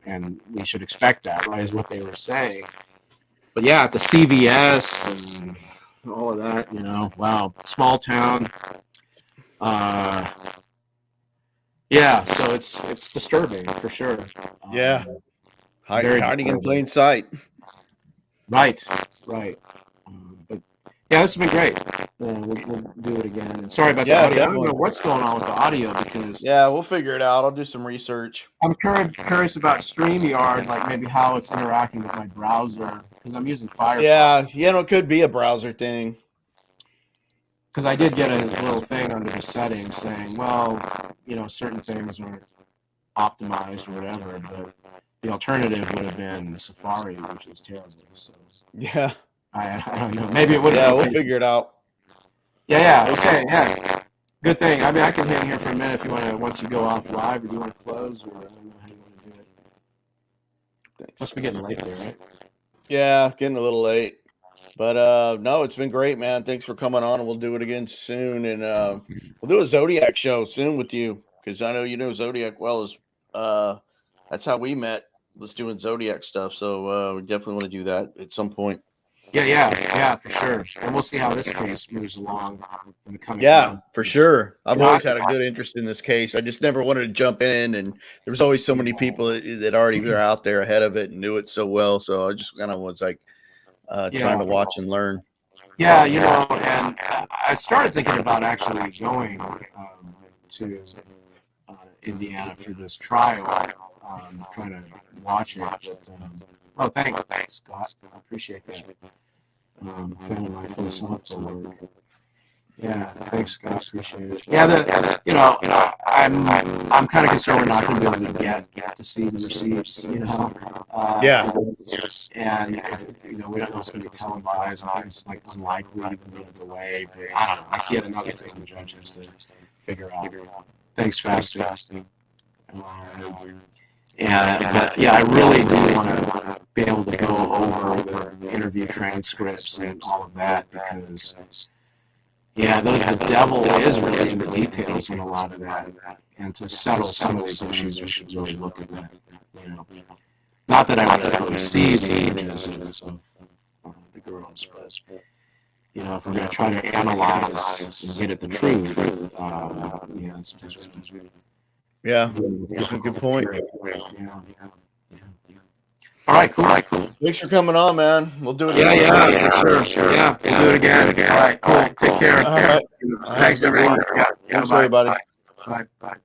and we should expect that, right, is what they were saying. But yeah, at the CVS and all of that, wow, small town. Yeah, so it's disturbing for sure. Yeah, very hiding in disturbing. plain sight. Right. But yeah, this has been great. We'll do it again. And sorry about the audio. Definitely. I don't know what's going on with the audio because we'll figure it out. I'll do some research. I'm curious about StreamYard, like maybe how it's interacting with my browser because I'm using Firefox. Yeah, it could be a browser thing. Because I did get a little thing under the settings saying, well, certain things are optimized or whatever, but the alternative would have been Safari, which is terrible. So yeah, I don't know. Maybe it would. Yeah, we'll figure it out. Yeah. Okay. Yeah. Good thing. I mean, I can hang here for a minute if you want to. Once you go off live, or do you want to close, or I don't know how you want to do it. Thanks. Must be getting late there, right? Yeah, getting a little late. But no, it's been great, man. Thanks for coming on, and we'll do it again soon. And we'll do a Zodiac show soon with you because I know you know Zodiac well. As that's how we met. Was doing Zodiac stuff. So we definitely want to do that at some point. Yeah, for sure. And we'll see how this case moves along in the coming. Yeah, for sure. I've always had a good interest in this case. I just never wanted to jump in, and there was always so many people that already were out there ahead of it and knew it so well. So I just kind of was like trying to watch and learn. Yeah, and I started thinking about actually going to Indiana for this trial, trying to watch it. But, thanks, Scott. I appreciate that. Felony, my philosophical work. Yeah, thanks, Scott. Appreciate it. Yeah, I'm kind of concerned we're not going to be able to get to see the receipts. Yeah. And we don't know what's going to be televised. It's like unlikely to be a delay. But I don't know. That's yet another thing the judge has to figure out. Thanks, Fasting. But I really do want to be able to go over the interview transcripts and all of that because, the devil is really in the details in a lot of that. And to settle some of these issues, we should really look at that. Not that I want to really see the images of the girls, but if we're going to try to analyze and get at the truth, Yeah, good point. Yeah. All right, cool. Thanks for coming on, man. We'll do it again. Yeah, sure. Yeah, we'll do it again. All right, cool. Take care. All right. Thanks, everyone. Thanks, everybody. Bye.